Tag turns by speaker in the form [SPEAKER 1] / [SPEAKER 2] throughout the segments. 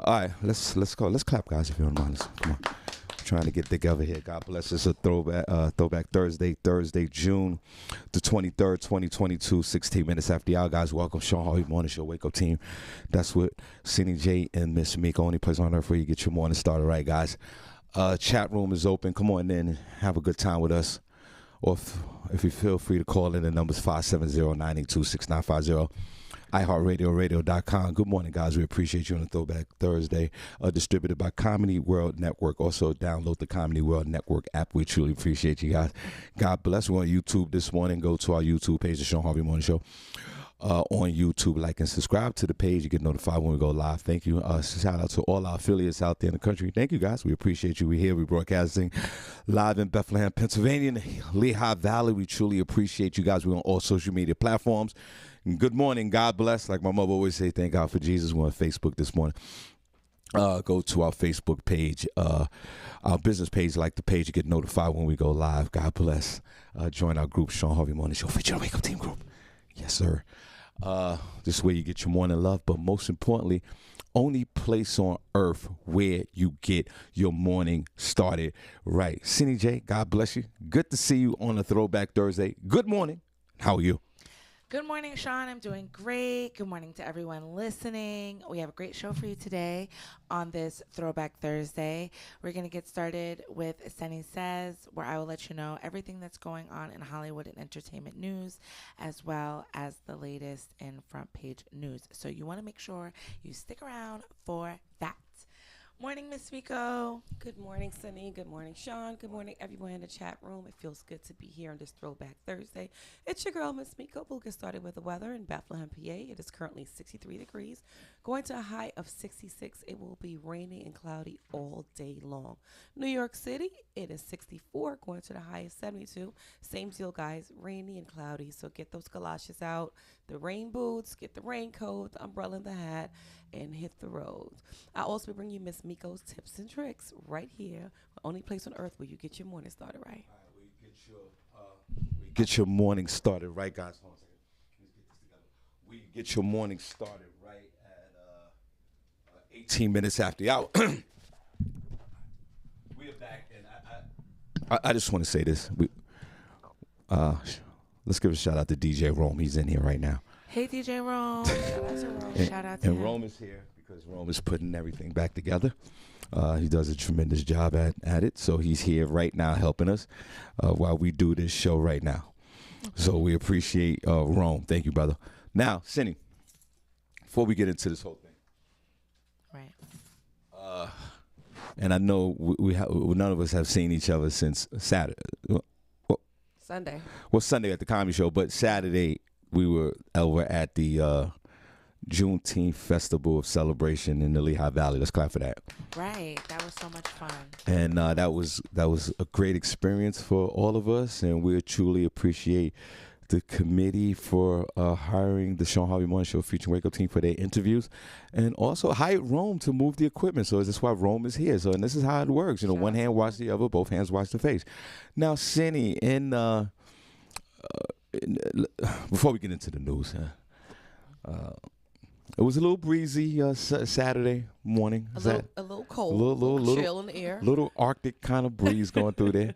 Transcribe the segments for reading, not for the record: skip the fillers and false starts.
[SPEAKER 1] All right, let's go. Let's clap, guys, if you don't mind. Come on. Trying to get together here. God bless us. A throwback Thursday, June the 23rd, 2022, 16 minutes after the hour. Guys, welcome. Shawn Harvey Morning Show Wake Up Team. That's what Senny J and Miss Mika, only place on earth where you get your morning started right, guys. Chat room is open. Come on in and have a good time with us. Or if you feel free to call in, the number's 570-982-6950. iHeartRadio.com. Good morning, guys. We appreciate you on a Throwback Thursday, distributed by Comedy World Network. Also, download the Comedy World Network app. We truly appreciate you guys. God bless. We're on YouTube this morning. Go to our YouTube page, The Shawn Harvey Morning Show. On YouTube, like and subscribe to the page. You get notified when we go live. Thank you. Shout out to all our affiliates out there in the country. Thank you, guys. We appreciate you. We're here. We're broadcasting live in Bethlehem, Pennsylvania, in the Lehigh Valley. We truly appreciate you guys. We're on all social media platforms. And good morning. God bless. Like my mother always say, thank God for Jesus. We're on Facebook this morning. Go to our Facebook page, our business page, like the page, you get notified when we go live. God bless. Join our group, Shawn Harvey Morning Show, feature Wake Up Team group. Yes, sir. This way you get your morning love, but most importantly, only place on earth where you get your morning started right. Senny J, God bless you. Good to see you on a Throwback Thursday. Good morning. How are you?
[SPEAKER 2] Good morning, Shawn. I'm doing great. Good morning to everyone listening. We have a great show for you today on this Throwback Thursday. We're going to get started with Senny Says, where I will let you know everything that's going on in Hollywood and entertainment news, as well as the latest in front page news. So you want to make sure you stick around for that. Morning, Miss Miko.
[SPEAKER 3] Good morning, Senny. Good morning, Shawn. Good morning, everyone in the chat room. It feels good to be here on this Throwback Thursday. It's your girl, Miss Miko. We'll get started with the weather in Bethlehem, PA. It is currently 63 degrees, going to a high of 66. It will be rainy and cloudy all day long. New York City, it is 64, going to the high of 72. Same deal, guys, rainy and cloudy. So get those galoshes out, the rain boots, get the raincoat, the umbrella, and the hat, and hit the road. I'll also bring you Miss Miko's tips and tricks right here, the only place on earth where you get your morning started right.
[SPEAKER 1] All right, we get your morning started right, guys. Hold on a second. Let's get this together. We get your morning started right at 18 minutes after the hour. We are back, and I just want to say this. Let's give a shout out to DJ Rome. He's in here right now.
[SPEAKER 2] Hey, DJ Rome. Shout out to Rome. Shout out to
[SPEAKER 1] him.
[SPEAKER 2] him.
[SPEAKER 1] Rome is here because Rome is putting everything back together. He does a tremendous job at it. So he's here right now helping us while we do this show right now. So we appreciate Rome. Thank you, brother. Now, Senny, before we get into this whole thing.
[SPEAKER 2] Right.
[SPEAKER 1] And I know none of us have seen each other since Saturday.
[SPEAKER 3] Sunday.
[SPEAKER 1] Well, Sunday at the comedy show, but Saturday we were over at the Juneteenth Festival of Celebration in the Lehigh Valley. Let's clap for that.
[SPEAKER 2] Right. That was so much fun.
[SPEAKER 1] And that was a great experience for all of us, and we truly appreciate the committee for hiring the Shawn Harvey Morning Show featuring Wake Up Team for their interviews, and also hired Rome to move the equipment. So that's why Rome is here. So, and this is how it works. You know, one hand wash the other, both hands wash the face. Now, Senny, before we get into the news, it was a little breezy Saturday morning.
[SPEAKER 3] A little cold, a little chill in the air.
[SPEAKER 1] Little Arctic kind of breeze going through there.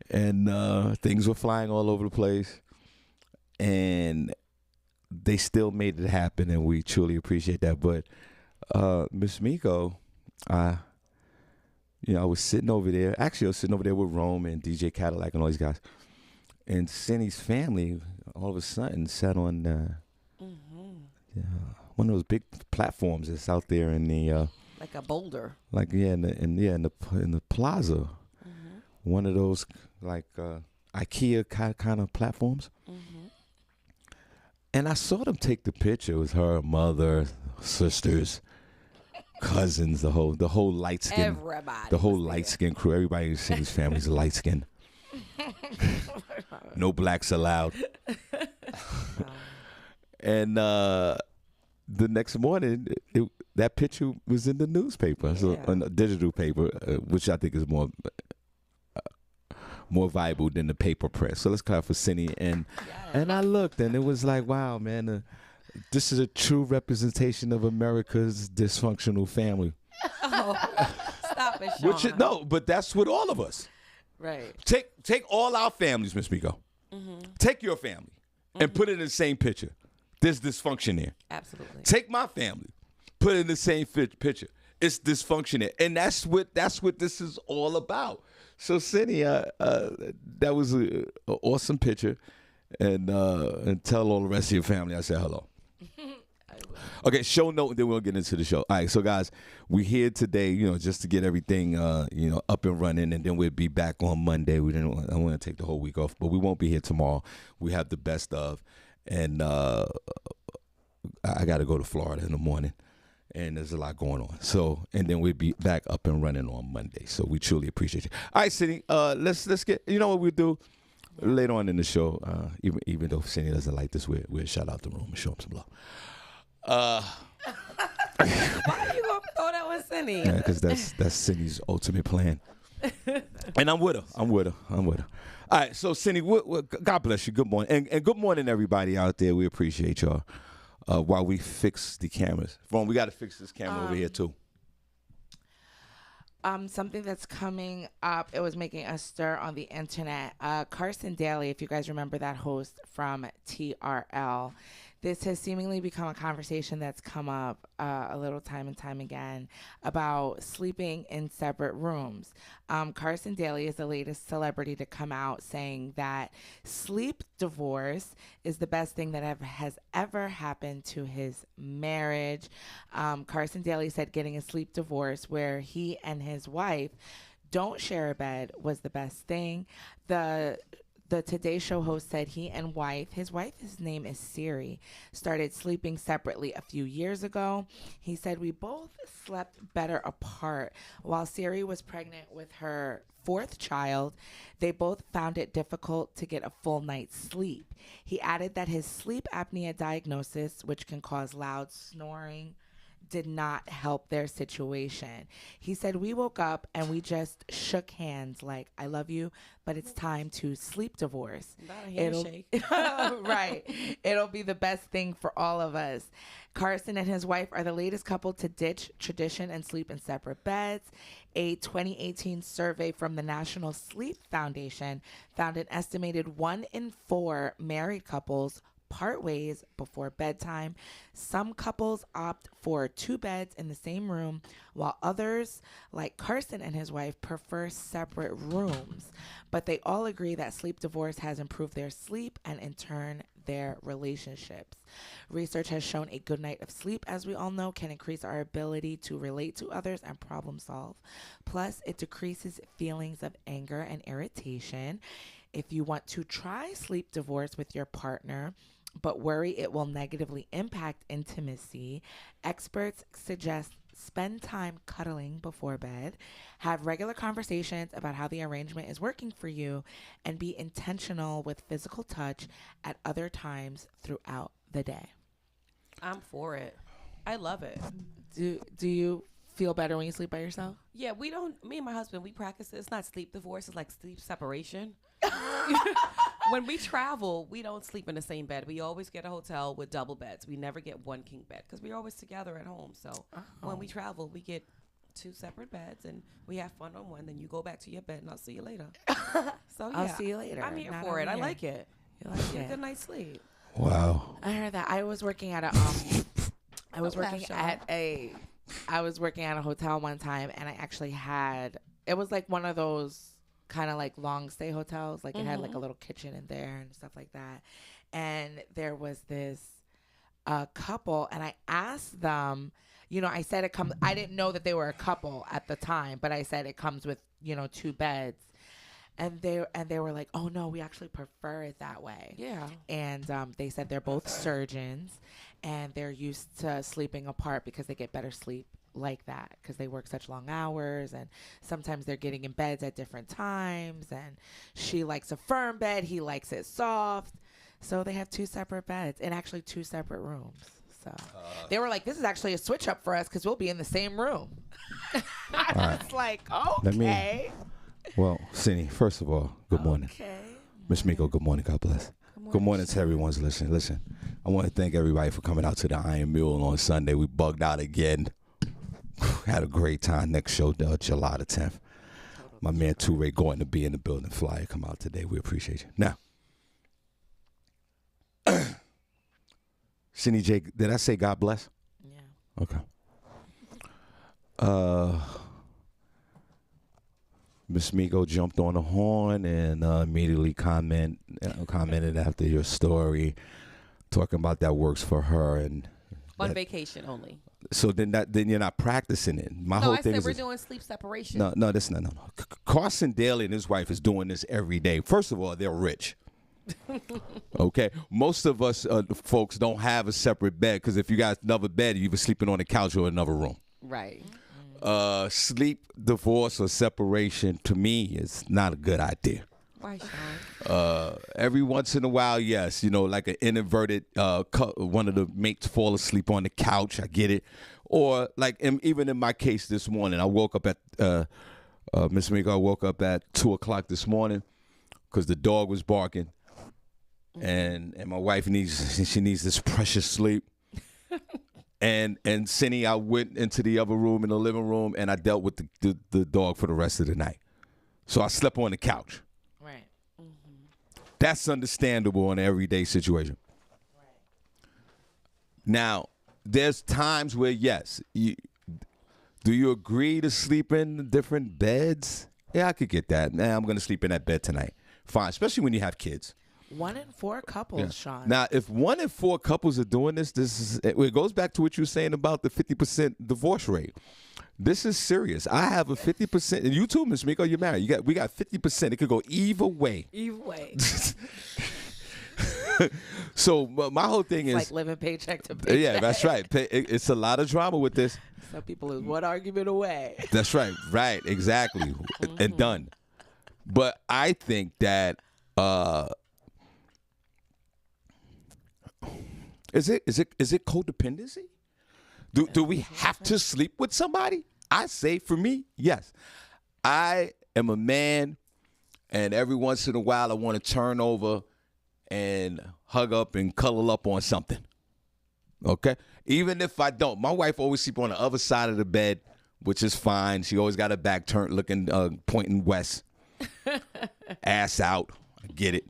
[SPEAKER 1] And things were flying all over the place. And they still made it happen, and we truly appreciate that. But Miss Miko, I was sitting over there. Actually, I was sitting over there with Rome and DJ Cadillac and all these guys. And Senny's family all of a sudden sat on one of those big platforms that's out there in the
[SPEAKER 3] like a boulder.
[SPEAKER 1] In the plaza. Mm-hmm. One of those like IKEA kind of platforms. Mm-hmm. And I saw them take the picture with her mother, sisters, cousins, the whole light skin,
[SPEAKER 3] everybody,
[SPEAKER 1] the whole light skin crew. Everybody in Senny's family's light skin. No blacks allowed. And the next morning, that picture was in the newspaper, so on a digital paper, which I think is more valuable than the paper press. So let's clap for Senny. And I looked, and it was like, wow, man, this is a true representation of America's dysfunctional family.
[SPEAKER 3] Stop it, Shawn.
[SPEAKER 1] No, but that's with all of us.
[SPEAKER 2] Right.
[SPEAKER 1] Take all our families, Miss Miko. Take your family and put it in the same picture. There's dysfunction there.
[SPEAKER 3] Absolutely.
[SPEAKER 1] Take my family, put it in the same picture. It's dysfunction there, and that's what this is all about. So, Senny, that was an awesome picture, and tell all the rest of your family I said hello. Okay, show note, and then we'll get into the show. All right, so guys, we're here today, just to get everything, up and running, and then we'll be back on Monday. I want to take the whole week off, but we won't be here tomorrow. We have the best of, and I got to go to Florida in the morning, and there's a lot going on. So, and then we'll be back up and running on Monday. So we truly appreciate you. All right, Senny, let's get. You know what we'll do later on in the show. Even though Senny doesn't like this, we'll shout out the room and show him some love.
[SPEAKER 3] Why are you gonna throw that on Senny?
[SPEAKER 1] Yeah, because that's Senny's ultimate plan. And I'm with her. All right, so Senny, God bless you. Good morning, and good morning, everybody out there. We appreciate y'all. While we fix the cameras, we got to fix this camera over here too.
[SPEAKER 2] Something that's coming up, it was making a stir on the internet. Carson Daly, if you guys remember that host from TRL, this has seemingly become a conversation that's come up a little time and time again about sleeping in separate rooms. Carson Daly is the latest celebrity to come out saying that sleep divorce is the best thing that has ever happened to his marriage. Carson Daly said getting a sleep divorce where he and his wife don't share a bed was the best thing. The Today Show host said he and his wife's name is Siri, started sleeping separately a few years ago. He said, we both slept better apart. While Siri was pregnant with her fourth child, they both found it difficult to get a full night's sleep. He added that his sleep apnea diagnosis, which can cause loud snoring, did not help their situation. He said, we woke up and we just shook hands like, I love you, but it's time to sleep divorce.
[SPEAKER 3] Not a handshake.
[SPEAKER 2] Right. It'll be the best thing for all of us. Carson and his wife are the latest couple to ditch tradition and sleep in separate beds. A 2018 survey from the National Sleep Foundation found an estimated 1 in 4 married couples part ways before bedtime. Some couples opt for 2 beds in the same room, while others, like Carson and his wife, prefer separate rooms. But they all agree that sleep divorce has improved their sleep and, in turn, their relationships. Research has shown a good night of sleep, as we all know, can increase our ability to relate to others and problem solve. Plus, it decreases feelings of anger and irritation. If you want to try sleep divorce with your partner, but worry it will negatively impact intimacy, experts suggest spend time cuddling before bed, have regular conversations about how the arrangement is working for you, and be intentional with physical touch at other times throughout the day.
[SPEAKER 3] I'm for it. I love it.
[SPEAKER 2] Do you feel better when you sleep by yourself?
[SPEAKER 3] Yeah, me and my husband, we practice it. It's not sleep divorce, it's like sleep separation. When we travel, we don't sleep in the same bed. We always get a hotel with double beds. We never get one king bed because we're always together at home. So when we travel, we get 2 separate beds and we have fun on one. Then you go back to your bed and I'll see you later. So yeah,
[SPEAKER 2] I'll see you later.
[SPEAKER 3] I'm here for it. I like it.
[SPEAKER 2] You like
[SPEAKER 3] Get
[SPEAKER 2] it?
[SPEAKER 3] a good night's sleep.
[SPEAKER 1] Wow.
[SPEAKER 2] I heard that. I was working at a hotel one time, and I actually it was like one of those kind of like long stay hotels. Like it had like a little kitchen in there and stuff like that. And there was this couple, and I asked them, I said it comes, I didn't know that they were a couple at the time, but I said it comes with, 2 beds. And they were like, oh no, we actually prefer it that way.
[SPEAKER 3] Yeah.
[SPEAKER 2] And they said they're both surgeons and they're used to sleeping apart because they get better sleep like that because they work such long hours, and sometimes they're getting in beds at different times, and she likes a firm bed, he likes it soft. So they have 2 separate beds and actually 2 separate rooms. So they were like, this is actually a switch up for us because we'll be in the same room. I was like, okay.
[SPEAKER 1] Well, Senny, first of all, good morning.
[SPEAKER 2] Okay.
[SPEAKER 1] Miss Miko, good morning. God bless. Good morning to everyone's listening. Listen, I want to thank everybody for coming out to the Iron Mule on Sunday. We bugged out again. Had a great time. Next show, July the 10th. My man Toure going to be in the building. Flyer come out today. We appreciate you. Now, Senny J, did I say God bless?
[SPEAKER 2] Yeah.
[SPEAKER 1] Okay. Miss Miko jumped on the horn and immediately commented after your story, talking about that works for her and
[SPEAKER 3] On vacation only.
[SPEAKER 1] so then you're not practicing it. My whole thing is
[SPEAKER 3] we're doing sleep separation.
[SPEAKER 1] no. Carson Daly and his wife is doing this every day. First of all, they're rich. Okay, most of us folks don't have a separate bed because if you got another bed, you're sleeping on the couch or another room.
[SPEAKER 3] Right.
[SPEAKER 1] Sleep divorce or separation to me is not a good idea.
[SPEAKER 3] Why, Shawn?
[SPEAKER 1] Every once in a while, yes, like an inverted one of the mates fall asleep on the couch. I get it. Or like even in my case this morning, I woke up at Miss Miko. I woke up at 2:00 this morning because the dog was barking, and my wife needs this precious sleep. And Senny, I went into the other room in the living room, and I dealt with the dog for the rest of the night. So I slept on the couch.
[SPEAKER 2] Right.
[SPEAKER 1] That's understandable in an everyday situation.
[SPEAKER 2] Right.
[SPEAKER 1] Now, there's times where, yes, do you agree to sleep in different beds? Yeah, I could get that. Man, I'm going to sleep in that bed tonight. Fine, especially when you have kids.
[SPEAKER 2] 1 in 4 couples, Shawn.
[SPEAKER 1] Now, if 1 in 4 couples are doing this, it goes back to what you were saying about the 50% divorce rate. This is serious. I have a 50%, and you too, Miss Miko, you're married. We got 50%. It could go either way.
[SPEAKER 2] Either way.
[SPEAKER 1] So my whole thing is
[SPEAKER 2] like living paycheck to paycheck.
[SPEAKER 1] Yeah, that's right. It's a lot of drama with this.
[SPEAKER 2] Some people lose one argument away.
[SPEAKER 1] That's right. Right. Exactly. And done. But I think that is it codependency? Do we have to sleep with somebody? I say for me, yes. I am a man, and every once in a while I want to turn over and hug up and cuddle up on something. Okay? Even if I don't. My wife always sleep on the other side of the bed, which is fine. She always got her back turned, looking, pointing west. Ass out. I get it.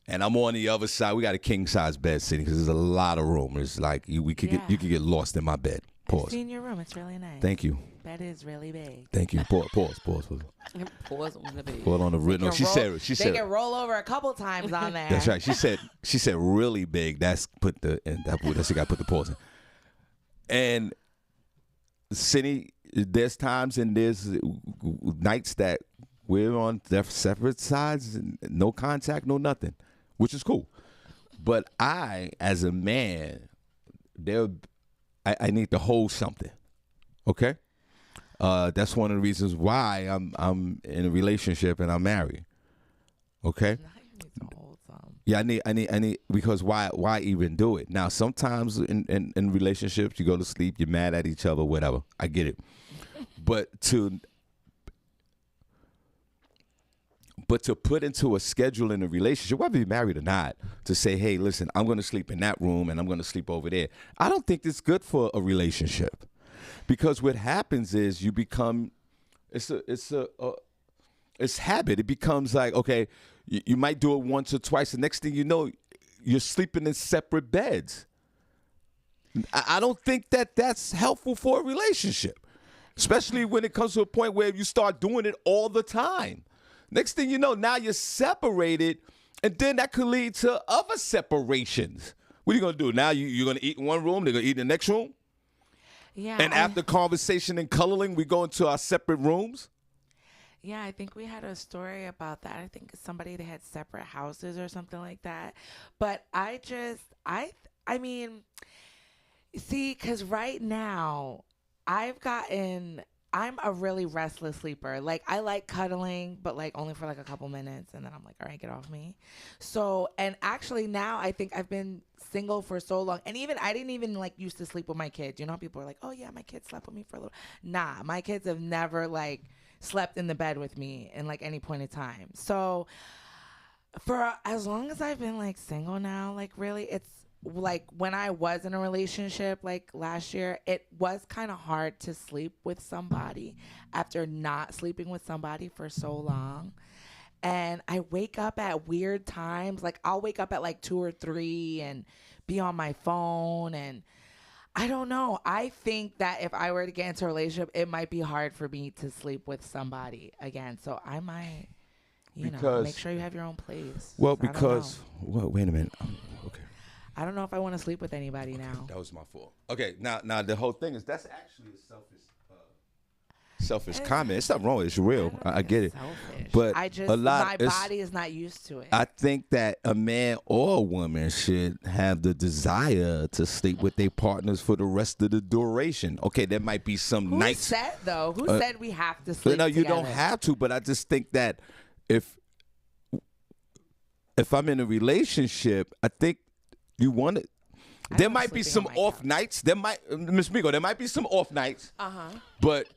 [SPEAKER 1] And I'm on the other side. We got a king-size bed sitting because there's a lot of room. It's like you could get lost in my bed. Pause.
[SPEAKER 2] I've seen your room. It's really nice.
[SPEAKER 1] Thank you.
[SPEAKER 2] Bed is really big.
[SPEAKER 1] Thank you. Pause.
[SPEAKER 3] Pause on the bed.
[SPEAKER 1] Pause on the no. She said.
[SPEAKER 2] They can roll over a couple times on there.
[SPEAKER 1] That's right. She said really big. That's got to put the pause in. And Senny, there's times and there's nights that we're on separate sides, no contact, no nothing, which is cool. But I, as a man, I need to hold something. Okay? That's one of the reasons why I'm in a relationship and I'm married. Okay?
[SPEAKER 2] Now you need to hold some.
[SPEAKER 1] Yeah, I need because why even do it? Now sometimes in relationships you go to sleep, you're mad at each other, whatever. I get it. But to put into a schedule in a relationship, whether you're married or not, to say, hey, listen, I'm going to sleep in that room and I'm going to sleep over there. I don't think it's good for a relationship, because what happens is you become, it's habit. It becomes like, okay, you might do it once or twice. The next thing you know, you're sleeping in separate beds. I don't think that's helpful for a relationship, especially when it comes to a point where you start doing it all the time. Next thing you know, now you're separated, and then that could lead to other separations. What are you going to do? Now you're going to eat in one room, they're going to eat in the next room?
[SPEAKER 2] Yeah.
[SPEAKER 1] And after conversation and cuddling, we go into our separate rooms?
[SPEAKER 2] Yeah, I think we had a story about that. I think they had separate houses or something like that. But I mean, see, because right now, I'm a really restless sleeper. Like, I like cuddling, but like only for like a couple minutes, and then I'm like, all right, get off me. So, and actually now I think I've been single for so long, and I didn't even like used to sleep with my kids. You know, people are like, oh yeah, my kids slept with me for a little. Nah, my kids have never like slept in the bed with me in like any point in time. So for as long as I've been like single now, like really, like when I was in a relationship like last year, it was kind of hard to sleep with somebody after not sleeping with somebody for so long. And I wake up at weird times. Like I'll wake up at like 2 or 3 and be on my phone. And I don't know. I think that if I were to get into a relationship, it might be hard for me to sleep with somebody again. So I might, make sure you have your own place.
[SPEAKER 1] Well,
[SPEAKER 2] I don't
[SPEAKER 1] because
[SPEAKER 2] know.
[SPEAKER 1] wait a minute. Okay.
[SPEAKER 2] I don't know if I want to sleep with anybody now.
[SPEAKER 1] That was my fault. Okay, now the whole thing is that's actually a selfish comment. It's not wrong. It's real. I get it.
[SPEAKER 2] Selfish.
[SPEAKER 1] But
[SPEAKER 2] my body is not used to it.
[SPEAKER 1] I think that a man or a woman should have the desire to sleep with their partners for the rest of the duration. Okay, there might be some
[SPEAKER 2] Who
[SPEAKER 1] nights.
[SPEAKER 2] said though? Who said we have to sleep?
[SPEAKER 1] No, you
[SPEAKER 2] together?
[SPEAKER 1] don't have to. But I just think that if I'm in a relationship, I think you want it. There might be some off nights. There might, Miss Migo, there might be some off nights. But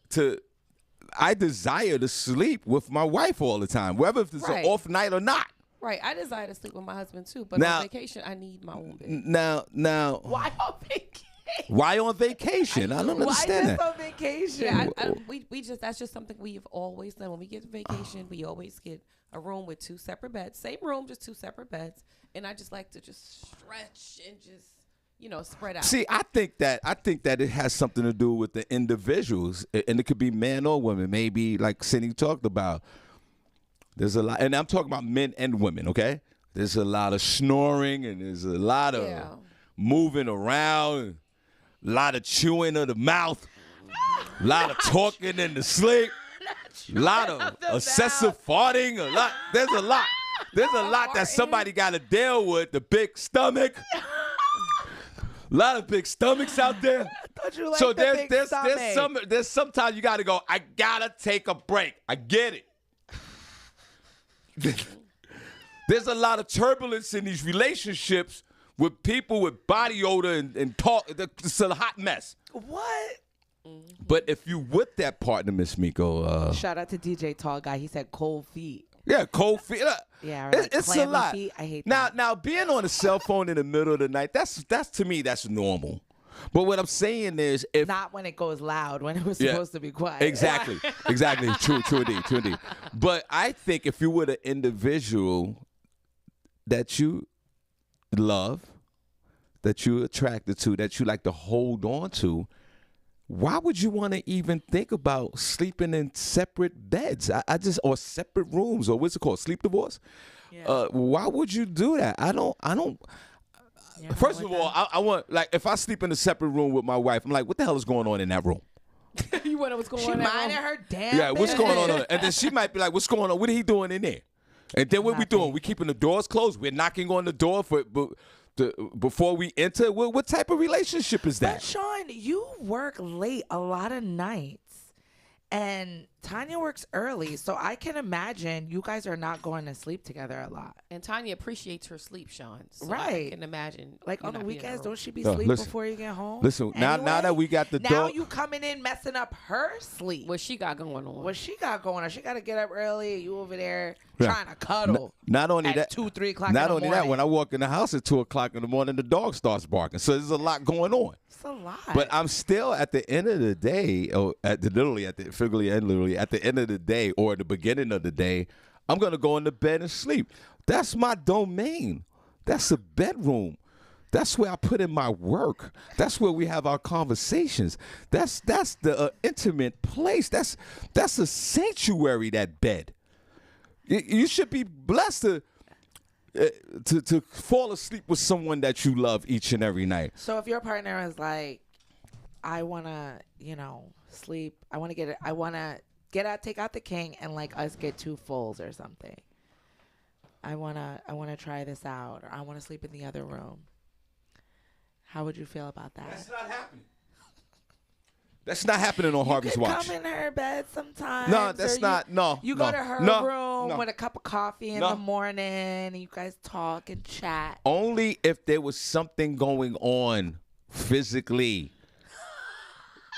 [SPEAKER 1] I desire to sleep with my wife all the time, whether if it's an off night or not.
[SPEAKER 3] Right. I desire to sleep with my husband too, but on vacation I need my own bed.
[SPEAKER 1] Now.
[SPEAKER 2] Why on vacation?
[SPEAKER 1] Why on vacation? I don't understand that.
[SPEAKER 2] Why just on vacation?
[SPEAKER 3] Yeah, we just that's just something we have always done. When we get to vacation, we always get a room with 2 separate beds. Same room, just 2 separate beds. And I just like to just stretch and just spread out.
[SPEAKER 1] See, I think that it has something to do with the individuals, and it could be man or women. Maybe like Senny talked about. There's a lot, and I'm talking about men and women. Okay, there's a lot of snoring, and there's a lot of moving around, a lot of chewing of the mouth, a lot of talking in the sleep, a lot of excessive farting. There's a lot. There's a lot that somebody got to deal with. The big stomach. A lot of big stomachs out there.
[SPEAKER 2] Don't you like
[SPEAKER 1] so there's sometimes you got to go, I got to take a break. I get it. There's a lot of turbulence in these relationships with people with body odor and talk. It's a hot mess.
[SPEAKER 2] What?
[SPEAKER 1] But if you with that partner, Miss Miko.
[SPEAKER 2] Shout out to DJ Tall Guy. He said cold feet.
[SPEAKER 1] Yeah, cold feet.
[SPEAKER 2] Yeah,
[SPEAKER 1] it's a lot.
[SPEAKER 2] Feet. I hate that.
[SPEAKER 1] Now being on a cell phone in the middle of the night, that's to me, that's normal. But what I'm saying is, if
[SPEAKER 2] not when it goes loud, when it was supposed to be quiet.
[SPEAKER 1] Exactly. True indeed. But I think if you were the individual that you love, that you're attracted to, that you like to hold on to, why would you want to even think about sleeping in separate beds? Or separate rooms, or what's it called? Sleep divorce? Yeah. Why would you do that? I don't. First of all, I want, like, if I sleep in a separate room with my wife, I'm like, what the hell is going on in that room?
[SPEAKER 3] You wonder what's going on?
[SPEAKER 2] She minding her damn.
[SPEAKER 1] Yeah, what's going on? And then she might be like, what's going on? What are he doing in there? And then what we doing? We keeping the doors closed. We're knocking on the door before we enter. What type of relationship is that?
[SPEAKER 2] But Shawn, you work late a lot of nights, and Tanya works early, so I can imagine you guys are not going to sleep together a lot.
[SPEAKER 3] And Tanya appreciates her sleep, Shawn. So
[SPEAKER 2] right.
[SPEAKER 3] I can imagine.
[SPEAKER 2] Like on the weekends, don't she be asleep before you get home?
[SPEAKER 1] Listen, anyway, now that we got the
[SPEAKER 2] now
[SPEAKER 1] dog.
[SPEAKER 2] you coming in messing up her sleep.
[SPEAKER 3] What she got going on?
[SPEAKER 2] She got to get up early. You over there trying to cuddle.
[SPEAKER 1] Not only
[SPEAKER 2] at
[SPEAKER 1] that,
[SPEAKER 2] 2, 3 o'clock.
[SPEAKER 1] Not
[SPEAKER 2] in the
[SPEAKER 1] only
[SPEAKER 2] morning.
[SPEAKER 1] that, when I walk in the house at 2 o'clock in the morning, the dog starts barking. So there's a lot going on.
[SPEAKER 2] It's a lot.
[SPEAKER 1] But I'm still at the end of the day, or figuratively and literally at the end of the day, or at the beginning of the day, I'm gonna go into bed and sleep. That's my domain. That's a bedroom. That's where I put in my work. That's where we have our conversations. That's the intimate place. That's a sanctuary. That bed. You should be blessed to fall asleep with someone that you love each and every night.
[SPEAKER 2] So if your partner is like, I wanna, sleep. I wanna take out the king and like us get 2 fulls or something. I wanna try this out, or I wanna sleep in the other room. How would you feel about that?
[SPEAKER 1] That's not happening. That's not happening on Harvey's Watch.
[SPEAKER 2] Come in her bed sometimes.
[SPEAKER 1] No, that's not. No.
[SPEAKER 2] You go to her room with a cup of coffee in the morning, and you guys talk and chat.
[SPEAKER 1] Only if there was something going on physically.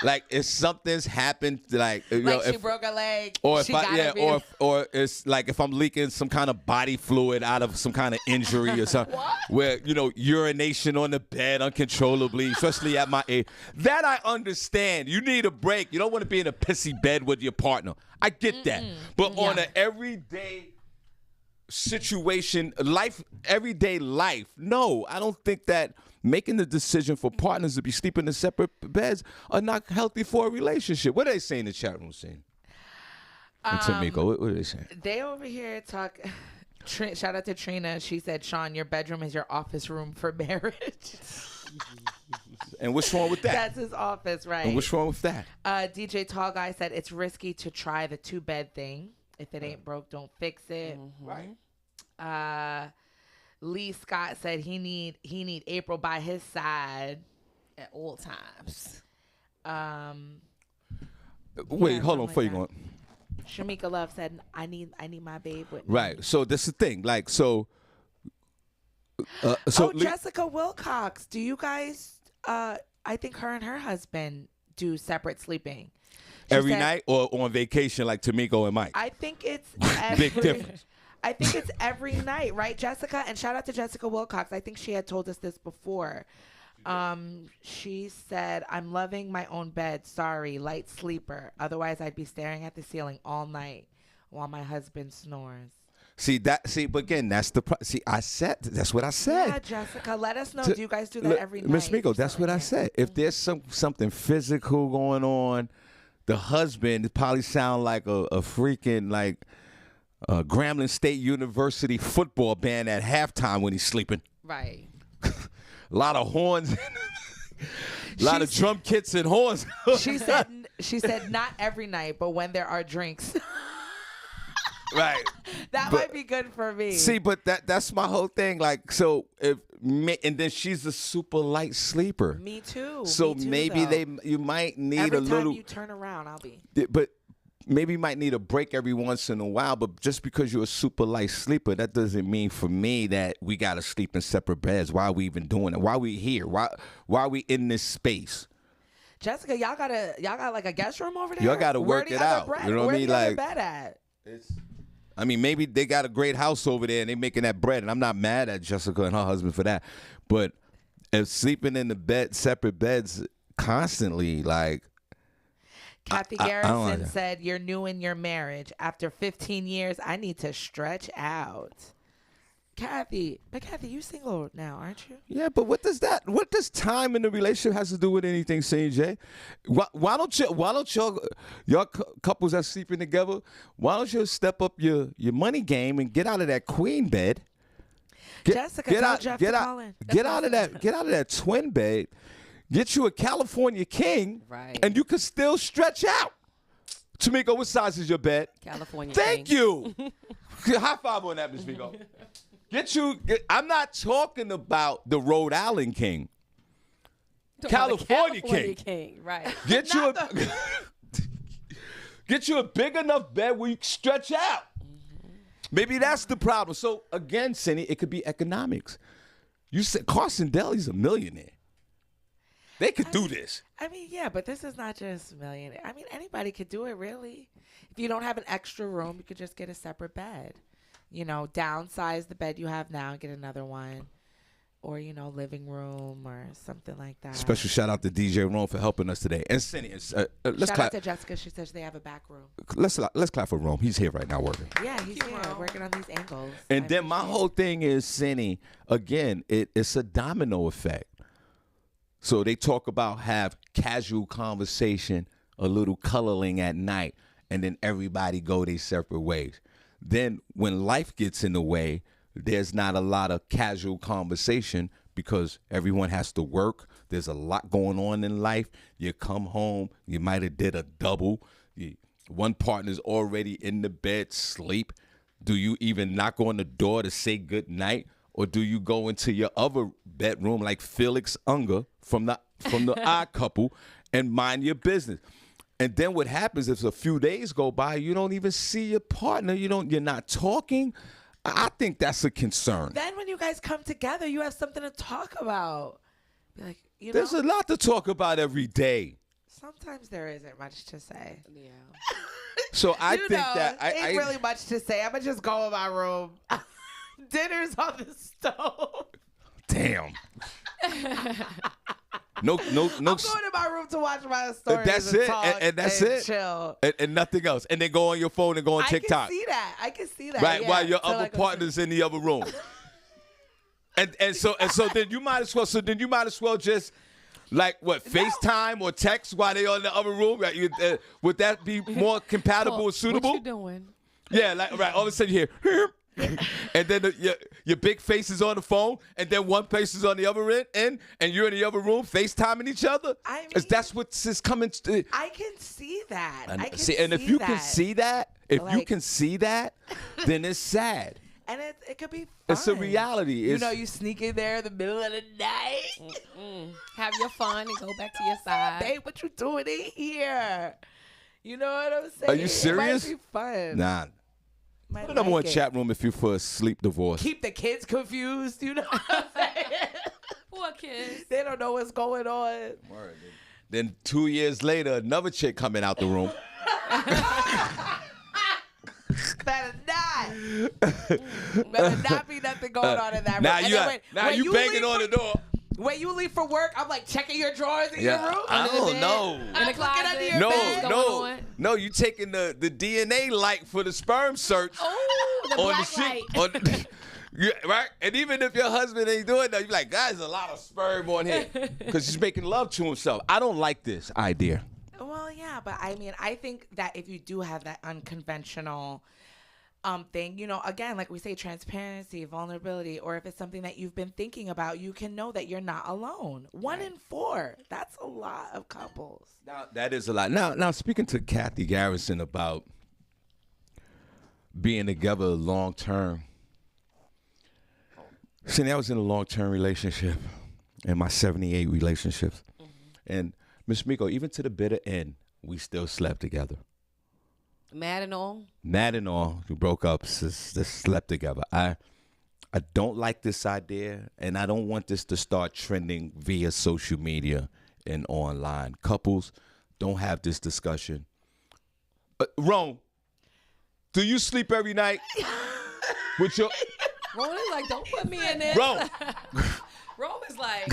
[SPEAKER 1] Like if something's happened, like you know,
[SPEAKER 2] Like she
[SPEAKER 1] if,
[SPEAKER 2] broke a leg.
[SPEAKER 1] or
[SPEAKER 2] she
[SPEAKER 1] if I,
[SPEAKER 2] gotta
[SPEAKER 1] yeah,
[SPEAKER 2] be-
[SPEAKER 1] or it's like if I'm leaking some kind of body fluid out of some kind of injury or something, where you know urination on the bed uncontrollably, especially at my age. That I understand. You need a break. You don't want to be in a pissy bed with your partner. I get that, but on an everyday situation, everyday life, no, I don't think that making the decision for partners to be sleeping in separate beds are not healthy for a relationship. What are they saying in the chat room scene? And Tamiko, what are they saying?
[SPEAKER 2] They over here talk. Shout out to Trina. She said, Shawn, your bedroom is your office room for marriage.
[SPEAKER 1] And what's wrong with that?
[SPEAKER 2] That's his office, right?
[SPEAKER 1] And what's wrong with that?
[SPEAKER 2] DJ Tall Guy said it's risky to try the 2-bed thing. If it ain't broke, don't fix it.
[SPEAKER 1] Right.
[SPEAKER 2] Lee Scott said he need April by his side
[SPEAKER 3] At all times.
[SPEAKER 1] Wait, hold on
[SPEAKER 2] something
[SPEAKER 1] before you
[SPEAKER 2] like
[SPEAKER 1] go.
[SPEAKER 2] Shamika Love said I need my babe with me.
[SPEAKER 1] Right. So that's the thing. Like so.
[SPEAKER 2] Jessica Wilcox. Do you guys? I think her and her husband do separate sleeping. She
[SPEAKER 1] every
[SPEAKER 2] said-
[SPEAKER 1] night or on vacation like Tamiko and Mike.
[SPEAKER 2] I think it's
[SPEAKER 1] Big difference.
[SPEAKER 2] I think it's every night, right, Jessica? And shout out to Jessica Wilcox. I think she had told us this before. She said, I'm loving my own bed. Sorry, light sleeper. Otherwise, I'd be staring at the ceiling all night while my husband snores.
[SPEAKER 1] But again, that's the I said that's what I said.
[SPEAKER 2] Yeah, Jessica, let us know. Do you guys do that every night?
[SPEAKER 1] Miss Miko, that's what I said. If there's something physical going on, the husband probably sound like a freaking like Grambling State University football band at halftime when he's sleeping.
[SPEAKER 2] Right.
[SPEAKER 1] A lot of horns. A lot of drum kits and horns.
[SPEAKER 2] She said not every night, but when there are drinks.
[SPEAKER 1] Right.
[SPEAKER 2] That might be good for me.
[SPEAKER 1] See, but that's my whole thing. Like, so and then she's a super light sleeper.
[SPEAKER 2] Me too.
[SPEAKER 1] So
[SPEAKER 2] Me too,
[SPEAKER 1] maybe
[SPEAKER 2] though.
[SPEAKER 1] you might need
[SPEAKER 2] every
[SPEAKER 1] a little.
[SPEAKER 2] time you turn around, I'll be.
[SPEAKER 1] But maybe you might need a break every once in a while. But just because you're a super light sleeper, that doesn't mean for me that we gotta sleep in separate beds. Why are we even doing it? Why are we here? Why are we in this space?
[SPEAKER 2] Jessica, y'all got like a guest room over there.
[SPEAKER 1] Y'all gotta work it out. You know what I mean?
[SPEAKER 2] Where the
[SPEAKER 1] Like,
[SPEAKER 2] other bed at?
[SPEAKER 1] I mean, maybe they got a great house over there and they making that bread, and I'm not mad at Jessica and her husband for that. But if sleeping in the bed, separate beds constantly, like.
[SPEAKER 2] Kathy Garrison said, "You're new in your marriage. After 15 years, I need to stretch out." Kathy, you single now, aren't you?
[SPEAKER 1] Yeah, but what does time in the relationship has to do with anything, CJ? Why don't y'all couples that sleeping together, why don't you step up your money game and get out of that queen bed?
[SPEAKER 2] Jessica, tell Jeff to call in.
[SPEAKER 1] Get out of that twin bed. Get you a California king,
[SPEAKER 3] Right.
[SPEAKER 1] and you can still stretch out. Tamiko, what size is your bed?
[SPEAKER 3] California.
[SPEAKER 1] Thank
[SPEAKER 3] king.
[SPEAKER 1] you. High five on that, Miss Miko. I'm not talking about the Rhode Island king. California king.
[SPEAKER 3] Right.
[SPEAKER 1] Get you a big enough bed where you can stretch out. Maybe that's the problem. So again, Senny, it could be economics. You said Carson Daly's a millionaire. They could do this.
[SPEAKER 2] I mean, yeah, but this is not just millionaire. I mean, anybody could do it, really. If you don't have an extra room, you could just get a separate bed. You know, downsize the bed you have now and get another one. Or, you know, living room or something like that.
[SPEAKER 1] Special shout out to DJ Rome for helping us today. And Senny, let's
[SPEAKER 2] shout
[SPEAKER 1] clap.
[SPEAKER 2] out to Jessica. She says they have a back room.
[SPEAKER 1] Let's clap for Rome. He's here right now working.
[SPEAKER 2] Yeah, he's here working on these angles.
[SPEAKER 1] And then my whole thing is, Senny, again, it's a domino effect. So they talk about have casual conversation, a little coloring at night, and then everybody go their separate ways. Then when life gets in the way, there's not a lot of casual conversation because everyone has to work. There's a lot going on in life. You come home, you might have did a double. One partner's already in the bed, sleep. Do you even knock on the door to say good night? Or do you go into your other bedroom like Felix Unger from the Odd Couple and mind your business? And then what happens if a few days go by, you don't even see your partner, you're not talking? I think that's a concern.
[SPEAKER 2] Then when you guys come together, you have something to talk about. Be like,
[SPEAKER 1] There's a lot to talk about every day.
[SPEAKER 2] Sometimes there isn't much to say.
[SPEAKER 3] Yeah.
[SPEAKER 1] So I think that
[SPEAKER 2] ain't really much to say. I'm gonna just go in my room. Dinner's on the stove.
[SPEAKER 1] Damn. No.
[SPEAKER 2] I'm going to my room to watch my stories.
[SPEAKER 1] That's
[SPEAKER 2] and
[SPEAKER 1] it,
[SPEAKER 2] talk
[SPEAKER 1] and that's it.
[SPEAKER 2] Chill.
[SPEAKER 1] And nothing else. And then go on your phone and go on TikTok.
[SPEAKER 2] I can see that.
[SPEAKER 1] Right,
[SPEAKER 2] yeah.
[SPEAKER 1] while your other partner's in the other room. and so then you might as well just like what, FaceTime or text while they are in the other room. Right? Would that be more compatible or suitable?
[SPEAKER 3] What you doing?
[SPEAKER 1] Yeah, like right. All of a sudden you hear, and then your big face is on the phone, and then one face is on the other end, and you're in the other room FaceTiming each other.
[SPEAKER 2] I mean,
[SPEAKER 1] that's what's coming.
[SPEAKER 2] I can see that. I can
[SPEAKER 1] see, and if you can see that, then it's sad.
[SPEAKER 2] And it could be fun.
[SPEAKER 1] It's a reality.
[SPEAKER 2] You sneak in there in the middle of the night.
[SPEAKER 3] Have your fun and go back to your side.
[SPEAKER 2] Babe, what you doing in here? You know what I'm saying?
[SPEAKER 1] Are you serious?
[SPEAKER 2] It might be fun.
[SPEAKER 1] Nah. Put it up on chat room if you're for a sleep divorce.
[SPEAKER 2] Keep the kids confused. You know what I'm saying?
[SPEAKER 3] Poor kids.
[SPEAKER 2] They don't know what's going on.
[SPEAKER 1] Word. Then 2 years later, another chick coming out the room.
[SPEAKER 2] Better not be nothing going on in that room.
[SPEAKER 1] Now you banging on the door.
[SPEAKER 2] When you leave for work, I'm like checking your drawers in your room.
[SPEAKER 1] I don't know.
[SPEAKER 3] In the closet.
[SPEAKER 2] Under your bed.
[SPEAKER 1] No. You taking the DNA light for the sperm search.
[SPEAKER 3] Oh, the black light.
[SPEAKER 1] Yeah, right? And even if your husband ain't doing that, you're like, guys, a lot of sperm on here. Because he's making love to himself. I don't like this idea.
[SPEAKER 2] Well, yeah, but I mean, I think that if you do have that unconventional thing, again, like we say, transparency, vulnerability, or if it's something that you've been thinking about, you can know that you're not alone. 1 in 4. That's a lot of couples.
[SPEAKER 1] Now, that is a lot. Now speaking to Kathy Garrison about being together long term. See, I was in a long-term relationship, in my 78 relationships. And Miss Miko, even to the bitter end, we still slept together.
[SPEAKER 3] Mad and all?
[SPEAKER 1] Mad and all. We broke up, just slept together. I don't like this idea, and I don't want this to start trending via social media and online. Couples don't have this discussion. Rome, do you sleep every night with your...
[SPEAKER 3] Rome is like, don't put me in this.
[SPEAKER 1] Rome.
[SPEAKER 3] Rome is like...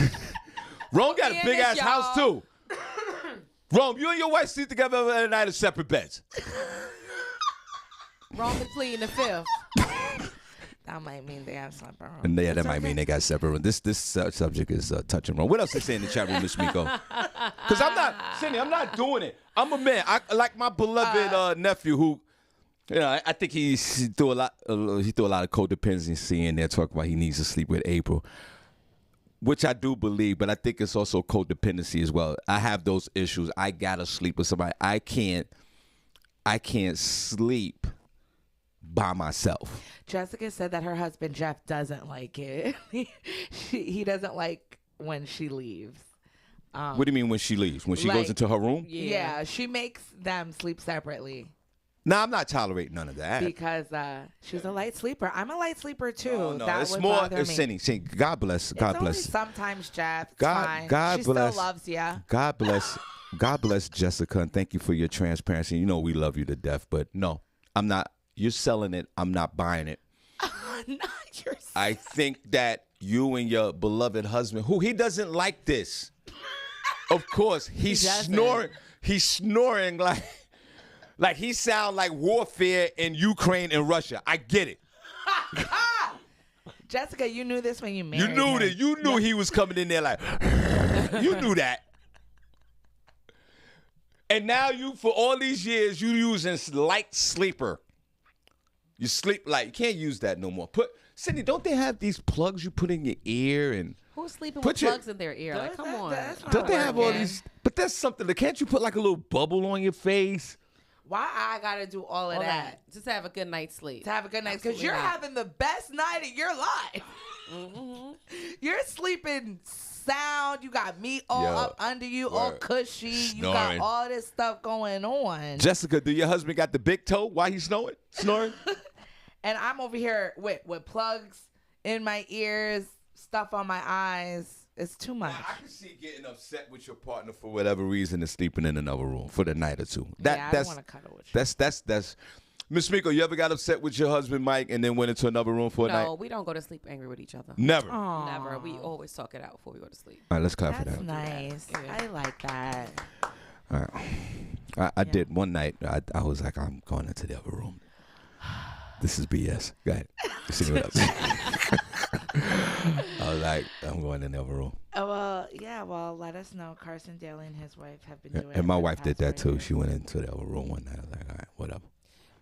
[SPEAKER 1] Rome got a big-ass house, too. Rome, you and your wife sleep together every night in separate beds.
[SPEAKER 3] Rome is pleading the fifth.
[SPEAKER 2] That might mean they have slept around.
[SPEAKER 1] And that might mean they got separate rooms. This subject is touching Rome. What else they say in the chat room, Miss Miko? Because Senny, I'm not doing it. I'm a man. I like my beloved nephew who... I think he threw a lot of codependency in there, talking about he needs to sleep with April, which I do believe, but I think it's also codependency as well. I have those issues. I gotta sleep with somebody. I can't sleep by myself.
[SPEAKER 2] Jessica said that her husband Jeff doesn't like it. He doesn't like when she leaves.
[SPEAKER 1] What do you mean when she leaves? When she goes into her room?
[SPEAKER 2] Yeah, she makes them sleep separately.
[SPEAKER 1] No, I'm not tolerating none of that.
[SPEAKER 2] Because she's a light sleeper. I'm a light sleeper too.
[SPEAKER 1] No,
[SPEAKER 2] that
[SPEAKER 1] it's more. It's Senny. God bless. God bless.
[SPEAKER 2] Sometimes, Jeff. It's
[SPEAKER 1] God
[SPEAKER 2] fine. She
[SPEAKER 1] bless.
[SPEAKER 2] still loves you.
[SPEAKER 1] God bless. God bless Jessica, and thank you for your transparency. You know we love you to death, but no, I'm not. You're selling it. I'm not buying it. I think that you and your beloved husband, who he doesn't like this. Of course, he's snoring. He's snoring like he sound like warfare in Ukraine and Russia. I get it.
[SPEAKER 2] Jessica, you knew this when you married him.
[SPEAKER 1] You knew he was coming in there like, you knew that. And now for all these years, you using light sleeper. You sleep light. You can't use that no more. Senny, don't they have these plugs you put in your ear and...
[SPEAKER 3] Who's sleeping with plugs in their ear? Like, come on.
[SPEAKER 1] Don't they have all these... But that's something. Can't you put like a little bubble on your face?
[SPEAKER 2] Why I gotta do all of that?
[SPEAKER 3] Just have a good night's sleep.
[SPEAKER 2] To have a good night, because you're having the best night of your life. Mm-hmm. You're sleeping sound. You got meat all up under you, all cushy. Snoring. You got all this stuff going on.
[SPEAKER 1] Jessica, do your husband got the big toe? Why he's snoring?
[SPEAKER 2] And I'm over here with plugs in my ears, stuff on my eyes. It's too much.
[SPEAKER 1] I can see getting upset with your partner for whatever reason and sleeping in another room for the night or two.
[SPEAKER 2] I don't want to cuddle with you.
[SPEAKER 1] That's Miss Miko, you ever got upset with your husband Mike and then went into another room for a night?
[SPEAKER 3] No, we don't go to sleep angry with each other.
[SPEAKER 1] Never.
[SPEAKER 2] Aw.
[SPEAKER 3] Never. We always talk it out before we go to sleep.
[SPEAKER 1] All right, let's clap for
[SPEAKER 2] That's
[SPEAKER 1] that.
[SPEAKER 2] nice.
[SPEAKER 3] Yeah.
[SPEAKER 2] I like that.
[SPEAKER 1] All right. I did one night. I was like, I'm going into the other room. This is BS. Go ahead. See what else. I was like, I'm going in the other room.
[SPEAKER 2] Well, let us know. Carson Daly and his wife have been doing it.
[SPEAKER 1] And my
[SPEAKER 2] for the
[SPEAKER 1] wife did
[SPEAKER 2] past
[SPEAKER 1] that
[SPEAKER 2] 4
[SPEAKER 1] too.
[SPEAKER 2] years.
[SPEAKER 1] She went into the other room one night. I was like, all right, whatever.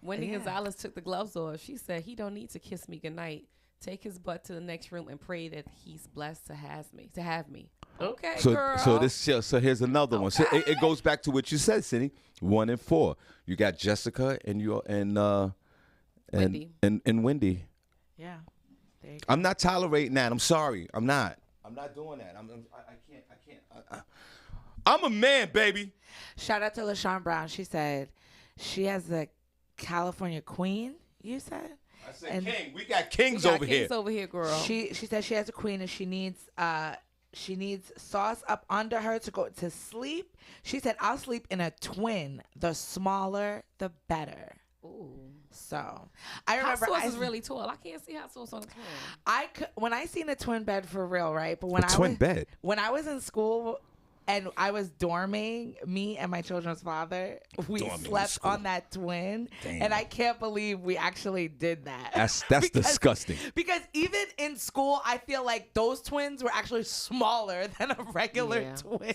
[SPEAKER 3] Wendy
[SPEAKER 2] Yeah.
[SPEAKER 3] Gonzalez took the gloves off. She said he don't need to kiss me goodnight. Take his butt to the next room and pray that he's blessed to have me. Okay, girl.
[SPEAKER 1] So here's another one. So it goes back to what you said, Senny. 1 and 4. You got Jessica and
[SPEAKER 3] Wendy.
[SPEAKER 1] and Wendy.
[SPEAKER 2] Yeah. There you go.
[SPEAKER 1] I'm not tolerating that. I'm sorry. I'm not doing that. I can't. I'm a man, baby.
[SPEAKER 2] Shout out to LaShawn Brown. She said she has the California Queen, you said?
[SPEAKER 1] I said
[SPEAKER 2] And-
[SPEAKER 1] king. We got kings
[SPEAKER 3] We got
[SPEAKER 1] over
[SPEAKER 3] kings
[SPEAKER 1] here.
[SPEAKER 3] over here, girl.
[SPEAKER 2] She said she has a queen and she needs sauce up under her to go to sleep. She said, I'll sleep in a twin. The smaller, the better.
[SPEAKER 3] Ooh.
[SPEAKER 2] So I
[SPEAKER 3] Hot
[SPEAKER 2] remember
[SPEAKER 3] sauce is really tall. I can't see hot sauce on a twin.
[SPEAKER 2] when I seen a twin bed for real, right? But when
[SPEAKER 1] A twin bed.
[SPEAKER 2] when I was in school and I was dorming, me and my children's father, we
[SPEAKER 1] Dorming in
[SPEAKER 2] slept
[SPEAKER 1] school.
[SPEAKER 2] on that twin.
[SPEAKER 1] Damn.
[SPEAKER 2] And I can't believe we actually did that.
[SPEAKER 1] That's
[SPEAKER 2] Because-
[SPEAKER 1] disgusting.
[SPEAKER 2] Because even in school, I feel like those twins were actually smaller than a regular
[SPEAKER 3] Yeah.
[SPEAKER 2] twin.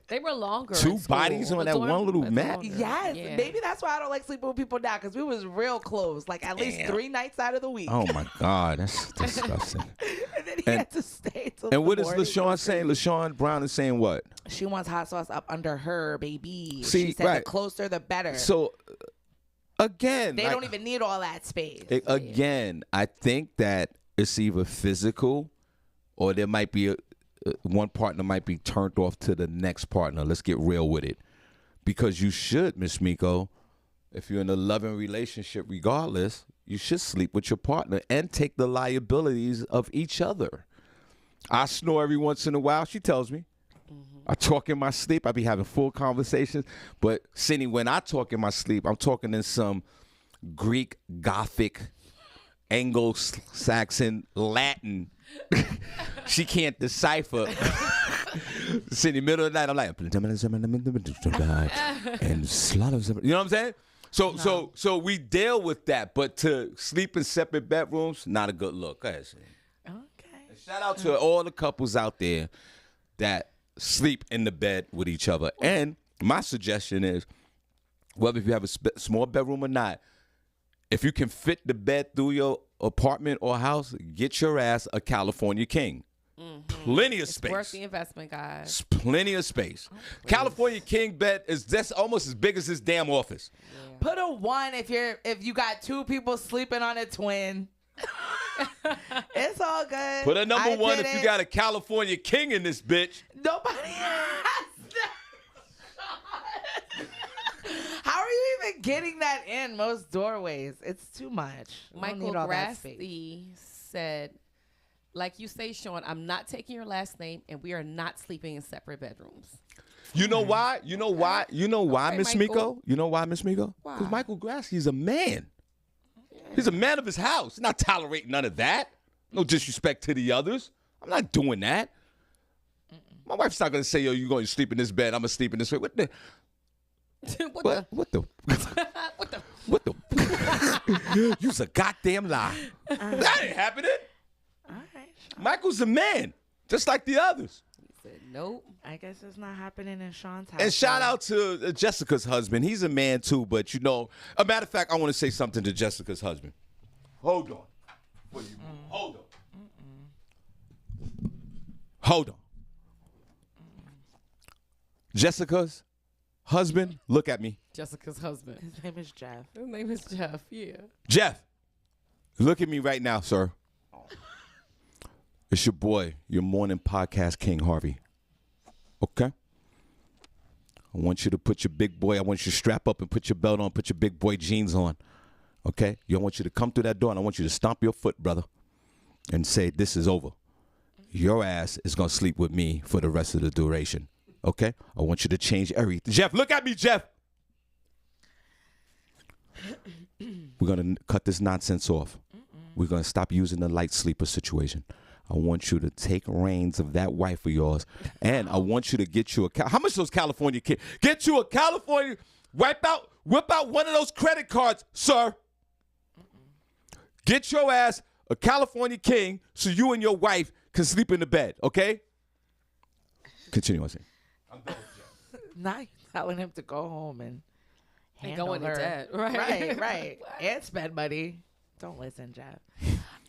[SPEAKER 3] They were longer.
[SPEAKER 1] Two
[SPEAKER 3] in school.
[SPEAKER 1] bodies on
[SPEAKER 3] The
[SPEAKER 1] that
[SPEAKER 3] dorm
[SPEAKER 1] one little
[SPEAKER 3] was
[SPEAKER 1] mat?
[SPEAKER 3] longer.
[SPEAKER 2] Yes,
[SPEAKER 3] Yeah.
[SPEAKER 2] maybe that's why I don't like sleeping with people now, because we was real close, like at least
[SPEAKER 1] Damn.
[SPEAKER 2] 3 nights out of the week.
[SPEAKER 1] Oh my God, that's disgusting.
[SPEAKER 2] And then he
[SPEAKER 1] And-
[SPEAKER 2] had to stay till
[SPEAKER 1] And
[SPEAKER 2] the
[SPEAKER 1] what is
[SPEAKER 2] morning.
[SPEAKER 1] LaShawn saying? LaShawn Brown is saying what?
[SPEAKER 2] She wants hot sauce up under her, baby.
[SPEAKER 1] See,
[SPEAKER 2] she said
[SPEAKER 1] right.
[SPEAKER 2] the closer, the better.
[SPEAKER 1] So again,
[SPEAKER 2] they
[SPEAKER 1] like,
[SPEAKER 2] don't even need all that space.
[SPEAKER 1] again, I think that it's either physical or there might be one partner might be turned off to the next partner. Let's get real with it. Because you should, Miss Miko, if you're in a loving relationship, regardless, you should sleep with your partner and take the liabilities of each other. I snore every once in a while. She tells me. I talk in my sleep. I be having full conversations. But, Senny, when I talk in my sleep, I'm talking in some Greek, Gothic, Anglo-Saxon, Latin. She can't decipher. Senny, middle of the night, I'm like, and you know what I'm saying? So we deal with that. But to sleep in separate bedrooms, not a good look. Go ahead, Senny.
[SPEAKER 2] Okay.
[SPEAKER 1] And shout out to all the couples out there that sleep in the bed with each other. And my suggestion is, whether if you have a small bedroom or not, if you can fit the bed through your apartment or house, get your ass a California King. Plenty of space.
[SPEAKER 3] Worth the investment, guys.
[SPEAKER 1] It's plenty of space. California King bed is that's almost as big as this damn office.
[SPEAKER 2] Put a 1 if you got 2 people sleeping on a twin. It's all good.
[SPEAKER 1] Put a number
[SPEAKER 2] I
[SPEAKER 1] 1
[SPEAKER 2] did
[SPEAKER 1] if you
[SPEAKER 2] it.
[SPEAKER 1] got a California King in this bitch.
[SPEAKER 2] Nobody has that. How are you even getting that in most doorways? It's too much. We don't
[SPEAKER 3] Michael
[SPEAKER 2] need all that space.
[SPEAKER 3] Grassley said, like you say, Shawn, I'm not taking your last name, and we are not sleeping in separate bedrooms.
[SPEAKER 1] You know why? You know why? You know why,
[SPEAKER 3] Okay,
[SPEAKER 1] Miss
[SPEAKER 3] Michael.
[SPEAKER 1] Miko? You know why, Miss Miko?
[SPEAKER 3] Why?
[SPEAKER 1] Because Michael Grassley's a man. He's a man of his house. He's not tolerating none of that. No disrespect to the others. I'm not doing that. My wife's not gonna say, "Yo, you're going to sleep in this bed. I'm gonna sleep in this bed." What the?
[SPEAKER 3] What
[SPEAKER 1] What the?
[SPEAKER 3] what the?
[SPEAKER 1] What the? You's a goddamn lie. That ain't happening.
[SPEAKER 2] All right.
[SPEAKER 1] Michael's a man, just like the others.
[SPEAKER 3] He said, nope.
[SPEAKER 2] I guess it's not happening in Sean's house.
[SPEAKER 1] And shout out to Jessica's husband. He's a man too, but you know, a matter of fact, I want to say something to Jessica's husband. Hold on. Hold on. Hold on. Jessica's husband, look at me.
[SPEAKER 3] Jessica's husband.
[SPEAKER 2] His name is Jeff.
[SPEAKER 3] His name is Jeff. Yeah.
[SPEAKER 1] Jeff, look at me right now, sir. It's your boy, your morning podcast king, Harvey. Okay? I want you to put your big boy, I want you to strap up and put your belt on, put your big boy jeans on. Okay? I want you to come through that door and I want you to stomp your foot, brother, and say, this is over. your ass is going to sleep with me for the rest of the duration. Okay? I want you to change everything. Jeff, look at me, Jeff. We're going to cut this nonsense off. We're going to stop using the light sleeper situation. I want you to take reins of that wife of yours, and I want you to get you a how much those California kids? Get you a California, whip out one of those credit cards, sir. Get your ass a California king so you and your wife can sleep in the bed, okay? Continue on saying. I'm done with Jeff.
[SPEAKER 2] Not telling him to go home and handle
[SPEAKER 3] go into
[SPEAKER 2] her.
[SPEAKER 3] debt, right?
[SPEAKER 2] Right. And spend money. Don't listen, Jeff.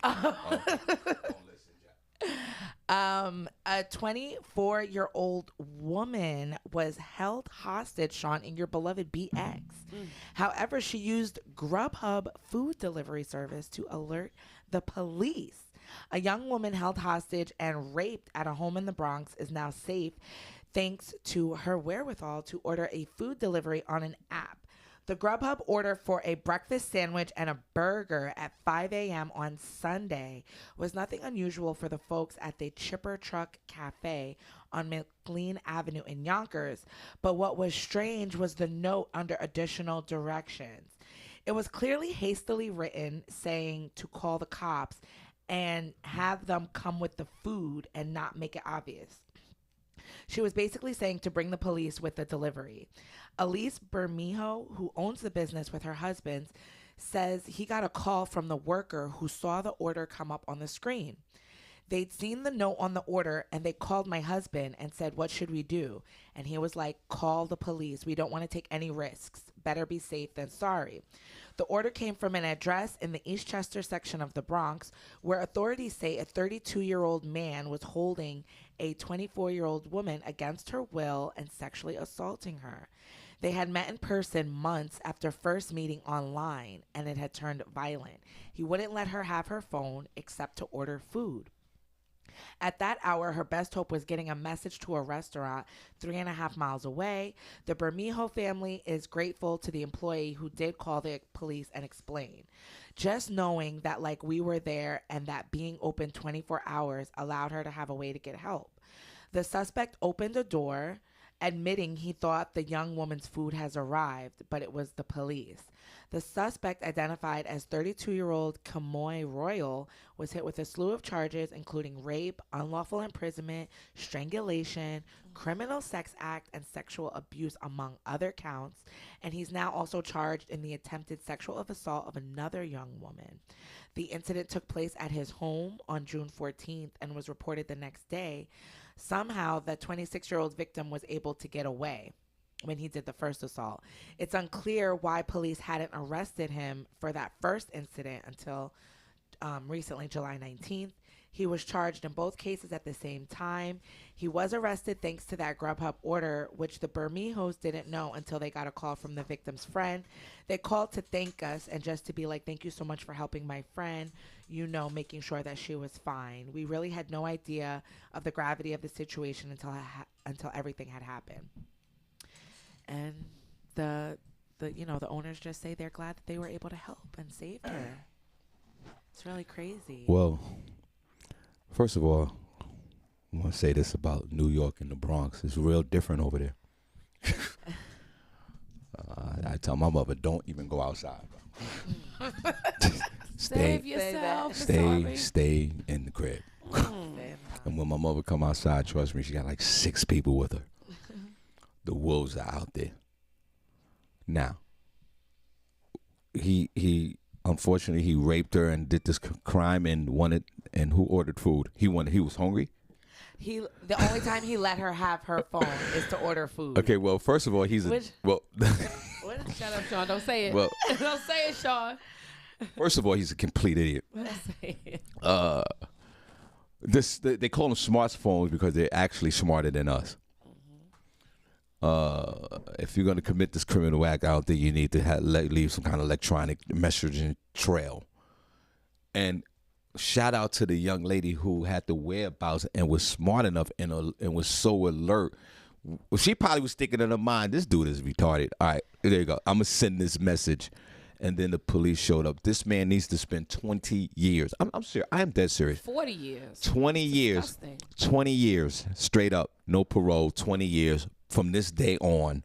[SPEAKER 1] Don't listen, Jeff.
[SPEAKER 2] A 24-year-old woman was held hostage, Shawn, in your beloved BX. However, she used Grubhub food delivery service to alert the police. A young woman held hostage and raped at a home in the Bronx is now safe thanks to her wherewithal to order a food delivery on an app. The Grubhub order for a breakfast sandwich and a burger at 5 a.m. on Sunday was nothing unusual for the folks at the Chipper Truck Cafe on McLean Avenue in Yonkers. But what was strange was the note under additional directions. It was clearly hastily written saying to call the cops and have them come with the food and not make it obvious. She was basically saying to bring the police with the delivery. Elise Bermejo, who owns the business with her husband, says he got a call from the worker who saw the order come up on the screen. They'd seen the note on the order and they called my husband and said, "What should we do?" And he was like, "Call the police. We don't want to take any risks. Better be safe than sorry." The order came from an address in the Eastchester section of the Bronx, where authorities say a 32-year-old man was holding a 24-year-old woman against her will and sexually assaulting her. They had met in person months after first meeting online, and it had turned violent. He wouldn't let her have her phone except to order food. At that hour, her best hope was getting a message to a restaurant 3.5 miles away. The Bermejo family is grateful to the employee who did call the police and explain. Just knowing that like we were there and that being open 24 hours allowed her to have a way to get help. The suspect opened a door, admitting he thought the young woman's food has arrived, but it was the police. The suspect, identified as 32-year-old Kamoy Royal, was hit with a slew of charges, including rape, unlawful imprisonment, strangulation, criminal sex act, and sexual abuse, among other counts. And he's now also charged in the attempted sexual assault of another young woman. The incident took place at his home on June 14th and was reported the next day. Somehow, the 26-year-old victim was able to get away when he did the first assault. It's unclear why police hadn't arrested him for that first incident until recently, July 19th. He was charged in both cases at the same time. He was arrested thanks to that Grubhub order, which the Bermejos didn't know until they got a call from the victim's friend. They called to thank us and just to be like, "Thank you so much for helping my friend, making sure that she was fine. We really had no idea of the gravity of the situation until everything had happened." And the owners just say they're glad that they were able to help and save her. It's really crazy.
[SPEAKER 1] Well, first of all, I want to say this about New York and the Bronx. It's real different over there. I tell my mother, don't even go outside.
[SPEAKER 3] Save yourself.
[SPEAKER 1] Stay in the crib. And when my mother come outside, trust me, she got like 6 people with her. The wolves are out there. Now, he unfortunately he raped her and did this crime and who ordered food? He was hungry.
[SPEAKER 2] The only time he let her have her phone is to order food.
[SPEAKER 1] Okay, well, first of all,
[SPEAKER 2] What?
[SPEAKER 3] Shut up, Shawn. Don't say it.
[SPEAKER 1] Well,
[SPEAKER 3] don't say it, Shawn.
[SPEAKER 1] First of all, he's a complete idiot.
[SPEAKER 3] Don't say it.
[SPEAKER 1] They call them smartphones because they're actually smarter than us. If you're going to commit this criminal act, I don't think you need to leave some kind of electronic messaging trail. And shout out to the young lady who had the whereabouts and was smart enough and was so alert. She probably was thinking in her mind, this dude is retarded. All right, there you go. I'm going to send this message. and then the police showed up. This man needs to spend 20 years. I'm serious. I am dead serious.
[SPEAKER 3] 40 years.
[SPEAKER 1] 20 years.
[SPEAKER 3] Disgusting.
[SPEAKER 1] 20 years straight up, no parole. 20 years from this day on,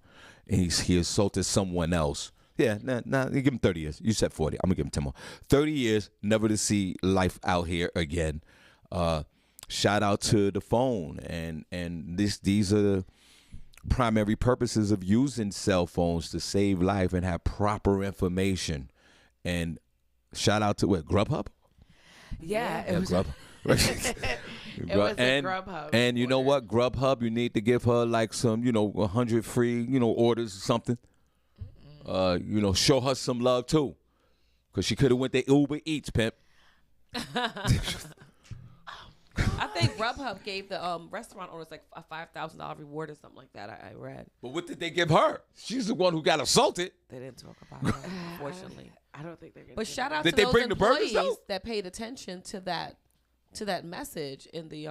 [SPEAKER 1] and he assaulted someone else. Yeah, nah, you give him 30 years. You said 40. I'm gonna give him 10 more. 30 years, never to see life out here again. Shout out to the phone, and these are the primary purposes of using cell phones to save life and have proper information. And shout out to Grubhub?
[SPEAKER 2] Yeah, it was.
[SPEAKER 1] Grubhub.
[SPEAKER 2] It was a Grubhub.
[SPEAKER 1] And you know what? Grubhub, you need to give her like some, 100 free, orders or something. Show her some love too. Because she could have went to Uber Eats, pimp.
[SPEAKER 3] I think Grubhub gave the restaurant owners like a $5,000 reward or something like that. I read.
[SPEAKER 1] But what did they give her? She's the one who got assaulted.
[SPEAKER 3] They didn't talk about it, unfortunately.
[SPEAKER 2] I don't think they're going to.
[SPEAKER 3] But shout out
[SPEAKER 1] Did
[SPEAKER 3] to
[SPEAKER 1] they
[SPEAKER 3] those
[SPEAKER 1] bring the burgers,
[SPEAKER 3] employees
[SPEAKER 1] though?
[SPEAKER 3] that paid attention to that message in the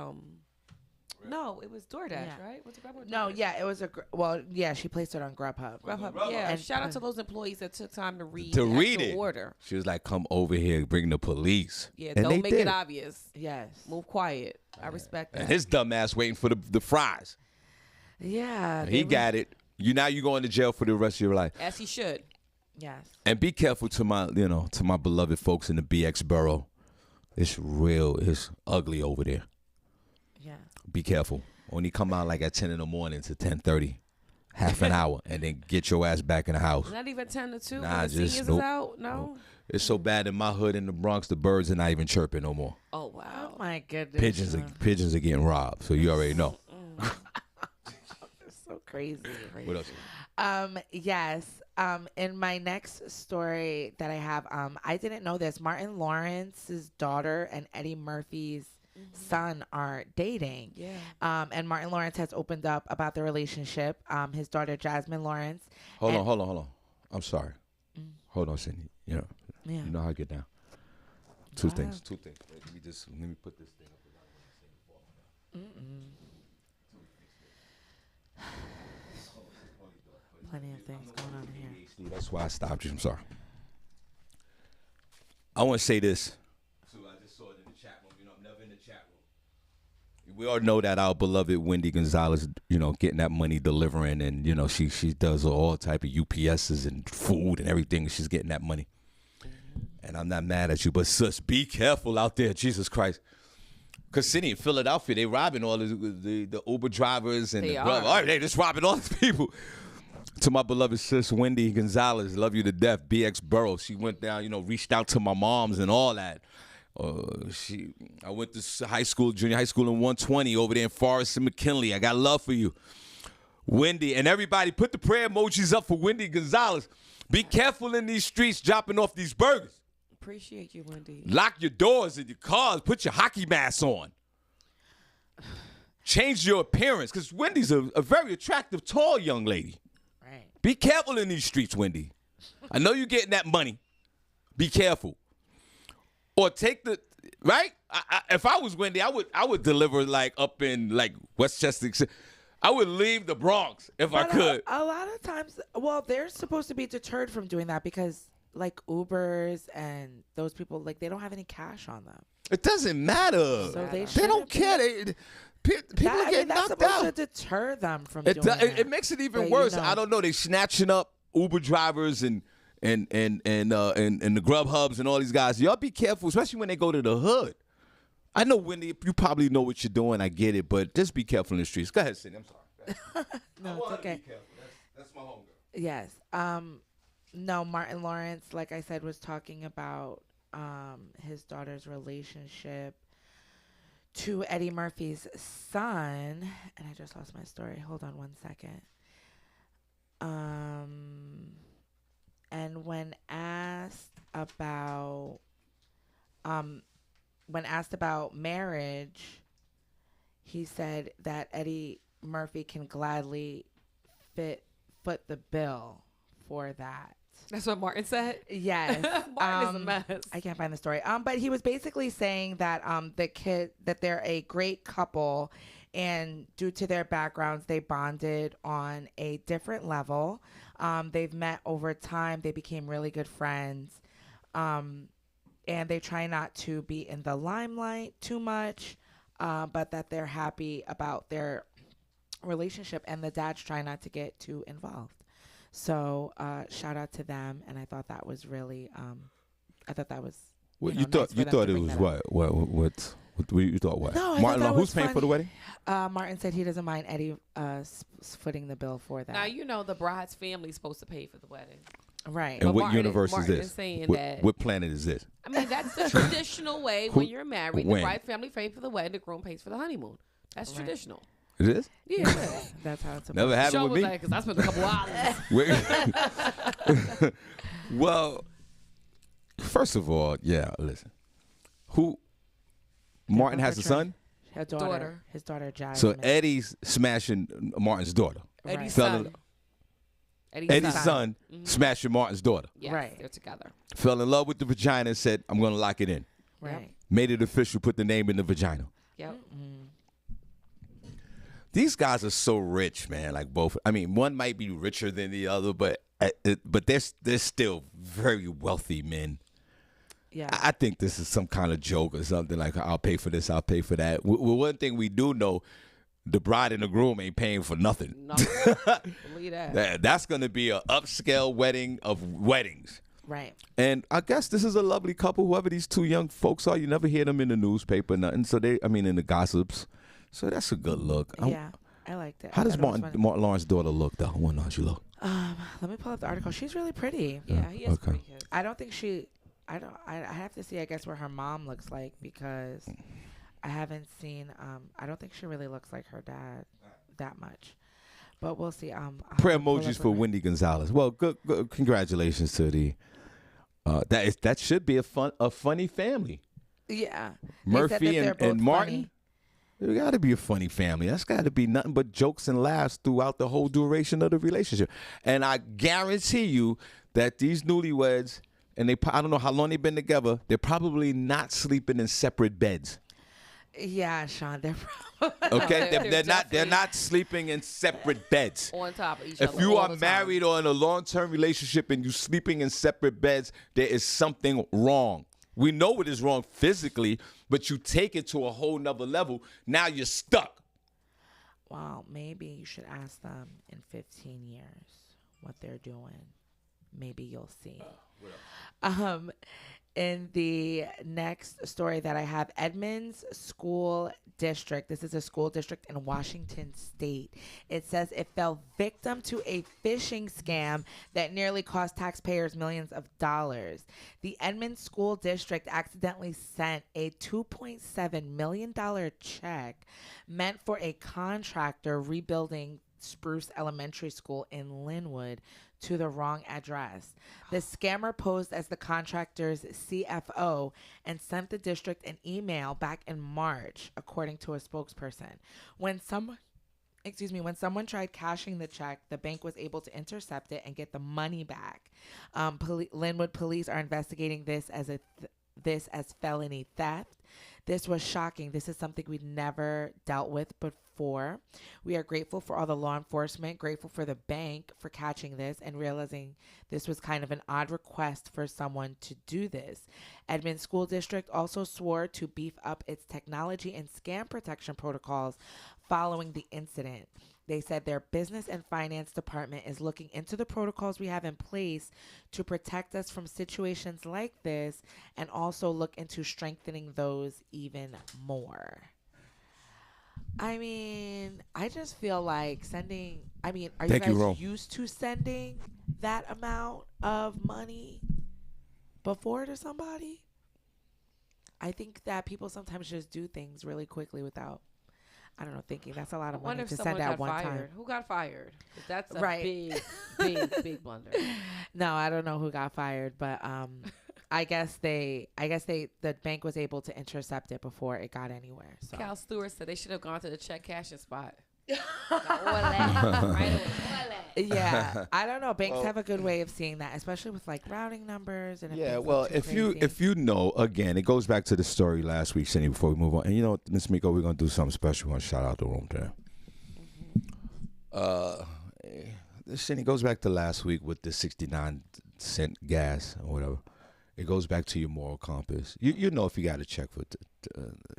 [SPEAKER 3] No, it was DoorDash,
[SPEAKER 2] Yeah.
[SPEAKER 3] right? Was it Grubhub?
[SPEAKER 2] No, yeah, it was she placed it on Grubhub.
[SPEAKER 3] Grubhub. Yeah,
[SPEAKER 2] And
[SPEAKER 3] shout out to those employees that took time to read
[SPEAKER 1] To
[SPEAKER 3] the
[SPEAKER 1] read
[SPEAKER 3] actual
[SPEAKER 1] it.
[SPEAKER 3] order.
[SPEAKER 1] She was like, come over here, bring the police.
[SPEAKER 3] Yeah,
[SPEAKER 1] And
[SPEAKER 3] don't
[SPEAKER 1] they
[SPEAKER 3] make
[SPEAKER 1] did.
[SPEAKER 3] it obvious.
[SPEAKER 2] Yes.
[SPEAKER 3] Move quiet. I respect that.
[SPEAKER 1] And his dumb ass waiting for the fries.
[SPEAKER 2] Yeah.
[SPEAKER 1] He got it. Now you going to jail for the rest of your life.
[SPEAKER 3] As he should.
[SPEAKER 2] Yes.
[SPEAKER 1] And be careful to my beloved folks in the BX borough. It's ugly over there.
[SPEAKER 2] Yeah.
[SPEAKER 1] Be careful. Only come out like at 10 in the morning to 10:30, half an hour, and then get your ass back in the house.
[SPEAKER 3] Not even 10 to 2
[SPEAKER 1] Nah,
[SPEAKER 3] when the
[SPEAKER 1] just
[SPEAKER 3] seniors
[SPEAKER 1] nope.
[SPEAKER 3] is out? No?
[SPEAKER 1] It's so bad in my hood in the Bronx, the birds are not even chirping no more.
[SPEAKER 3] Oh, wow.
[SPEAKER 2] Oh my goodness.
[SPEAKER 1] Pigeons are getting robbed, so you already know.
[SPEAKER 2] It's so crazy.
[SPEAKER 1] What else?
[SPEAKER 2] Yes. In my next story that I have, I didn't know this. Martin Lawrence's daughter and Eddie Murphy's son are dating.
[SPEAKER 3] Yeah.
[SPEAKER 2] And Martin Lawrence has opened up about their relationship. His daughter Jasmine Lawrence.
[SPEAKER 1] Hold on. I'm sorry. Hold on, Senny. You know how I get down. Two things. Wait, let me put this thing up.
[SPEAKER 2] Plenty of things going on here.
[SPEAKER 1] That's why I stopped you. I'm sorry. I want to say this. So I just saw it in the chat room. I'm never in the chat room. We all know that our beloved Wendy Gonzalez, getting that money delivering, and she does all type of UPSs and food and everything. She's getting that money, and I'm not mad at you, but sis, be careful out there, Jesus Christ. Because Senny in Philadelphia, they robbing all the Uber drivers and
[SPEAKER 3] They
[SPEAKER 1] the
[SPEAKER 3] are.
[SPEAKER 1] All right, they just robbing all these people. To my beloved sis, Wendy Gonzalez, love you to death, BX Borough. She went down, reached out to my moms and all that. I went to junior high school in 120 over there in Forest and McKinley. I got love for you. Wendy, and everybody put the prayer emojis up for Wendy Gonzalez. Be careful in these streets dropping off these burgers.
[SPEAKER 3] Appreciate you, Wendy.
[SPEAKER 1] Lock your doors in your cars. Put your hockey mask on. Change your appearance, because Wendy's a very attractive, tall young lady.
[SPEAKER 2] Right.
[SPEAKER 1] Be careful in these streets, Wendy. I know you're getting that money. Be careful. Or take the right. If I was Wendy, I would deliver like up in like Westchester. I would leave the Bronx if I could.
[SPEAKER 2] A lot of times, well, they're supposed to be deterred from doing that because like Ubers and those people, like they don't have any cash on them.
[SPEAKER 1] It doesn't matter.
[SPEAKER 2] So
[SPEAKER 1] they don't care. People are getting
[SPEAKER 2] that's
[SPEAKER 1] knocked
[SPEAKER 2] supposed
[SPEAKER 1] out.
[SPEAKER 2] to deter them from
[SPEAKER 1] It,
[SPEAKER 2] doing
[SPEAKER 1] it,
[SPEAKER 2] that.
[SPEAKER 1] it makes it even
[SPEAKER 2] But,
[SPEAKER 1] worse. I don't know. They snatching up Uber drivers and the Grub Hubs and all these guys. Y'all be careful, especially when they go to the hood. I know, Wendy, you probably know what you're doing. I get it, but just be careful in the streets. Go ahead, Cindy. I'm sorry.
[SPEAKER 2] No, it's okay.
[SPEAKER 1] Be careful. That's my homegirl.
[SPEAKER 2] Yes. No, Martin Lawrence, like I said, was talking about his daughter's relationship to Eddie Murphy's son. And I just lost my story. Hold on one second. And when asked about marriage, he said that Eddie Murphy can gladly foot the bill for that.
[SPEAKER 3] That's what Martin said?
[SPEAKER 2] Yes.
[SPEAKER 3] Martin is a mess.
[SPEAKER 2] I can't find the story. But he was basically saying that that they're a great couple, and due to their backgrounds, they bonded on a different level. They've met over time. They became really good friends. And they try not to be in the limelight too much, but that they're happy about their relationship, and the dads try not to get too involved. So shout out to them, and I thought that was really, I thought that was.
[SPEAKER 1] What
[SPEAKER 2] know,
[SPEAKER 1] you thought?
[SPEAKER 2] nice
[SPEAKER 1] You
[SPEAKER 2] for them
[SPEAKER 1] thought
[SPEAKER 2] to
[SPEAKER 1] it
[SPEAKER 2] bring
[SPEAKER 1] was
[SPEAKER 2] that
[SPEAKER 1] what?
[SPEAKER 2] up.
[SPEAKER 1] What you thought? What?
[SPEAKER 2] No, I
[SPEAKER 1] Martin,
[SPEAKER 2] thought that
[SPEAKER 1] who's
[SPEAKER 2] was
[SPEAKER 1] paying for the
[SPEAKER 2] funny.
[SPEAKER 1] wedding?
[SPEAKER 2] Martin said he doesn't mind Eddie footing the bill for that.
[SPEAKER 3] Now you know the bride's family is supposed to pay for the wedding.
[SPEAKER 2] Right.
[SPEAKER 1] And
[SPEAKER 3] But
[SPEAKER 1] what
[SPEAKER 3] Martin-
[SPEAKER 1] universe
[SPEAKER 3] Martin
[SPEAKER 1] is
[SPEAKER 3] is
[SPEAKER 1] this?
[SPEAKER 3] saying
[SPEAKER 1] what,
[SPEAKER 3] that-
[SPEAKER 1] what planet is this?
[SPEAKER 3] I mean, that's the traditional way when you're married.
[SPEAKER 1] when?
[SPEAKER 3] The bride family pays for the wedding, the groom pays for the honeymoon. That's
[SPEAKER 2] Right.
[SPEAKER 3] traditional.
[SPEAKER 1] It is?
[SPEAKER 3] Yeah. it is.
[SPEAKER 2] That's how it's supposed
[SPEAKER 1] Never
[SPEAKER 2] to
[SPEAKER 1] happened
[SPEAKER 3] Sean
[SPEAKER 1] with
[SPEAKER 3] was
[SPEAKER 1] me.
[SPEAKER 3] like, because I spent a couple hours.
[SPEAKER 1] Well, first of all, yeah. Listen, who? Martin has a son,
[SPEAKER 2] Her
[SPEAKER 3] Daughter.
[SPEAKER 2] His daughter, Jasmine.
[SPEAKER 1] so Eddie's smashing Martin's daughter.
[SPEAKER 2] Right.
[SPEAKER 3] Eddie's
[SPEAKER 1] Fell
[SPEAKER 3] son.
[SPEAKER 1] in-
[SPEAKER 3] Eddie's
[SPEAKER 1] Eddie's
[SPEAKER 3] son.
[SPEAKER 1] son
[SPEAKER 3] Mhm.
[SPEAKER 1] smashing Martin's daughter.
[SPEAKER 3] Yes,
[SPEAKER 2] Right.
[SPEAKER 3] they're together.
[SPEAKER 1] Fell in love with the vagina and said, "I'm going to lock it in."
[SPEAKER 2] Right.
[SPEAKER 1] Made it official. Put the name in the vagina.
[SPEAKER 3] Yep.
[SPEAKER 1] These guys are so rich, man. Like both. I mean, one might be richer than the other, but they're still very wealthy men.
[SPEAKER 2] Yeah.
[SPEAKER 1] I think this is some kind of joke or something like, I'll pay for this, I'll pay for that. Well, one thing we do know, the bride and the groom ain't paying for nothing.
[SPEAKER 3] No. Believe that.
[SPEAKER 1] That's going to be an upscale wedding of weddings.
[SPEAKER 2] Right.
[SPEAKER 1] And I guess this is a lovely couple, whoever these two young folks are. You never hear them in the newspaper, nothing. So in the gossips. So that's a good look.
[SPEAKER 2] Yeah. I liked it.
[SPEAKER 1] How
[SPEAKER 2] I
[SPEAKER 1] does
[SPEAKER 2] thought it was
[SPEAKER 1] Martin
[SPEAKER 2] funny.
[SPEAKER 1] Lawrence's daughter look, though? I wonder how she look.
[SPEAKER 2] Let me pull up the article. She's really pretty.
[SPEAKER 3] Yeah, he is
[SPEAKER 1] Okay.
[SPEAKER 3] pretty good.
[SPEAKER 2] I don't think she. I have to see. I guess what her mom looks like, because I haven't seen. I don't think she really looks like her dad that much. But we'll see. I'll
[SPEAKER 1] Prayer
[SPEAKER 2] pull
[SPEAKER 1] emojis
[SPEAKER 2] up
[SPEAKER 1] for
[SPEAKER 2] her-
[SPEAKER 1] Wendy Gonzalez. Well, good congratulations to the. That should be a funny family.
[SPEAKER 2] Yeah. They said
[SPEAKER 1] Murphy
[SPEAKER 2] that they're
[SPEAKER 1] and
[SPEAKER 2] both
[SPEAKER 1] Martin.
[SPEAKER 2] funny.
[SPEAKER 1] It got to be a funny family. That's got to be nothing but jokes and laughs throughout the whole duration of the relationship. And I guarantee you that these newlyweds, and I don't know how long they've been together, they're probably not sleeping in separate beds.
[SPEAKER 2] Yeah, Sean. They're probably.
[SPEAKER 1] Okay,
[SPEAKER 3] They're
[SPEAKER 1] they're not
[SPEAKER 3] definitely-
[SPEAKER 1] sleeping in separate beds.
[SPEAKER 3] On top of each other.
[SPEAKER 1] If you
[SPEAKER 3] all
[SPEAKER 1] are
[SPEAKER 3] the time.
[SPEAKER 1] married or in a long-term relationship and you sleeping in separate beds, there is something wrong. We know what is wrong physically, but you take it to a whole nother level. Now you're stuck.
[SPEAKER 2] Well, maybe you should ask them in 15 years what they're doing. Maybe you'll see. In the next story that I have, Edmonds School District. This is a school district in Washington State. It says it fell victim to a phishing scam that nearly cost taxpayers millions of dollars. The Edmonds School District accidentally sent a $2.7 million check meant for a contractor rebuilding Spruce Elementary School in Linwood to the wrong address. The scammer posed as the contractor's CFO and sent the district an email back in March, according to a spokesperson. When someone tried cashing the check, the bank was able to intercept it and get the money back. Linwood police are investigating this as felony theft. This was shocking. This is something we'd never dealt with before. We are grateful for all the law enforcement, grateful for the bank for catching this and realizing this was kind of an odd request for someone to do this. Edmonds School District also swore to beef up its technology and scam protection protocols following the incident. They said their business and finance department is looking into the protocols we have in place to protect us from situations like this and also look into strengthening those even more. I mean, I just feel like are you
[SPEAKER 1] Thank you,
[SPEAKER 2] guys
[SPEAKER 1] Ro.
[SPEAKER 2] used to sending that amount of money before to somebody? I think that people sometimes just do things really quickly without, I don't know, thinking that's a lot
[SPEAKER 3] I
[SPEAKER 2] of
[SPEAKER 3] wonder
[SPEAKER 2] money
[SPEAKER 3] if
[SPEAKER 2] to
[SPEAKER 3] someone
[SPEAKER 2] send out
[SPEAKER 3] got
[SPEAKER 2] one
[SPEAKER 3] fired.
[SPEAKER 2] time.
[SPEAKER 3] Who got fired? 'Cause that's a
[SPEAKER 2] Right.
[SPEAKER 3] big blunder.
[SPEAKER 2] No, I don't know who got fired, but I guess the bank was able to intercept it before it got anywhere. So
[SPEAKER 3] Cal Stewart said they should have gone to the check cashing spot. Right away.
[SPEAKER 2] yeah, I don't know. Banks have a good way of seeing that, especially with like routing numbers and
[SPEAKER 1] Yeah,
[SPEAKER 2] things
[SPEAKER 1] well,
[SPEAKER 2] look too
[SPEAKER 1] if you know, again, it goes back to the story last week, Senny, before we move on. And you know, Miss Miko, we're gonna do something special. We're gonna shout out the room there. this thing goes back to last week with the 69-cent gas or whatever. It goes back to your moral compass. You know if you got a check for,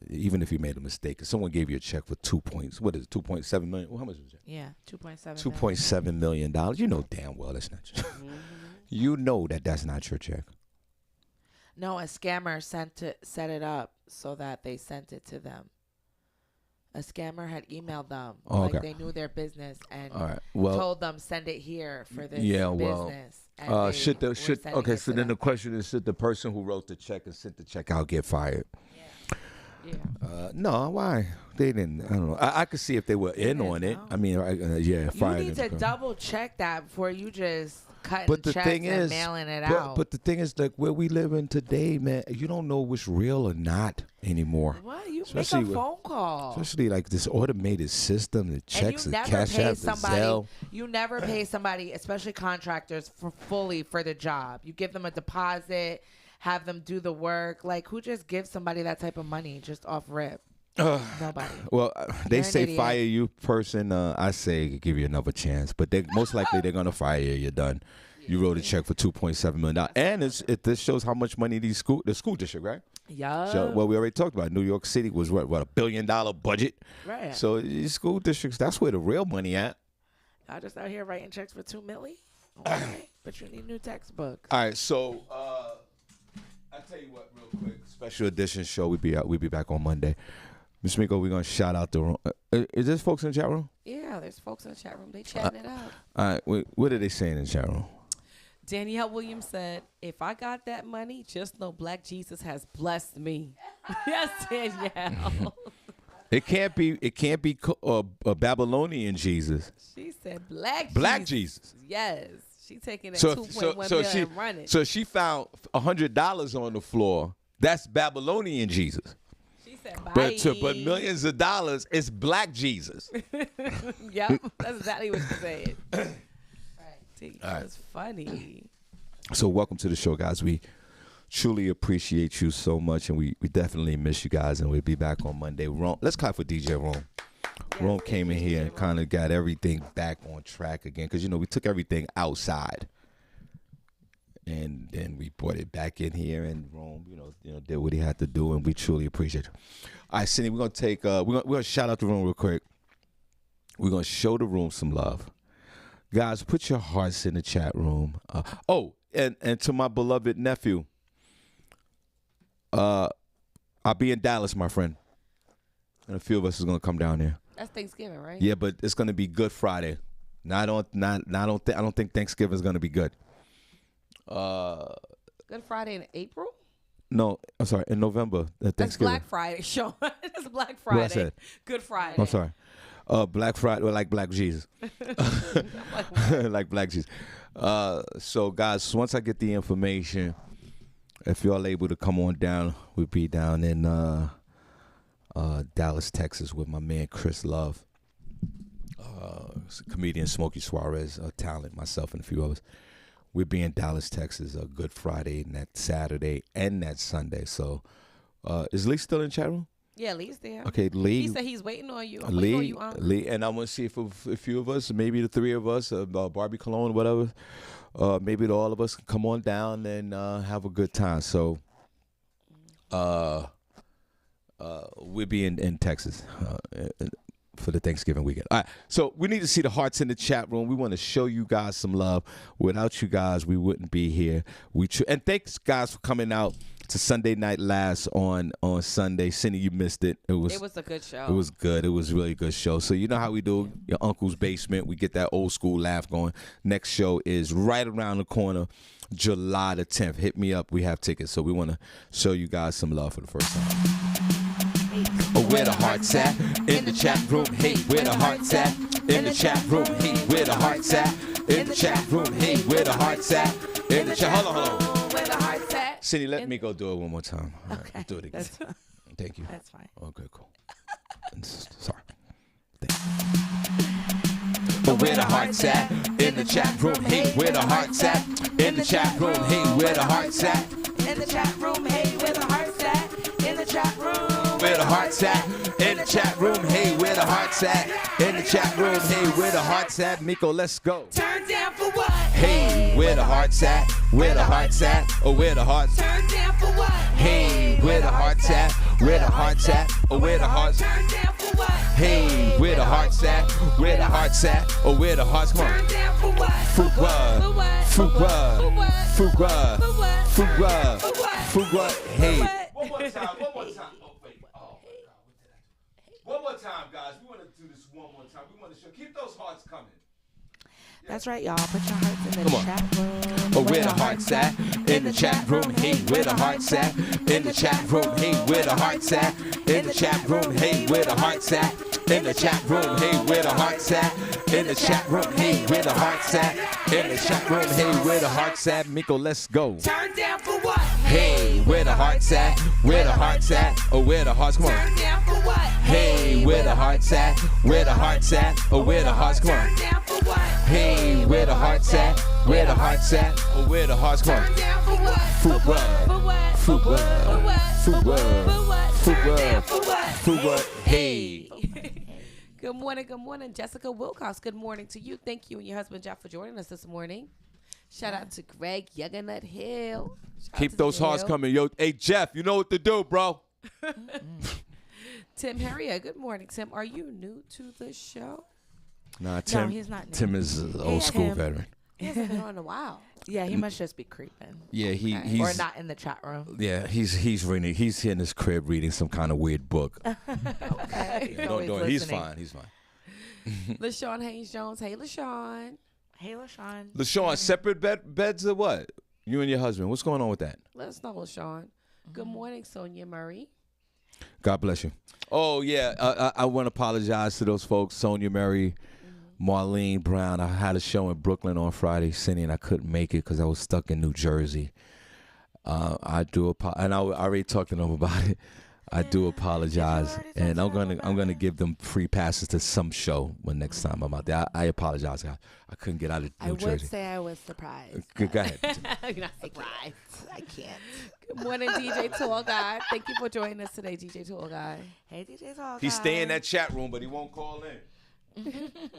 [SPEAKER 1] even if you made a mistake, if someone gave you a check for 2.7 million? Well, how much was it?
[SPEAKER 2] Yeah, 2.7.
[SPEAKER 1] $2.7 million. You know damn well that's not your check. You know that's not your check.
[SPEAKER 2] No, a scammer set it up so that they sent it to them. A scammer had emailed them, like they knew their business and told them send it here for this business.
[SPEAKER 1] So then the question is, should the person who wrote the check and sent the check out get fired? Yeah. No, why? They didn't. I don't know. I could see if they were in on it. I mean, fired.
[SPEAKER 2] You need to double check that before you just cutting checks and mailing it out.
[SPEAKER 1] But the thing is, like where we live in today, man, you don't know what's real or not anymore.
[SPEAKER 2] What? You especially make a phone call.
[SPEAKER 1] Especially like this automated system, the checks, the cash app, the Zelle.
[SPEAKER 2] You never pay somebody, especially contractors, fully for the job. You give them a deposit, have them do the work. Like, who just gives somebody that type of money just off rip? Nobody.
[SPEAKER 1] Well, they say fire you person. I say give you another chance, but most likely they're gonna fire you. You're done. You wrote a check for $2.7 million, and this shows how much money the school district, right?
[SPEAKER 2] Yeah.
[SPEAKER 1] So, well, we already talked about New York City was what $1 billion budget.
[SPEAKER 2] Right.
[SPEAKER 1] So these school districts, that's where the real money at.
[SPEAKER 2] I just out here writing checks for $2 million. Okay. But you need new textbooks.
[SPEAKER 1] All right. So I tell you what, real quick, special edition show. We be back on Monday. Ms. Miko, we're gonna shout out the room. Is there folks in the chat room?
[SPEAKER 3] Yeah, there's folks in the chat room. They chatting it up.
[SPEAKER 1] All right. What are they saying in the chat room?
[SPEAKER 3] Danielle Williams said, "If I got that money, just know Black Jesus has blessed me." Yes, Danielle.
[SPEAKER 1] It can't be a Babylonian Jesus.
[SPEAKER 3] She said Black
[SPEAKER 1] Jesus.
[SPEAKER 3] Yes. She taking that 2.1 million and running.
[SPEAKER 1] So she found $100 on the floor. That's Babylonian Jesus.
[SPEAKER 3] She said, bye.
[SPEAKER 1] But millions of dollars is Black Jesus.
[SPEAKER 3] Yep, that's exactly what she said. Right. That's funny.
[SPEAKER 1] So welcome to the show, guys. We truly appreciate you so much, and we definitely miss you guys, and we'll be back on Monday. Let's clap for DJ Rome. Yes, Rome came in here and kind of got everything back on track again, because, we took everything outside, and then we brought it back in here, and Rome, did what he had to do, and we truly appreciate it. All right, Senny, we're going to take, we're going to shout out the room real quick. We're going to show the room some love. Guys, put your hearts in the chat room. And to my beloved nephew, I'll be in Dallas, my friend. And a few of us is gonna come down there.
[SPEAKER 3] That's Thanksgiving, right?
[SPEAKER 1] Yeah, but it's gonna be Good Friday. I don't think Thanksgiving is gonna be good.
[SPEAKER 3] Good Friday in April?
[SPEAKER 1] No, I'm sorry, in November.
[SPEAKER 3] That's Black Friday, Sean. That's Black Friday.
[SPEAKER 1] What I said?
[SPEAKER 3] Good Friday.
[SPEAKER 1] I'm sorry. Black Friday, like Black Jesus. Like Black Jesus. So, guys, once I get the information, if y'all able to come on down, we'll be down in Dallas, Texas with my man Chris Love, comedian Smokey Suarez, talent, myself, and a few others. We'll be in Dallas, Texas, Good Friday, and that Saturday and that Sunday. So, is Lee still in the chat room?
[SPEAKER 3] Yeah, Lee's there.
[SPEAKER 1] Okay, Lee.
[SPEAKER 3] He said he's waiting on you.
[SPEAKER 1] Lee, and I want to see if a few of us, maybe the three of us, Barbi, Cologne, whatever, maybe all of us can come on down and have a good time. So, we'll be in Texas for the Thanksgiving weekend. All right, so we need to see the hearts in the chat room. We want to show you guys some love. Without you guys, we wouldn't be here. And thanks, guys, for coming out to Sunday Night Last on Sunday. Senny, you missed it. It was
[SPEAKER 3] a good show.
[SPEAKER 1] It was good. It was a really good show. So you know how we do your uncle's basement. We get that old school laugh going. Next show is right around the corner, July the 10th. Hit me up. We have tickets. So we want to show you guys some love for the first time. Where the hearts at? In the chat room. Hey, where the hearts at? In the chat room. Hey, where the hearts at? In the chat room. Hey, where the hearts at? In the chat. Hold on.
[SPEAKER 2] Where the heart's at?
[SPEAKER 1] Cindy, let me go do it one more time. All right,
[SPEAKER 2] okay.
[SPEAKER 1] Do it again.
[SPEAKER 2] That's fine.
[SPEAKER 1] Thank you.
[SPEAKER 2] That's fine.
[SPEAKER 1] Okay, cool. Sorry. Where the hearts at? In the chat room. Hey, where the hearts at? In the chat room. Hey, where the hearts at?
[SPEAKER 2] In the chat room. Hey, where the heart's at? In the chat room.
[SPEAKER 1] Where the heart's at? In the chat room. Hey, where the hearts at? In the chat room, hey, where the hearts at? Miko, let's go.
[SPEAKER 2] Turn down for what?
[SPEAKER 1] Hey, where the hearts at? Where the hearts at? Oh, where the hearts?
[SPEAKER 2] Turn down for what?
[SPEAKER 1] Hey, where the hearts at? Where the hearts at? Oh, where the hearts?
[SPEAKER 2] Turn down for what?
[SPEAKER 1] Hey, where the hearts at? Where the hearts at? Oh, where the hearts? Come on.
[SPEAKER 2] Turn down for what?
[SPEAKER 1] For what?
[SPEAKER 2] For what?
[SPEAKER 1] For what?
[SPEAKER 2] For what?
[SPEAKER 1] For what?
[SPEAKER 2] For what?
[SPEAKER 1] For what?
[SPEAKER 2] For what?
[SPEAKER 1] For what? Hey.
[SPEAKER 2] what?
[SPEAKER 1] One more time. One more time. Oh, wait. Oh, my God. What did I do? One more time, guys. We want to do this one more time. We want to show. Keep those hearts coming.
[SPEAKER 2] That's right, y'all. Put your hearts in the
[SPEAKER 1] Come on.
[SPEAKER 2] chat room.
[SPEAKER 1] Oh, where the hearts at? In the chat room. Hey, where the hearts at? In the chat room. Hey, where the hearts at? In the chat room. Hey, where the hearts at? In the chat room. Hey, where the hearts at? In the chat room. Hey, where the hearts at? In the chat room. Hey, where the hearts at? Miko, let's go.
[SPEAKER 2] Turn down for what?
[SPEAKER 1] Hey, where the hearts at? Where the hearts at? Oh, where the hearts? Come on.
[SPEAKER 2] Turn down for what?
[SPEAKER 1] Hey, where the hearts at? Where the hearts at? Oh, where the hearts? Come on.
[SPEAKER 2] Turn down for what?
[SPEAKER 1] Hey, where the hearts at? Where the hearts at? Oh, where the hearts? Come on.
[SPEAKER 2] Turn down for what?
[SPEAKER 1] For what?
[SPEAKER 2] For what?
[SPEAKER 1] For what?
[SPEAKER 2] For what?
[SPEAKER 1] For what?
[SPEAKER 2] For what?
[SPEAKER 1] For
[SPEAKER 2] Turn down
[SPEAKER 1] what?
[SPEAKER 2] for what?
[SPEAKER 1] For what? Hey.
[SPEAKER 3] Good morning, Jessica Wilcox. Good morning to you. Thank you and your husband Jeff for joining us this morning. Shout out to Greg Yuggernut Hill. Shout out
[SPEAKER 1] Keep
[SPEAKER 3] to
[SPEAKER 1] those hearts
[SPEAKER 3] Hill.
[SPEAKER 1] coming, yo. Hey, Jeff, you know what to do, bro.
[SPEAKER 3] Tim Harriet. Good morning, Tim. Are you new to the show?
[SPEAKER 1] Nah, Tim.
[SPEAKER 2] he's not new.
[SPEAKER 1] Tim is an old school
[SPEAKER 2] Tim.
[SPEAKER 1] veteran.
[SPEAKER 3] He hasn't been on in a while.
[SPEAKER 2] Yeah, he must just be creeping.
[SPEAKER 1] Yeah,
[SPEAKER 2] Or
[SPEAKER 1] he's
[SPEAKER 2] not in the chat room.
[SPEAKER 1] yeah, he's reading. He's in his crib reading some kind of weird book.
[SPEAKER 3] Okay.
[SPEAKER 2] He's always
[SPEAKER 1] He's
[SPEAKER 2] listening.
[SPEAKER 1] fine. He's fine.
[SPEAKER 3] LaShawn Haynes Jones. Hey, LaShawn.
[SPEAKER 2] Hey, LaShawn.
[SPEAKER 1] LaShawn, separate beds or what? You and your husband. What's going on with that?
[SPEAKER 3] Let us know, LaShawn. Good morning, Sonia Murray.
[SPEAKER 1] God bless you. Oh, yeah. I want to apologize to those folks, Sonia Mary, Marlene Brown. I had a show in Brooklyn on Friday, Senny, and I couldn't make it because I was stuck in New Jersey. I do apologize, and I already talked to them about it. I do apologize, and I'm gonna give them free passes to some show when next time I'm out there. I apologize. I couldn't get out of New Jersey.
[SPEAKER 2] I would say I was surprised.
[SPEAKER 1] Go ahead.
[SPEAKER 3] You're not surprised.
[SPEAKER 2] I can't.
[SPEAKER 3] Good morning, DJ Tall Guy. Thank you for joining us today, DJ Tall Guy.
[SPEAKER 2] Hey, DJ Talk.
[SPEAKER 1] He stay in that chat room, but he won't call in.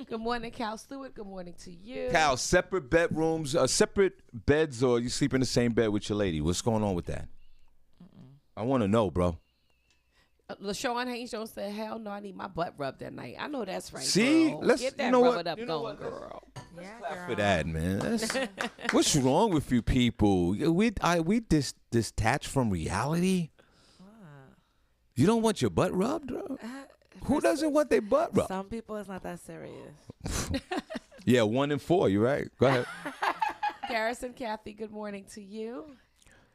[SPEAKER 3] Good morning, Cal Stewart. Good morning to you.
[SPEAKER 1] Cal, separate bedrooms, separate beds, or you sleep in the same bed with your lady? What's going on with that? I want to know, bro.
[SPEAKER 3] LaShawn Haynes Jones said, "Hell no, I need my butt rubbed that night." I know that's right.
[SPEAKER 1] See,
[SPEAKER 3] girl.
[SPEAKER 1] let's
[SPEAKER 3] get that
[SPEAKER 1] you know
[SPEAKER 3] rub
[SPEAKER 1] what?
[SPEAKER 3] it up
[SPEAKER 1] You know
[SPEAKER 3] going,
[SPEAKER 1] what?
[SPEAKER 3] girl.
[SPEAKER 2] Yeah,
[SPEAKER 1] Clap
[SPEAKER 2] girl.
[SPEAKER 1] for that, man. What's wrong with you people? We detached from reality. You don't want your butt rubbed, bro? Who doesn't want their butt rubbed?
[SPEAKER 2] Some people, it's not that serious.
[SPEAKER 1] Yeah, 1 in 4. You're right. Go ahead.
[SPEAKER 3] Garrison Kathy, good morning to you.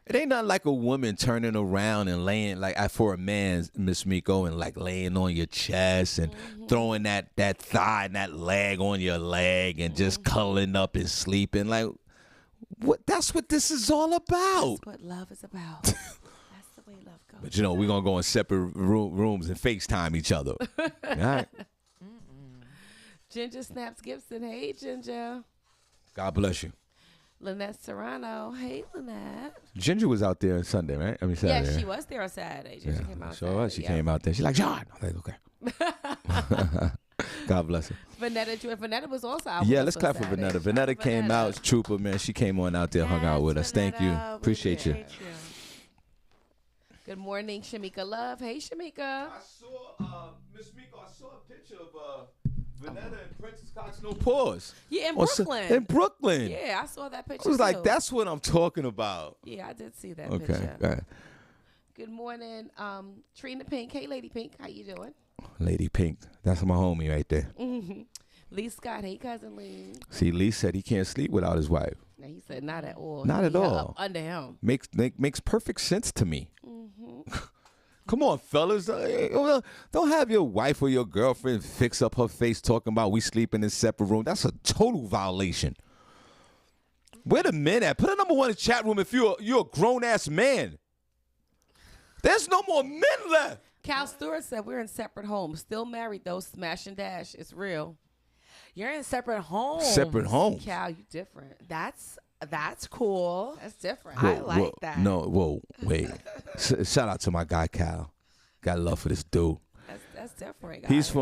[SPEAKER 1] It ain't nothing like a woman turning around and laying like for a man, Miss Miko, and like laying on your chest and throwing that thigh and that leg on your leg and just cuddling up and sleeping. Like, what? That's what this is all about.
[SPEAKER 3] That's what love is about. That's the way love goes.
[SPEAKER 1] But you know, we're gonna go in separate rooms and FaceTime each other. All right.
[SPEAKER 3] Ginger Snaps Gibson, hey Ginger.
[SPEAKER 1] God bless you.
[SPEAKER 3] Lynette Serrano, hey Lynette.
[SPEAKER 1] Ginger was out there on Sunday, right? I mean Saturday.
[SPEAKER 3] Yeah, she
[SPEAKER 1] right?
[SPEAKER 3] was there on Saturday. Ginger came out.
[SPEAKER 1] So
[SPEAKER 3] Saturday,
[SPEAKER 1] she
[SPEAKER 3] yeah.
[SPEAKER 1] came out there. She's like, John. I'm like, okay. God bless her.
[SPEAKER 3] Vanetta was also out.
[SPEAKER 1] Yeah,
[SPEAKER 3] with
[SPEAKER 1] let's
[SPEAKER 3] us
[SPEAKER 1] clap
[SPEAKER 3] on
[SPEAKER 1] for
[SPEAKER 3] Saturday.
[SPEAKER 1] Vanetta. Vanetta came out, trooper, man. She came on out there, hung out with us. Thank you.
[SPEAKER 2] Vanetta, we
[SPEAKER 1] Appreciate you.
[SPEAKER 3] Good morning, Shamika Love. Hey, Shamika.
[SPEAKER 1] I saw, Miss Miko, I saw a picture of Vanetta and Princess Cox No Pause.
[SPEAKER 3] Yeah, in
[SPEAKER 1] Also-
[SPEAKER 3] Brooklyn.
[SPEAKER 1] In Brooklyn.
[SPEAKER 3] Yeah, I saw that picture.
[SPEAKER 1] I was like,
[SPEAKER 3] too.
[SPEAKER 1] that's what I'm talking about.
[SPEAKER 3] Yeah, I did see that
[SPEAKER 1] Okay.
[SPEAKER 3] picture.
[SPEAKER 1] Go ahead.
[SPEAKER 3] Good morning, Trina Pink. Hey, Lady Pink. How you doing?
[SPEAKER 1] Lady Pink. That's my homie right there.
[SPEAKER 3] Lee Scott. Hey, cousin Lee.
[SPEAKER 1] See, Lee said he can't sleep without his wife.
[SPEAKER 3] Now, he said not at all.
[SPEAKER 1] Not
[SPEAKER 3] He
[SPEAKER 1] at
[SPEAKER 3] held
[SPEAKER 1] all.
[SPEAKER 3] up under him.
[SPEAKER 1] Makes perfect sense to me. Come on, fellas. Don't have your wife or your girlfriend fix up her face talking about we sleeping in separate rooms. That's a total violation. Where the men at? Put a number 1 in the chat room if you're a grown-ass man. There's no more men left.
[SPEAKER 3] Cal Stewart said we're in separate homes. Still married, though. Smash and dash. It's real.
[SPEAKER 2] You're in separate homes.
[SPEAKER 1] Separate homes.
[SPEAKER 3] Cal, you different.
[SPEAKER 2] That's cool.
[SPEAKER 3] That's different.
[SPEAKER 2] I like that.
[SPEAKER 1] No, wait. Shout out to my guy, Cal. Got love for this dude.
[SPEAKER 3] That's different, guys.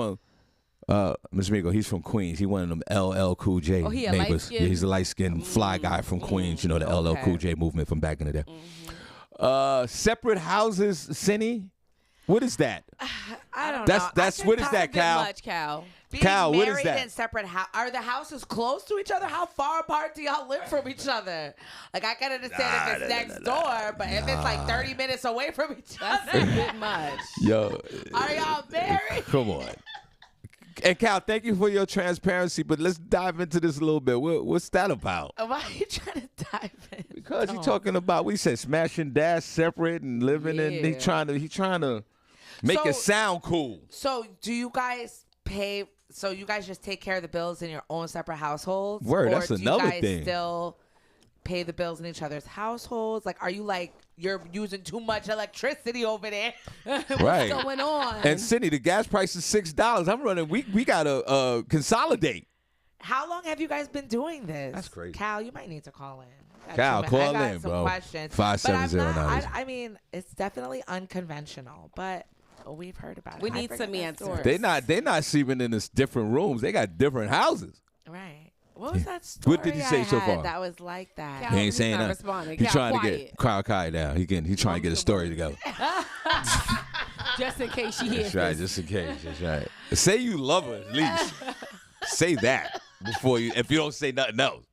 [SPEAKER 1] Mr. Migo, he's from Queens. He one of them LL Cool J
[SPEAKER 3] he a
[SPEAKER 1] neighbors.
[SPEAKER 3] light-skinned?
[SPEAKER 1] Yeah, he's a light-skinned fly guy from Queens. You know, the LL Cool J movement from back in the day. Separate houses, Senny? What is that?
[SPEAKER 2] I don't know.
[SPEAKER 1] That's what is that, Cal?
[SPEAKER 3] Much, Cal.
[SPEAKER 2] Being
[SPEAKER 1] Cal, what is
[SPEAKER 2] married
[SPEAKER 1] that?
[SPEAKER 2] in separate are the houses close to each other? How far apart do y'all live from each other? Like, I can understand if it's next door, but if it's like 30 minutes away from each other,
[SPEAKER 3] That's a bit much.
[SPEAKER 1] Yo,
[SPEAKER 2] are y'all married?
[SPEAKER 1] come on. And Cal, thank you for your transparency, but let's dive into this a little bit. What's that about?
[SPEAKER 2] Why are you trying to dive in?
[SPEAKER 1] Because you're talking about, we said smash and dash separate and living in. He trying to make it sound cool.
[SPEAKER 2] So do you guys pay? So you guys just take care of the bills in your own separate households?
[SPEAKER 1] Word,
[SPEAKER 2] or
[SPEAKER 1] that's another
[SPEAKER 2] do you guys
[SPEAKER 1] thing.
[SPEAKER 2] still pay the bills in each other's households? Like, are you like, you're using too much electricity over there?
[SPEAKER 1] Right.
[SPEAKER 3] What's going on?
[SPEAKER 1] And Cindy, the gas price is $6. I'm running. We gotta consolidate.
[SPEAKER 2] How long have you guys been doing this?
[SPEAKER 1] That's crazy.
[SPEAKER 2] Cal, you might need to call in.
[SPEAKER 1] Cal, call
[SPEAKER 2] I got
[SPEAKER 1] in,
[SPEAKER 2] some
[SPEAKER 1] bro.
[SPEAKER 2] questions.
[SPEAKER 1] 5709.
[SPEAKER 2] I mean, it's definitely unconventional, but we've heard about it.
[SPEAKER 3] We
[SPEAKER 2] I
[SPEAKER 3] need
[SPEAKER 2] forget
[SPEAKER 3] some
[SPEAKER 2] that
[SPEAKER 3] answers.
[SPEAKER 2] story.
[SPEAKER 1] They not sleeping in this different rooms. They got different houses.
[SPEAKER 2] Right. What was that story?
[SPEAKER 1] What did he say
[SPEAKER 2] I
[SPEAKER 1] so
[SPEAKER 2] had
[SPEAKER 1] far?
[SPEAKER 2] That was like that.
[SPEAKER 3] Cal,
[SPEAKER 1] He ain't
[SPEAKER 3] he's
[SPEAKER 1] saying
[SPEAKER 3] not
[SPEAKER 1] that.
[SPEAKER 3] responding.
[SPEAKER 1] He's
[SPEAKER 3] Cal,
[SPEAKER 1] trying to
[SPEAKER 3] quiet.
[SPEAKER 1] get Kyle down. He trying to get a story together.
[SPEAKER 3] Just in case she hears
[SPEAKER 1] That's right,
[SPEAKER 3] this.
[SPEAKER 1] just in case. That's right. Say you love her at least. Say that before you. If you don't say nothing else.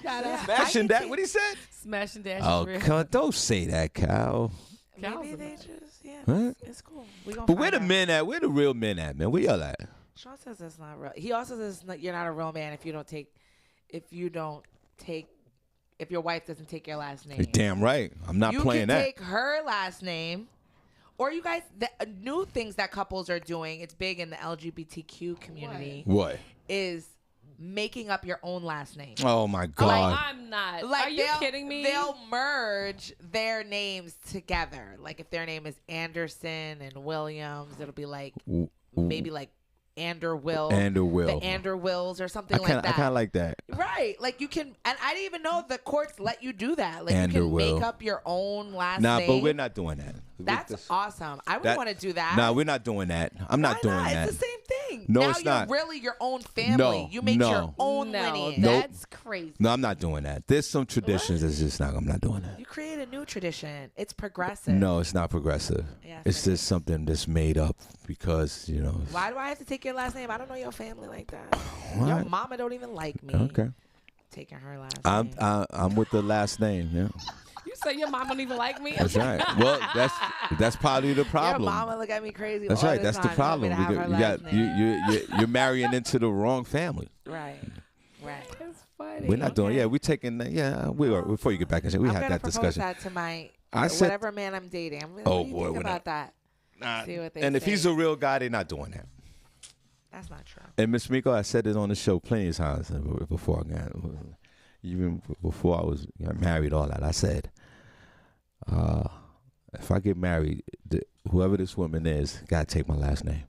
[SPEAKER 1] Smashing that. What he said?
[SPEAKER 3] Smash and dash
[SPEAKER 1] Oh,
[SPEAKER 3] is real.
[SPEAKER 1] come on, don't say that, Cal.
[SPEAKER 2] Maybe they just,
[SPEAKER 1] Huh?
[SPEAKER 2] it's cool. We gonna
[SPEAKER 1] But where
[SPEAKER 2] find
[SPEAKER 1] the
[SPEAKER 2] out.
[SPEAKER 1] men at? Where the real men at, man? Where y'all at?
[SPEAKER 2] Shawn says that's not real. He also says you're not a real man if your wife doesn't take your last name.
[SPEAKER 1] You're damn right. I'm not
[SPEAKER 2] you
[SPEAKER 1] playing
[SPEAKER 2] can
[SPEAKER 1] that.
[SPEAKER 2] take her last name, or you guys. The new things that couples are doing. It's big in the LGBTQ community.
[SPEAKER 1] What?
[SPEAKER 2] Is making up your own last name.
[SPEAKER 1] Oh my God.
[SPEAKER 3] Like, I'm not.
[SPEAKER 2] Like,
[SPEAKER 3] Are you
[SPEAKER 2] they'll-
[SPEAKER 3] kidding me?
[SPEAKER 2] They'll merge their names together. Like if their name is Anderson and Williams, it'll be like maybe like Anderwill.
[SPEAKER 1] Anderwill.
[SPEAKER 2] The Anderwills or something like that.
[SPEAKER 1] I kind of like that.
[SPEAKER 2] Right. Like you can, and I didn't even know the courts let you do that. Like you
[SPEAKER 1] Anderwill.
[SPEAKER 2] can make up your own last
[SPEAKER 1] Nah,
[SPEAKER 2] name.
[SPEAKER 1] but we're not doing that.
[SPEAKER 2] That's awesome. I would want to do that.
[SPEAKER 1] Nah, we're not doing that. I'm not
[SPEAKER 2] Why
[SPEAKER 1] doing
[SPEAKER 2] not?
[SPEAKER 1] that.
[SPEAKER 2] It's the same thing.
[SPEAKER 1] No,
[SPEAKER 2] now
[SPEAKER 1] it's
[SPEAKER 2] you're
[SPEAKER 1] not.
[SPEAKER 2] really your own family.
[SPEAKER 1] No,
[SPEAKER 2] You make
[SPEAKER 1] no.
[SPEAKER 2] your own
[SPEAKER 3] No,
[SPEAKER 2] lineage.
[SPEAKER 1] Nope.
[SPEAKER 3] that's crazy.
[SPEAKER 1] No, I'm not doing that. There's some traditions that's just not. I'm not doing that.
[SPEAKER 2] You create a new tradition. It's progressive.
[SPEAKER 1] No, it's not progressive.
[SPEAKER 2] Yes,
[SPEAKER 1] It's
[SPEAKER 2] it
[SPEAKER 1] just something that's made up because
[SPEAKER 2] Why do I have to take your last name? I don't know your family like that.
[SPEAKER 1] What?
[SPEAKER 2] Your mama don't even like me.
[SPEAKER 1] Okay.
[SPEAKER 2] Taking her last
[SPEAKER 1] I'm
[SPEAKER 2] name.
[SPEAKER 1] I'm with the last name. Yeah,
[SPEAKER 3] You say your mom don't even like me?
[SPEAKER 1] that's right. Well, that's probably the problem.
[SPEAKER 2] Your mama look at me crazy.
[SPEAKER 1] That's
[SPEAKER 2] all
[SPEAKER 1] right.
[SPEAKER 2] the
[SPEAKER 1] That's the
[SPEAKER 2] time. You want me
[SPEAKER 1] problem.
[SPEAKER 2] to have her
[SPEAKER 1] You got
[SPEAKER 2] last name.
[SPEAKER 1] you're marrying into the wrong family.
[SPEAKER 2] Right. Right.
[SPEAKER 3] That's funny.
[SPEAKER 1] We're not doing. Yeah, we're taking. We are. Before you get back and say we
[SPEAKER 2] I'm
[SPEAKER 1] had
[SPEAKER 2] gonna
[SPEAKER 1] that
[SPEAKER 2] propose
[SPEAKER 1] discussion.
[SPEAKER 2] that to my
[SPEAKER 1] I said-
[SPEAKER 2] whatever man I'm dating.
[SPEAKER 1] Oh,
[SPEAKER 2] what do you
[SPEAKER 1] boy,
[SPEAKER 2] think
[SPEAKER 1] we're
[SPEAKER 2] about
[SPEAKER 1] not-
[SPEAKER 2] that? See what they
[SPEAKER 1] And if
[SPEAKER 2] say.
[SPEAKER 1] he's a real guy, they're not doing that.
[SPEAKER 2] That's not true.
[SPEAKER 1] And Miss Miko, I said it on the show plenty of times before I got, even before I was married, all that. I said, if I get married, whoever this woman is, gotta take my last name.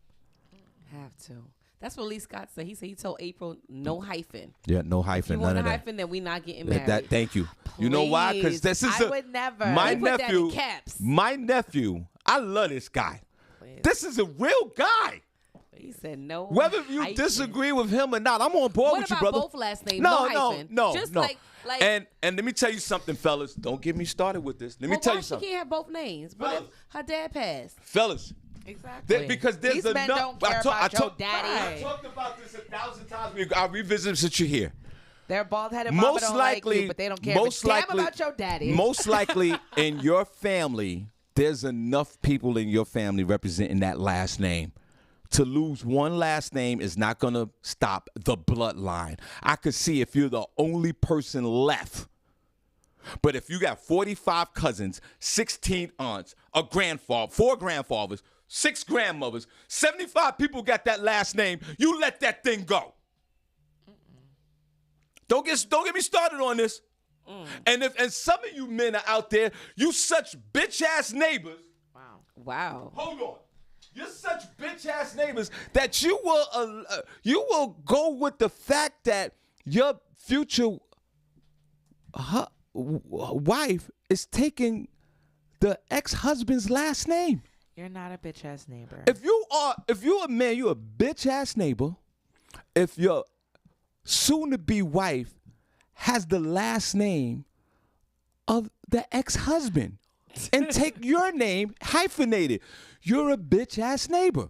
[SPEAKER 3] Have to. That's what Lee Scott said. He said he told April no hyphen.
[SPEAKER 1] Yeah, no hyphen,
[SPEAKER 3] If you
[SPEAKER 1] none
[SPEAKER 3] want a
[SPEAKER 1] of that.
[SPEAKER 3] hyphen, then we not getting married.
[SPEAKER 1] Thank you. You know why? Because this is
[SPEAKER 2] I would never.
[SPEAKER 1] my
[SPEAKER 3] We put that in
[SPEAKER 1] nephew.
[SPEAKER 3] caps.
[SPEAKER 1] My nephew. I love this guy.
[SPEAKER 2] Please.
[SPEAKER 1] This is a real guy.
[SPEAKER 3] He said no.
[SPEAKER 1] Whether you
[SPEAKER 3] hyphen.
[SPEAKER 1] disagree with him or not, I'm on board
[SPEAKER 3] What
[SPEAKER 1] with you,
[SPEAKER 3] about
[SPEAKER 1] brother.
[SPEAKER 3] both last names?
[SPEAKER 1] No,
[SPEAKER 3] No hyphen. Just like
[SPEAKER 1] and let me tell you something, fellas. Don't get me started with this. Let me
[SPEAKER 3] well,
[SPEAKER 1] tell
[SPEAKER 3] why
[SPEAKER 1] you
[SPEAKER 3] she
[SPEAKER 1] something,
[SPEAKER 3] can't have both names? What if
[SPEAKER 1] Fellas.
[SPEAKER 3] her dad passed?
[SPEAKER 1] fellas.
[SPEAKER 2] Exactly.
[SPEAKER 1] Because there's
[SPEAKER 2] These men
[SPEAKER 1] enough.
[SPEAKER 2] don't care about your daddy.
[SPEAKER 1] I talked about this 1,000 times. I'll revisit it since you're here.
[SPEAKER 2] They're bald-headed mama don't like you, but they don't care
[SPEAKER 1] most
[SPEAKER 2] a damn
[SPEAKER 1] likely,
[SPEAKER 2] about your daddy.
[SPEAKER 1] Most likely in your family, there's enough people in your family representing that last name. To lose one last name is not going to stop the bloodline. I could see if you're the only person left. But if you got 45 cousins, 16 aunts, a grandfather, 4 grandfathers, 6 grandmothers, 75 people got that last name, you let that thing go. Don't get me started on this. And some of you men are out there, you such bitch ass neighbors.
[SPEAKER 3] Wow.
[SPEAKER 1] Hold on. You're such bitch ass neighbors that you will go with the fact that your future wife is taking the ex-husband's last name.
[SPEAKER 2] You're not a bitch ass neighbor.
[SPEAKER 1] If you're a man, you're a bitch ass neighbor. If your soon to be wife has the last name of the ex-husband and take your name hyphenated, you're a bitch ass neighbor.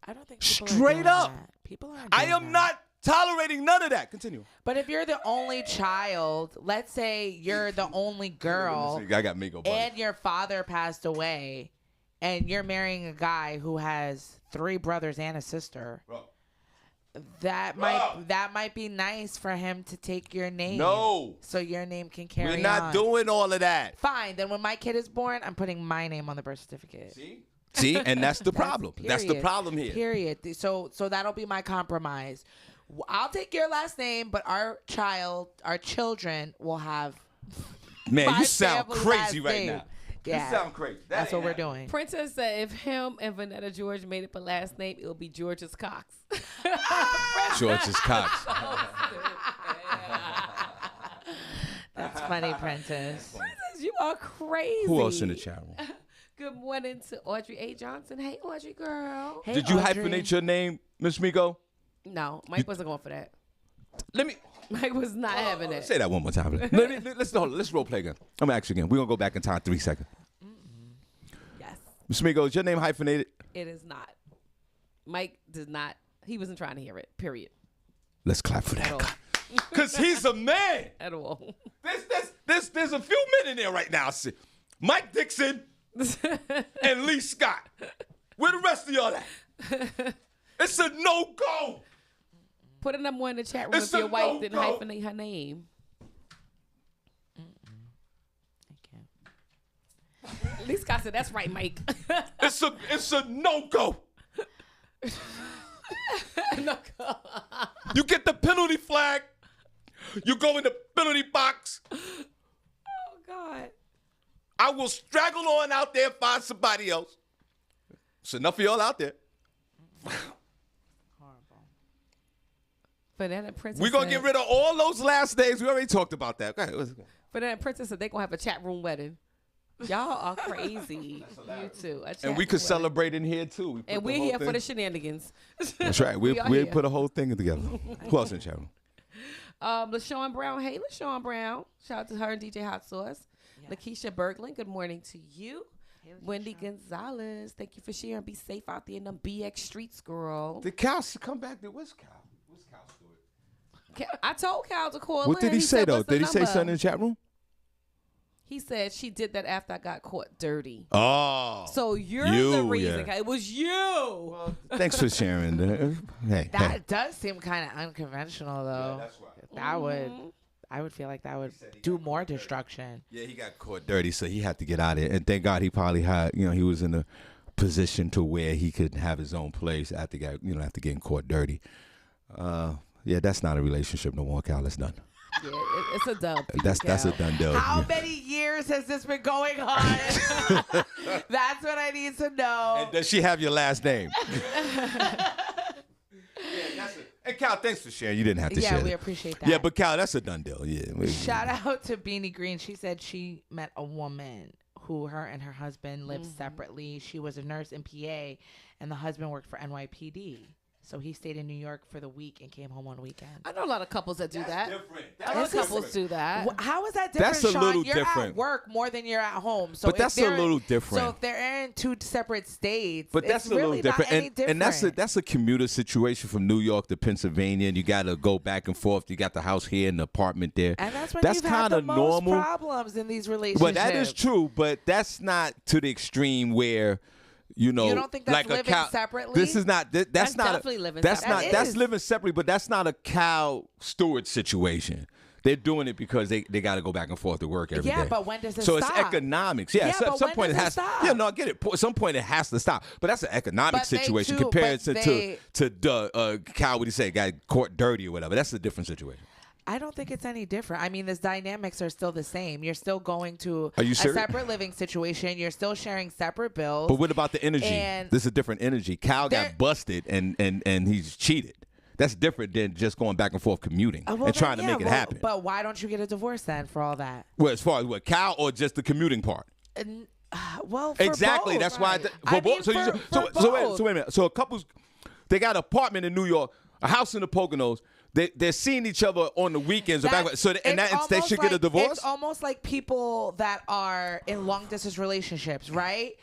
[SPEAKER 2] I don't think people
[SPEAKER 1] Straight
[SPEAKER 2] are doing
[SPEAKER 1] up.
[SPEAKER 2] That. People aren't.
[SPEAKER 1] I
[SPEAKER 2] doing
[SPEAKER 1] am
[SPEAKER 2] that.
[SPEAKER 1] not tolerating none of that. Continue.
[SPEAKER 2] But if you're the only child, let's say you're the only girl,
[SPEAKER 1] I got Migo buddy.
[SPEAKER 2] and your father passed away, and you're marrying a guy who has 3 brothers and a sister.
[SPEAKER 1] Bro.
[SPEAKER 2] That might be nice for him to take your name.
[SPEAKER 1] No.
[SPEAKER 2] So your name can carry on.
[SPEAKER 1] We're not doing all of that.
[SPEAKER 2] Fine. Then when my kid is born, I'm putting my name on the birth certificate.
[SPEAKER 1] See, and that's the problem. That's the
[SPEAKER 2] Period.
[SPEAKER 1] problem here.
[SPEAKER 2] Period. So that'll be my compromise. I'll take your last name, but our children will have.
[SPEAKER 1] Man,
[SPEAKER 2] my
[SPEAKER 1] you sound
[SPEAKER 2] family
[SPEAKER 1] crazy
[SPEAKER 2] last
[SPEAKER 1] right
[SPEAKER 2] name.
[SPEAKER 1] now.
[SPEAKER 2] Yeah.
[SPEAKER 1] You sound crazy.
[SPEAKER 2] That's what we're doing.
[SPEAKER 3] Princess said if him and Vanetta George made it for last name, it would be George's Cox.
[SPEAKER 1] George's Cox.
[SPEAKER 2] That's funny, Princess.
[SPEAKER 3] Princess, you are crazy.
[SPEAKER 1] Who else in the chat room?
[SPEAKER 3] Good morning to Audrey A. Johnson. Hey, Audrey girl.
[SPEAKER 2] Hey,
[SPEAKER 1] Did you
[SPEAKER 2] Audrey.
[SPEAKER 1] hyphenate your name, Miss Migo?
[SPEAKER 3] No, Mike wasn't going for that.
[SPEAKER 1] Let me
[SPEAKER 3] Mike was not having it.
[SPEAKER 1] say that one more time. Let's role play again. I'm gonna ask you again. We're gonna go back in time 3 seconds.
[SPEAKER 3] Yes,
[SPEAKER 1] Miss Migo, is your name hyphenated?
[SPEAKER 3] it is not. Mike did not. He wasn't trying to hear it. Period.
[SPEAKER 1] Let's clap for
[SPEAKER 3] At all.
[SPEAKER 1] that. Cause he's a man.
[SPEAKER 3] At all.
[SPEAKER 1] There's a few men in there right now. See, Mike Dixon and Lee Scott. Where the rest of y'all at? It's a no-go.
[SPEAKER 3] Put a number 1 in the chat room
[SPEAKER 1] It's
[SPEAKER 3] if your
[SPEAKER 1] a
[SPEAKER 3] wife didn't
[SPEAKER 1] no-go.
[SPEAKER 3] hyphenate her name.
[SPEAKER 2] I can't.
[SPEAKER 3] Lee Scott said, "That's right, Mike."
[SPEAKER 1] It's a no-go. You get the penalty flag. You go in the penalty box.
[SPEAKER 3] Oh God.
[SPEAKER 1] I will straggle on out there and find somebody else. It's enough of y'all out there.
[SPEAKER 3] Vanetta Princess.
[SPEAKER 1] We're going to
[SPEAKER 3] said-
[SPEAKER 1] get rid of all those last names. We already talked about that. Go ahead, let's go.
[SPEAKER 3] Vanetta Princess said they gonna have a chat room wedding. Y'all are crazy. You too. A chat
[SPEAKER 1] And we
[SPEAKER 3] room
[SPEAKER 1] could
[SPEAKER 3] wedding.
[SPEAKER 1] celebrate in here, too. We put
[SPEAKER 3] And
[SPEAKER 1] the
[SPEAKER 3] we're
[SPEAKER 1] whole
[SPEAKER 3] here for
[SPEAKER 1] thing.
[SPEAKER 3] the shenanigans.
[SPEAKER 1] That's right. We
[SPEAKER 3] are here.
[SPEAKER 1] put a whole thing together. Who else in the chat room?
[SPEAKER 3] LaShawn Brown. Hey, LaShawn Brown. Shout out to her and DJ Hot Sauce.
[SPEAKER 2] Yeah.
[SPEAKER 3] Lakeisha Berglund. Good morning to you.
[SPEAKER 2] Hey,
[SPEAKER 3] Wendy
[SPEAKER 2] Lakeisha.
[SPEAKER 3] Gonzalez. Thank you for sharing. Be safe out there in them BX streets, girl.
[SPEAKER 1] Did Cal come back? Where's Cal? Where's Cal Stewart?
[SPEAKER 3] I told Cal to call
[SPEAKER 1] What
[SPEAKER 3] in.
[SPEAKER 1] did he say,
[SPEAKER 3] said,
[SPEAKER 1] though?
[SPEAKER 3] "What's the
[SPEAKER 1] Did he say
[SPEAKER 3] number?"
[SPEAKER 1] something in the chat room?
[SPEAKER 3] He said she did that after I got caught dirty.
[SPEAKER 1] Oh.
[SPEAKER 3] So you're
[SPEAKER 1] You,
[SPEAKER 3] the reason.
[SPEAKER 1] yeah.
[SPEAKER 3] It was you.
[SPEAKER 1] Thanks for sharing. Hey.
[SPEAKER 2] That does seem kind of unconventional, though.
[SPEAKER 1] that's right.
[SPEAKER 2] I would feel like that would do more destruction.
[SPEAKER 1] Yeah, he got caught dirty, so he had to get out of it. And thank God he probably had, he was in a position to where he could have his own place after getting caught dirty. Yeah, that's not a relationship no more, Cal. That's done.
[SPEAKER 3] Yeah, it's a dub. for you,
[SPEAKER 1] That's a
[SPEAKER 3] Cal.
[SPEAKER 1] done deal.
[SPEAKER 2] How
[SPEAKER 1] Yeah.
[SPEAKER 2] many years has this been going on? That's what I need to know.
[SPEAKER 1] And does she have your last name? And Cal, thanks for sharing. You didn't have to share.
[SPEAKER 2] Yeah, we
[SPEAKER 1] that.
[SPEAKER 2] appreciate that.
[SPEAKER 1] Yeah, but Cal, that's a done deal. Yeah.
[SPEAKER 2] Shout out to Beanie Green. She said she met a woman who her and her husband lived separately. She was a nurse in PA, and the husband worked for NYPD. So he stayed in New York for the week and came home on weekends.
[SPEAKER 3] I know a lot of couples that do that.
[SPEAKER 1] different.
[SPEAKER 3] A lot of couples do that.
[SPEAKER 2] How is that different,
[SPEAKER 1] That's a
[SPEAKER 2] Sean?
[SPEAKER 1] little
[SPEAKER 2] you're
[SPEAKER 1] different.
[SPEAKER 2] at work more than you're at home. So
[SPEAKER 1] But
[SPEAKER 2] if
[SPEAKER 1] that's a
[SPEAKER 2] they're-
[SPEAKER 1] little different.
[SPEAKER 2] So if they're in 2 separate states,
[SPEAKER 1] But that's
[SPEAKER 2] it's
[SPEAKER 1] a little
[SPEAKER 2] really
[SPEAKER 1] different.
[SPEAKER 2] Not any
[SPEAKER 1] And
[SPEAKER 2] different.
[SPEAKER 1] that's a commuter situation from New York to Pennsylvania, and you got to go back and forth. You got the house here and the apartment there.
[SPEAKER 2] And that's when
[SPEAKER 1] that's
[SPEAKER 2] you've had
[SPEAKER 1] kinda
[SPEAKER 2] the most
[SPEAKER 1] normal.
[SPEAKER 2] problems in these relationships.
[SPEAKER 1] Well, that is true, but that's not to the extreme where,
[SPEAKER 2] You don't think that's
[SPEAKER 1] like
[SPEAKER 2] living
[SPEAKER 1] a cow.
[SPEAKER 2] separately?
[SPEAKER 1] This is not. That's not.
[SPEAKER 3] definitely living
[SPEAKER 1] That's
[SPEAKER 3] separately.
[SPEAKER 1] not.
[SPEAKER 2] That
[SPEAKER 1] That's
[SPEAKER 2] is.
[SPEAKER 1] living separately, but that's not a Cal Stewart situation. They're doing it because they got to go back and forth to work every day.
[SPEAKER 2] Yeah, but when does it
[SPEAKER 1] so
[SPEAKER 2] stop?
[SPEAKER 1] it's economics. Yeah,
[SPEAKER 2] Yeah,
[SPEAKER 1] so,
[SPEAKER 2] but
[SPEAKER 1] at some
[SPEAKER 2] when
[SPEAKER 1] point
[SPEAKER 2] does
[SPEAKER 1] it
[SPEAKER 2] it
[SPEAKER 1] has.
[SPEAKER 2] stop?
[SPEAKER 1] Yeah, no, I get it. At some point it has to stop. But that's an economic
[SPEAKER 2] But they
[SPEAKER 1] situation
[SPEAKER 2] too-
[SPEAKER 1] compared
[SPEAKER 2] but
[SPEAKER 1] to Cal. What do you say? Got caught dirty or whatever. That's a different situation.
[SPEAKER 2] I don't think it's any different. I mean, the dynamics are still the same. You're still going to
[SPEAKER 1] Are you
[SPEAKER 2] a
[SPEAKER 1] serious?
[SPEAKER 2] separate living situation. You're still sharing separate bills.
[SPEAKER 1] But what about the energy?
[SPEAKER 2] And
[SPEAKER 1] This is a different energy. Cal
[SPEAKER 2] there-
[SPEAKER 1] got busted and he's cheated. That's different than just going back and forth commuting
[SPEAKER 2] well,
[SPEAKER 1] and trying
[SPEAKER 2] then,
[SPEAKER 1] to make it
[SPEAKER 2] well,
[SPEAKER 1] happen.
[SPEAKER 2] But why don't you get a divorce then for all that?
[SPEAKER 1] Well, as far as what, Cal or just the commuting part?
[SPEAKER 2] And Well, for
[SPEAKER 1] Exactly.
[SPEAKER 2] both.
[SPEAKER 1] That's why.
[SPEAKER 3] Right.
[SPEAKER 2] I mean,
[SPEAKER 1] So wait a minute. So a couple's, they got an apartment in New York, a house in the Poconos. They're seeing each other on the weekends. They should get a divorce.
[SPEAKER 2] It's almost like people that are in long distance relationships, right?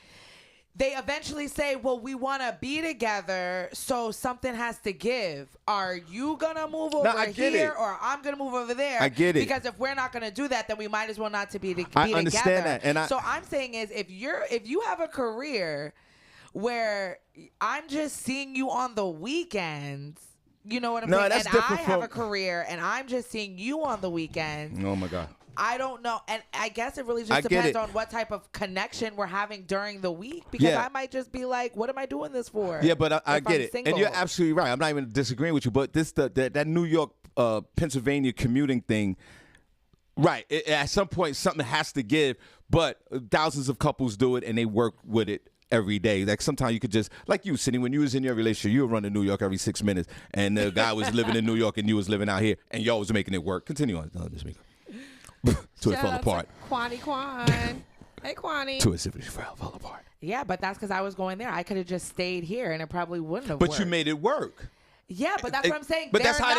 [SPEAKER 2] They eventually say, well, we want to be together, so something has to give. Are you going to move over here or I'm going to move over there?
[SPEAKER 1] I get it.
[SPEAKER 2] Because if we're not going to do that, then we might as well not to be together.
[SPEAKER 1] I understand that. And
[SPEAKER 2] so I'm saying is if you have a career where I'm just seeing you on the weekends, you know what I'm saying?
[SPEAKER 1] That's
[SPEAKER 2] and
[SPEAKER 1] different
[SPEAKER 2] I have a career and I'm just seeing you on the weekends.
[SPEAKER 1] Oh, my God.
[SPEAKER 2] I don't know. And I guess it really just depends on what type of connection we're having during the week. Because I might just be like, what am I doing this for?
[SPEAKER 1] Yeah, but I get it.
[SPEAKER 2] Single?
[SPEAKER 1] And you're absolutely right. I'm not even disagreeing with you. But that New York, Pennsylvania commuting thing, right. At some point, something has to give. But thousands of couples do it and they work with it every day. Like sometimes you could just, like you, Senny, when you was in your relationship, you would run to New York every 6 minutes. And the guy was living in New York and you was living out here. And y'all was making it work. Continue on. No, just till it fell apart.
[SPEAKER 3] Quan. Hey, Kwani.
[SPEAKER 1] Till it fell apart.
[SPEAKER 2] Yeah, but that's because I was going there. I could have just stayed here and it probably wouldn't have
[SPEAKER 1] But
[SPEAKER 2] worked.
[SPEAKER 1] you made it work.
[SPEAKER 2] Yeah, but that's what I'm saying.
[SPEAKER 1] But
[SPEAKER 2] They're
[SPEAKER 1] that's how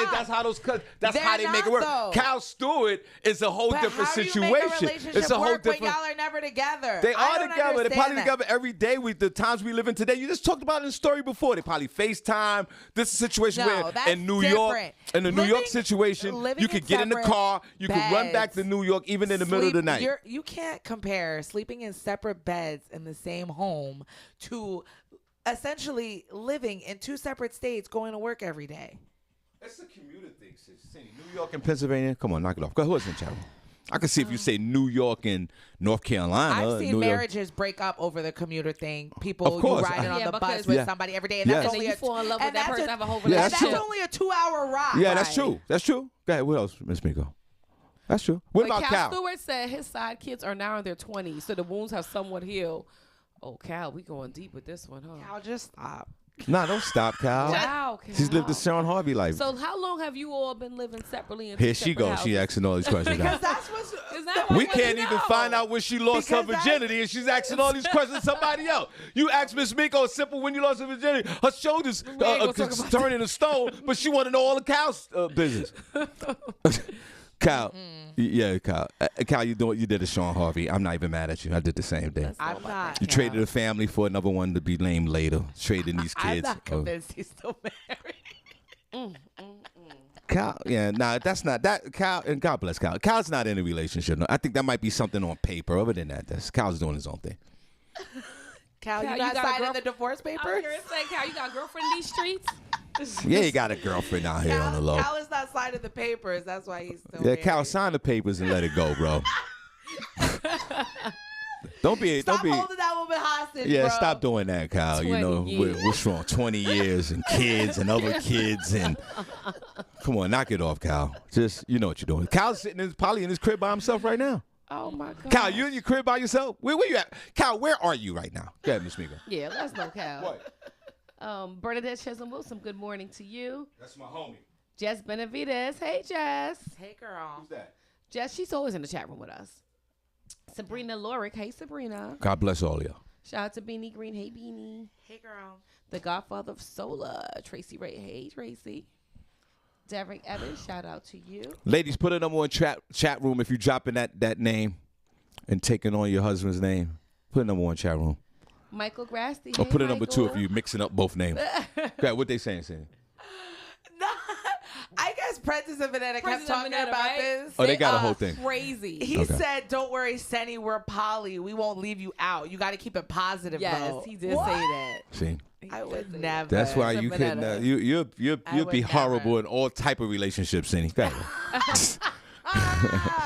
[SPEAKER 1] they make it work.
[SPEAKER 2] Though.
[SPEAKER 1] Cal Stewart is a whole different situation.
[SPEAKER 2] How do you make a relationship
[SPEAKER 1] It's a whole
[SPEAKER 2] work when
[SPEAKER 1] different.
[SPEAKER 2] y'all are never together?
[SPEAKER 1] They are together. They're probably
[SPEAKER 2] that.
[SPEAKER 1] together every day. With the times we live in today, you just talked about it in the story before. They probably FaceTime. This is a situation where
[SPEAKER 2] that's
[SPEAKER 1] in New
[SPEAKER 2] different.
[SPEAKER 1] York, in the New York situation, you could get in the car, you could run back to New York even in the middle of the night.
[SPEAKER 2] You can't compare sleeping in separate beds in the same home to essentially living in two separate states, going to work every day.
[SPEAKER 1] It's a commuter thing, Senny. New York and Pennsylvania. Come on, knock it off. Go. Who is in chat room? I can see if you say New York and North Carolina.
[SPEAKER 2] I've seen marriages break up over the commuter thing. People
[SPEAKER 1] Of course.
[SPEAKER 2] riding on the bus with somebody every day, and
[SPEAKER 1] Yes.
[SPEAKER 2] that's only
[SPEAKER 3] you fall in love with that person, have a whole
[SPEAKER 2] and
[SPEAKER 3] relationship.
[SPEAKER 2] that's only a 2-hour ride.
[SPEAKER 1] Yeah, that's true. That's true. Go ahead. What else, Miss Miko? That's true. What about Cal?
[SPEAKER 3] Stewart said his side kids are now in their 20s, so the wounds have somewhat healed. Oh, Cal, we going deep with this one, huh?
[SPEAKER 2] Cal, just stop.
[SPEAKER 1] Nah, don't stop, Cal.
[SPEAKER 3] Wow, Cal.
[SPEAKER 1] She's lived the Shawn Harvey life.
[SPEAKER 3] So how long have you all been living separately? In
[SPEAKER 1] Here
[SPEAKER 3] two
[SPEAKER 1] she
[SPEAKER 3] separate
[SPEAKER 1] goes.
[SPEAKER 3] houses?
[SPEAKER 1] She asking all these questions.
[SPEAKER 2] Because
[SPEAKER 1] now.
[SPEAKER 2] that's what's.
[SPEAKER 3] Is that what
[SPEAKER 1] We
[SPEAKER 3] I want
[SPEAKER 1] can't
[SPEAKER 3] to
[SPEAKER 1] even
[SPEAKER 3] know?
[SPEAKER 1] find out when she lost her
[SPEAKER 2] Because
[SPEAKER 1] virginity, and she's asking all these questions to somebody else. You asked Miss Miko simple when you lost her virginity. Her shoulders turning to stone, but she wanted to know all the Cal's business. Cal, yeah, Cal. Cal, you did a Shawn Harvey. I'm not even mad at you. I did the same thing.
[SPEAKER 2] I'm not.
[SPEAKER 1] You traded a family for another one to be named later. Trading these kids.
[SPEAKER 2] I'm not convinced he's still married.
[SPEAKER 1] Cal, yeah, nah, that's not that. Cal, and God bless Cal. Cal's not in a relationship. No, I think that might be something on paper. Other than that, Cal's doing his own thing.
[SPEAKER 2] Cal, you
[SPEAKER 3] got
[SPEAKER 2] not
[SPEAKER 3] a
[SPEAKER 2] signing the divorce
[SPEAKER 3] I'm
[SPEAKER 2] papers?
[SPEAKER 3] here to say, Cal, you got a girlfriend in these streets?
[SPEAKER 1] Yeah, he got a girlfriend out here on the low.
[SPEAKER 2] Cal is not signing the papers. That's why he's still
[SPEAKER 1] Yeah,
[SPEAKER 2] married.
[SPEAKER 1] Cal, sign the papers and let it go, bro. Don't be.
[SPEAKER 2] Stop holding that woman hostage,
[SPEAKER 1] Yeah,
[SPEAKER 2] bro.
[SPEAKER 1] stop doing that, Cal. You
[SPEAKER 3] 20
[SPEAKER 1] know,
[SPEAKER 3] years.
[SPEAKER 1] what's wrong? 20 years and kids and other kids and come on, knock it off, Cal. Just you know what you're doing. Cal's sitting probably in his crib by himself right now.
[SPEAKER 3] Oh, my God.
[SPEAKER 1] Cal, you in your crib by yourself? Where you at? Cal, where are you right now? Go ahead, Miss Miko.
[SPEAKER 3] Yeah, let's know, Cal.
[SPEAKER 1] What?
[SPEAKER 3] Bernadette Chesson-Wilson, good morning to you.
[SPEAKER 1] That's my homie.
[SPEAKER 3] Jess Benavides. Hey, Jess.
[SPEAKER 2] Hey, girl.
[SPEAKER 1] Who's that?
[SPEAKER 3] Jess, she's always in the chat room with us. Sabrina Lorick. Hey, Sabrina.
[SPEAKER 1] God bless all y'all.
[SPEAKER 3] Shout out to Beanie Green. Hey, Beanie.
[SPEAKER 2] Hey, girl.
[SPEAKER 3] The Godfather of Solar. Tracy Ray. Hey, Tracy. Derek Evans. Shout out to you.
[SPEAKER 1] Ladies, put a number in chat room if you're dropping that name and taking on your husband's name. Put a number one chat room.
[SPEAKER 3] Michael Grasty.
[SPEAKER 1] Or
[SPEAKER 3] hey,
[SPEAKER 1] put a number two if
[SPEAKER 3] Michael.
[SPEAKER 1] you're mixing up both names. Okay, what they saying, Sandy?
[SPEAKER 2] No, I guess Prentice and Vanetta kept
[SPEAKER 3] Princess
[SPEAKER 2] talking
[SPEAKER 3] Vanetta,
[SPEAKER 2] about
[SPEAKER 3] right?
[SPEAKER 2] this.
[SPEAKER 1] Oh, they got a whole thing.
[SPEAKER 3] Crazy.
[SPEAKER 2] He
[SPEAKER 1] Okay.
[SPEAKER 2] said, "Don't worry, Senny, we're poly. We won't leave you out. You got to keep it positive,
[SPEAKER 3] Yes,
[SPEAKER 2] though."
[SPEAKER 3] he did
[SPEAKER 2] What?
[SPEAKER 3] say that.
[SPEAKER 1] See?
[SPEAKER 2] I would
[SPEAKER 3] That's
[SPEAKER 2] never.
[SPEAKER 1] That's why you
[SPEAKER 3] Vanetta.
[SPEAKER 1] couldn't. You'd
[SPEAKER 2] would
[SPEAKER 1] be horrible
[SPEAKER 2] never.
[SPEAKER 1] in all type of relationships, Sandy. Go ahead.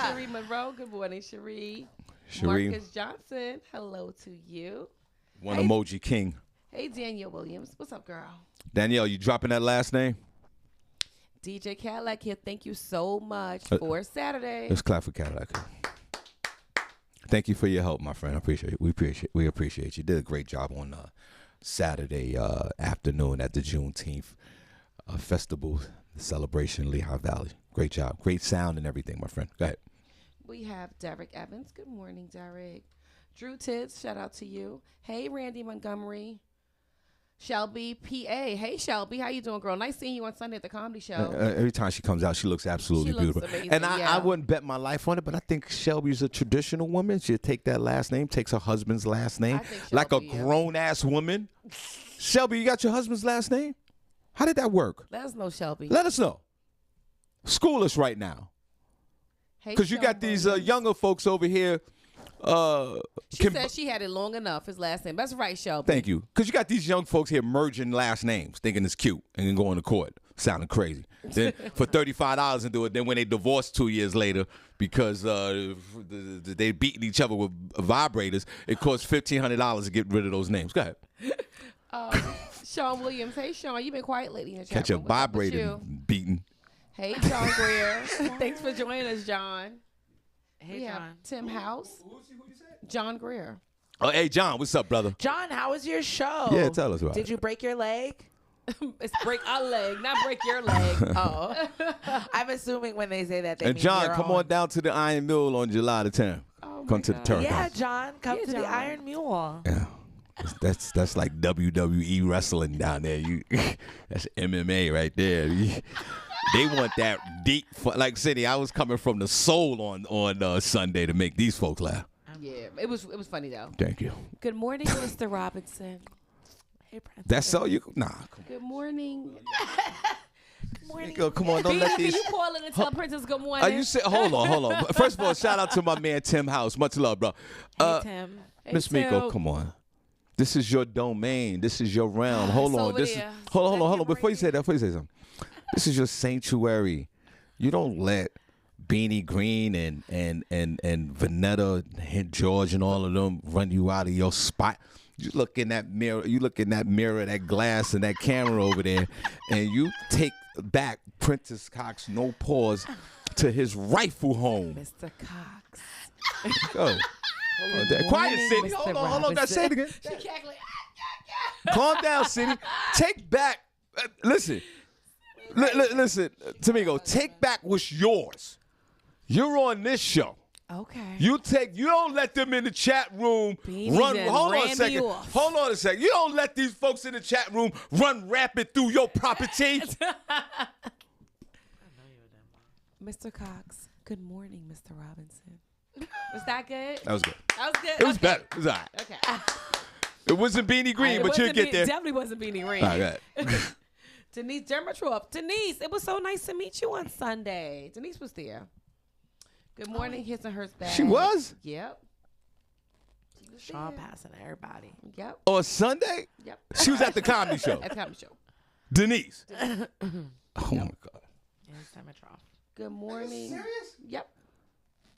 [SPEAKER 3] Cherie Monroe. Good morning, Cherie.
[SPEAKER 1] Cherie,
[SPEAKER 3] Marcus Johnson. Hello to you.
[SPEAKER 1] one
[SPEAKER 3] Hey.
[SPEAKER 1] emoji king.
[SPEAKER 3] Hey, Danielle Williams. What's up, girl?
[SPEAKER 1] Danielle, you dropping that last name?
[SPEAKER 3] DJ Cadillac here. Thank you so much for Saturday.
[SPEAKER 1] Let's clap for Cadillac. Thank you for your help, my friend. I appreciate it. We appreciate you. You did a great job on Saturday afternoon at the Juneteenth festival celebration, Lehigh Valley. Great job. Great sound and everything, my friend. Go ahead.
[SPEAKER 3] We have Derek Evans. Good morning, Derek. Drew Tits, shout out to you. Hey, Randy Montgomery. Shelby, PA. Hey, Shelby. How you doing, girl? Nice seeing you on Sunday at the comedy show.
[SPEAKER 1] Every time she comes out, she looks absolutely
[SPEAKER 3] She looks
[SPEAKER 1] beautiful.
[SPEAKER 3] amazing,
[SPEAKER 1] And I
[SPEAKER 3] yeah.
[SPEAKER 1] wouldn't bet my life on it, but I think Shelby's a traditional woman. She'll take that last name, takes her husband's last name.
[SPEAKER 3] I think
[SPEAKER 1] Like a
[SPEAKER 3] Shelby, yeah.
[SPEAKER 1] grown-ass woman. Shelby, you got your husband's last name? How did that work?
[SPEAKER 3] Let us know, Shelby.
[SPEAKER 1] Let us know. School us right now.
[SPEAKER 3] Hey,
[SPEAKER 1] Because you got
[SPEAKER 3] Sean
[SPEAKER 1] these
[SPEAKER 3] Williams.
[SPEAKER 1] younger folks over here.
[SPEAKER 3] She said she had it long enough, his last name. That's right, Shelby.
[SPEAKER 1] Thank you. Because you got these young folks here merging last names, thinking it's cute, and then going to court, sounding crazy. Then for $35 and do it. Then when they divorce 2 years later because they beating each other with vibrators, it costs $1,500 to get rid of those names. Go ahead.
[SPEAKER 3] Sean Williams. Hey, Sean. You've been quiet lately in the chat
[SPEAKER 1] Catch a
[SPEAKER 3] room. What's up with
[SPEAKER 1] vibrator
[SPEAKER 3] you?
[SPEAKER 1] beating.
[SPEAKER 3] Hey, John Greer. Thanks for joining us, John.
[SPEAKER 2] Hey,
[SPEAKER 3] We have
[SPEAKER 2] John.
[SPEAKER 3] Tim House. John Greer.
[SPEAKER 1] Oh, hey, John, what's up, brother?
[SPEAKER 2] John, how was your show?
[SPEAKER 1] Yeah, tell us about
[SPEAKER 2] Did
[SPEAKER 1] it.
[SPEAKER 2] you break your leg?
[SPEAKER 3] It's break our leg, not break your leg.
[SPEAKER 2] Oh. I'm assuming when they say that, they
[SPEAKER 1] And
[SPEAKER 2] mean
[SPEAKER 1] John,
[SPEAKER 2] your
[SPEAKER 1] come
[SPEAKER 2] own.
[SPEAKER 1] on down to the Iron Mill on July the 10th.
[SPEAKER 3] Oh my
[SPEAKER 1] Come to the
[SPEAKER 3] God.
[SPEAKER 1] turf.
[SPEAKER 2] Yeah, John, come
[SPEAKER 3] Yeah,
[SPEAKER 2] to the
[SPEAKER 3] John.
[SPEAKER 2] Iron Mule.
[SPEAKER 1] Yeah. That's like WWE wrestling down there. That's MMA right there. They want that deep, like Senny. I was coming from the soul on Sunday to make these folks laugh.
[SPEAKER 3] Yeah, it was funny though.
[SPEAKER 1] Thank you.
[SPEAKER 3] Good morning, Mr. Robinson.
[SPEAKER 2] Hey, Prince.
[SPEAKER 1] That's all you. Nah, come
[SPEAKER 3] Good morning.
[SPEAKER 2] Good morning.
[SPEAKER 1] on. Come on, don't let
[SPEAKER 3] Can
[SPEAKER 1] these.
[SPEAKER 3] you call in and tell Princess good morning?
[SPEAKER 1] Are you say? Hold on. First of all, shout out to my man Tim House. Much love, bro.
[SPEAKER 2] Hey, Tim.
[SPEAKER 3] Hey,
[SPEAKER 1] Miss Miko,
[SPEAKER 3] Tim.
[SPEAKER 1] come on. This is your domain. This is your realm. Hold
[SPEAKER 3] It's
[SPEAKER 1] on.
[SPEAKER 3] over
[SPEAKER 1] This is
[SPEAKER 3] there.
[SPEAKER 1] hold on.
[SPEAKER 3] That
[SPEAKER 1] Before you say
[SPEAKER 3] camera
[SPEAKER 1] that, something. This is your sanctuary. You don't let Beanie Green and Vanetta and George and all of them run you out of your spot. You look in that mirror, that glass and that camera over there, and you take back Prentice Cox, no pause, to his rightful home.
[SPEAKER 3] Mr. Cox.
[SPEAKER 1] Go. Hold on. Quiet,
[SPEAKER 3] morning,
[SPEAKER 1] City.
[SPEAKER 3] Mr.
[SPEAKER 1] Hold on. That's it again.
[SPEAKER 3] She cackling.
[SPEAKER 1] Calm down, City. Take back. Listen. Listen, Tamiko. Take back what's yours. You're on this show.
[SPEAKER 3] Okay.
[SPEAKER 1] You don't let them in the chat room
[SPEAKER 3] Beanie
[SPEAKER 1] run.
[SPEAKER 3] done
[SPEAKER 1] Hold on a
[SPEAKER 3] ran me
[SPEAKER 1] second.
[SPEAKER 3] off.
[SPEAKER 1] Hold on a second. You don't let these folks in the chat room run rapid through your property.
[SPEAKER 3] Mr. Cox. Good morning, Mr. Robinson. Was that good?
[SPEAKER 1] That was good.
[SPEAKER 3] That was good.
[SPEAKER 1] It was
[SPEAKER 3] Okay.
[SPEAKER 1] better. It was all right.
[SPEAKER 3] Okay.
[SPEAKER 1] It wasn't Beanie Green,
[SPEAKER 3] It
[SPEAKER 1] but you'll
[SPEAKER 3] wasn't
[SPEAKER 1] get there.
[SPEAKER 3] Definitely wasn't Beanie Green.
[SPEAKER 1] All right.
[SPEAKER 3] Denise Dermatrop. Denise, it was so nice to meet you on Sunday. Denise was there. Good morning, his and hers bag.
[SPEAKER 1] She was?
[SPEAKER 3] Yep. She was
[SPEAKER 2] Sean
[SPEAKER 3] there.
[SPEAKER 2] passing everybody.
[SPEAKER 3] Yep.
[SPEAKER 1] On Sunday?
[SPEAKER 3] Yep.
[SPEAKER 1] She was at the comedy show.
[SPEAKER 3] At the comedy show.
[SPEAKER 1] Denise. Oh, my God.
[SPEAKER 2] Yeah, Semitroff.
[SPEAKER 3] Good morning.
[SPEAKER 1] serious?
[SPEAKER 3] Yep.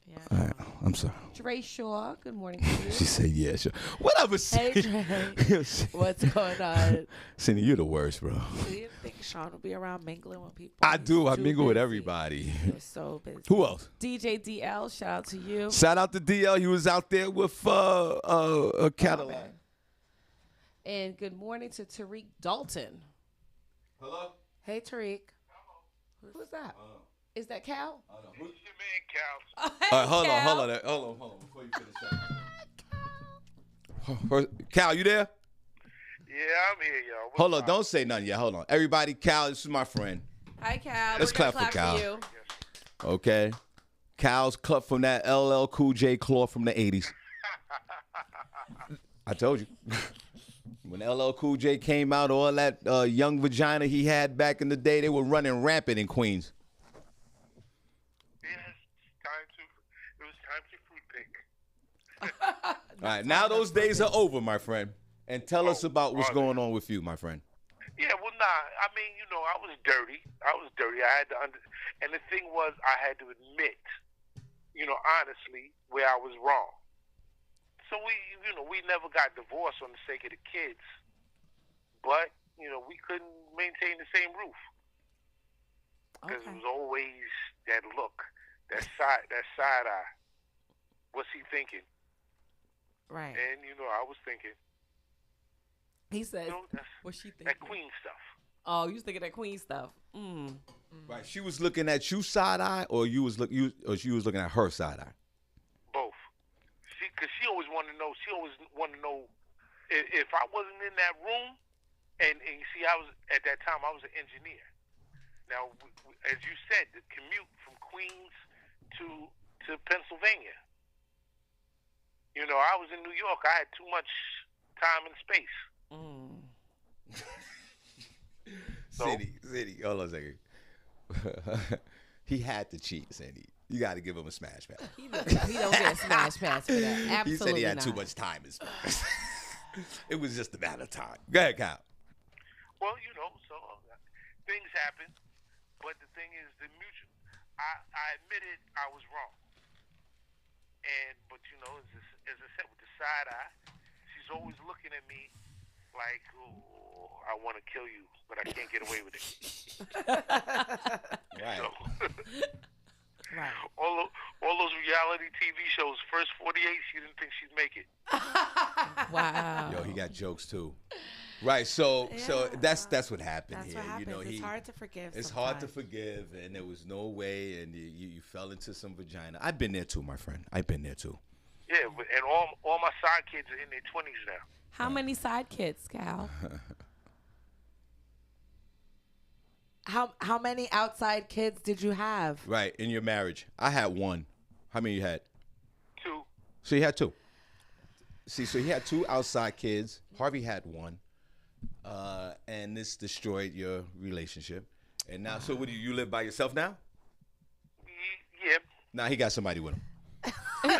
[SPEAKER 2] Yeah.
[SPEAKER 1] All right. I'm sorry.
[SPEAKER 3] Dre Shaw. Good morning to you.
[SPEAKER 1] She said, yeah, sure. Whatever,
[SPEAKER 2] Hey,
[SPEAKER 1] Cindy.
[SPEAKER 2] Dre. What's going on?
[SPEAKER 1] Cindy, you're the worst, bro.
[SPEAKER 2] Do you think Sean will be around mingling with people?
[SPEAKER 1] I
[SPEAKER 2] He's
[SPEAKER 1] do. I
[SPEAKER 2] too
[SPEAKER 1] mingle with
[SPEAKER 2] busy.
[SPEAKER 1] everybody.
[SPEAKER 2] He's so busy.
[SPEAKER 1] Who else?
[SPEAKER 3] DJ DL. Shout out to you.
[SPEAKER 1] Shout out to DL. He was out there with a Cadillac.
[SPEAKER 3] And good morning to Tariq Dalton.
[SPEAKER 1] Hello?
[SPEAKER 2] Hey, Tariq.
[SPEAKER 3] Who's that? Is that Cal?
[SPEAKER 4] It's your man, Cal.
[SPEAKER 3] Oh, hey,
[SPEAKER 1] All right, hold
[SPEAKER 3] Cal.
[SPEAKER 1] on, before you finish that. Cal, you there?
[SPEAKER 4] Yeah, I'm here, y'all. What's
[SPEAKER 1] Hold on,
[SPEAKER 4] up?
[SPEAKER 1] don't say nothing yet. Hold on. Everybody, Cal, this is my friend.
[SPEAKER 3] Hi, Cal.
[SPEAKER 1] Let's
[SPEAKER 3] We're gonna
[SPEAKER 1] clap for Cal.
[SPEAKER 3] you.
[SPEAKER 1] Okay? Cal's cut from that LL Cool J cloth from the 80s. I told you. When LL Cool J came out, all that young vagina he had back in the day, they were running rampant in Queens.
[SPEAKER 4] Yes, it was time to fruit pick.
[SPEAKER 1] All right, now those days are over, my friend. And tell us about what's going on with you, my friend.
[SPEAKER 4] Yeah, well, I mean, I was dirty. I had to and the thing was, I had to admit, honestly, where I was wrong. So we never got divorced on the sake of the kids, but we couldn't maintain the same roof because it was always that look, that side eye. What's he thinking?
[SPEAKER 2] Right.
[SPEAKER 4] And I was thinking,
[SPEAKER 3] He says,
[SPEAKER 4] that's
[SPEAKER 3] what's she thinking?
[SPEAKER 4] that queen stuff.
[SPEAKER 3] Oh, you was thinking that queen stuff.
[SPEAKER 1] Right, she was looking at you side eye, or she was looking at her side eye.
[SPEAKER 4] Both. Because she always wanted to know if I wasn't in that room, and you see, I was at that time I was an engineer. Now, as you said, the commute from Queens to Pennsylvania. You know, I was in New York. I had too much time and space.
[SPEAKER 1] Senny, hold on a second. He had to cheat, Senny. You got to give him a smash pass.
[SPEAKER 3] He don't get a smash pass for that. Absolutely
[SPEAKER 1] He said he had
[SPEAKER 3] not.
[SPEAKER 1] too much time and space. It was just a matter of time. Go ahead, Kyle.
[SPEAKER 4] Well, you know, so things happen, but the thing is, the mutual. I admitted I was wrong, but you know, as I said, with the side eye, she's always looking at me like, "Oh, I want to kill you, but I can't get away with it."
[SPEAKER 1] Right.
[SPEAKER 4] So,
[SPEAKER 2] Right.
[SPEAKER 4] all those reality TV shows, first 48, she didn't think she'd make it.
[SPEAKER 3] Wow.
[SPEAKER 1] Yo, he got jokes too. Right, so that's what happened
[SPEAKER 2] That's
[SPEAKER 1] here.
[SPEAKER 2] what happens.
[SPEAKER 1] You know,
[SPEAKER 2] It's hard to forgive.
[SPEAKER 1] It's hard to
[SPEAKER 2] sometimes.
[SPEAKER 1] forgive, and there was no way, and you fell into some vagina. I've been there too, my friend. I've been there too.
[SPEAKER 4] Yeah, and all my side kids are in their 20s now.
[SPEAKER 3] How many side kids, Cal?
[SPEAKER 2] How many outside kids did you have?
[SPEAKER 1] Right, in your marriage. I had one. How many you had?
[SPEAKER 4] 2.
[SPEAKER 1] So you had 2. See, so he had 2 outside kids. Harvey had 1. And this destroyed your relationship. And now, so what do you live by yourself now?
[SPEAKER 4] Yeah.
[SPEAKER 1] Nah, he got somebody with him.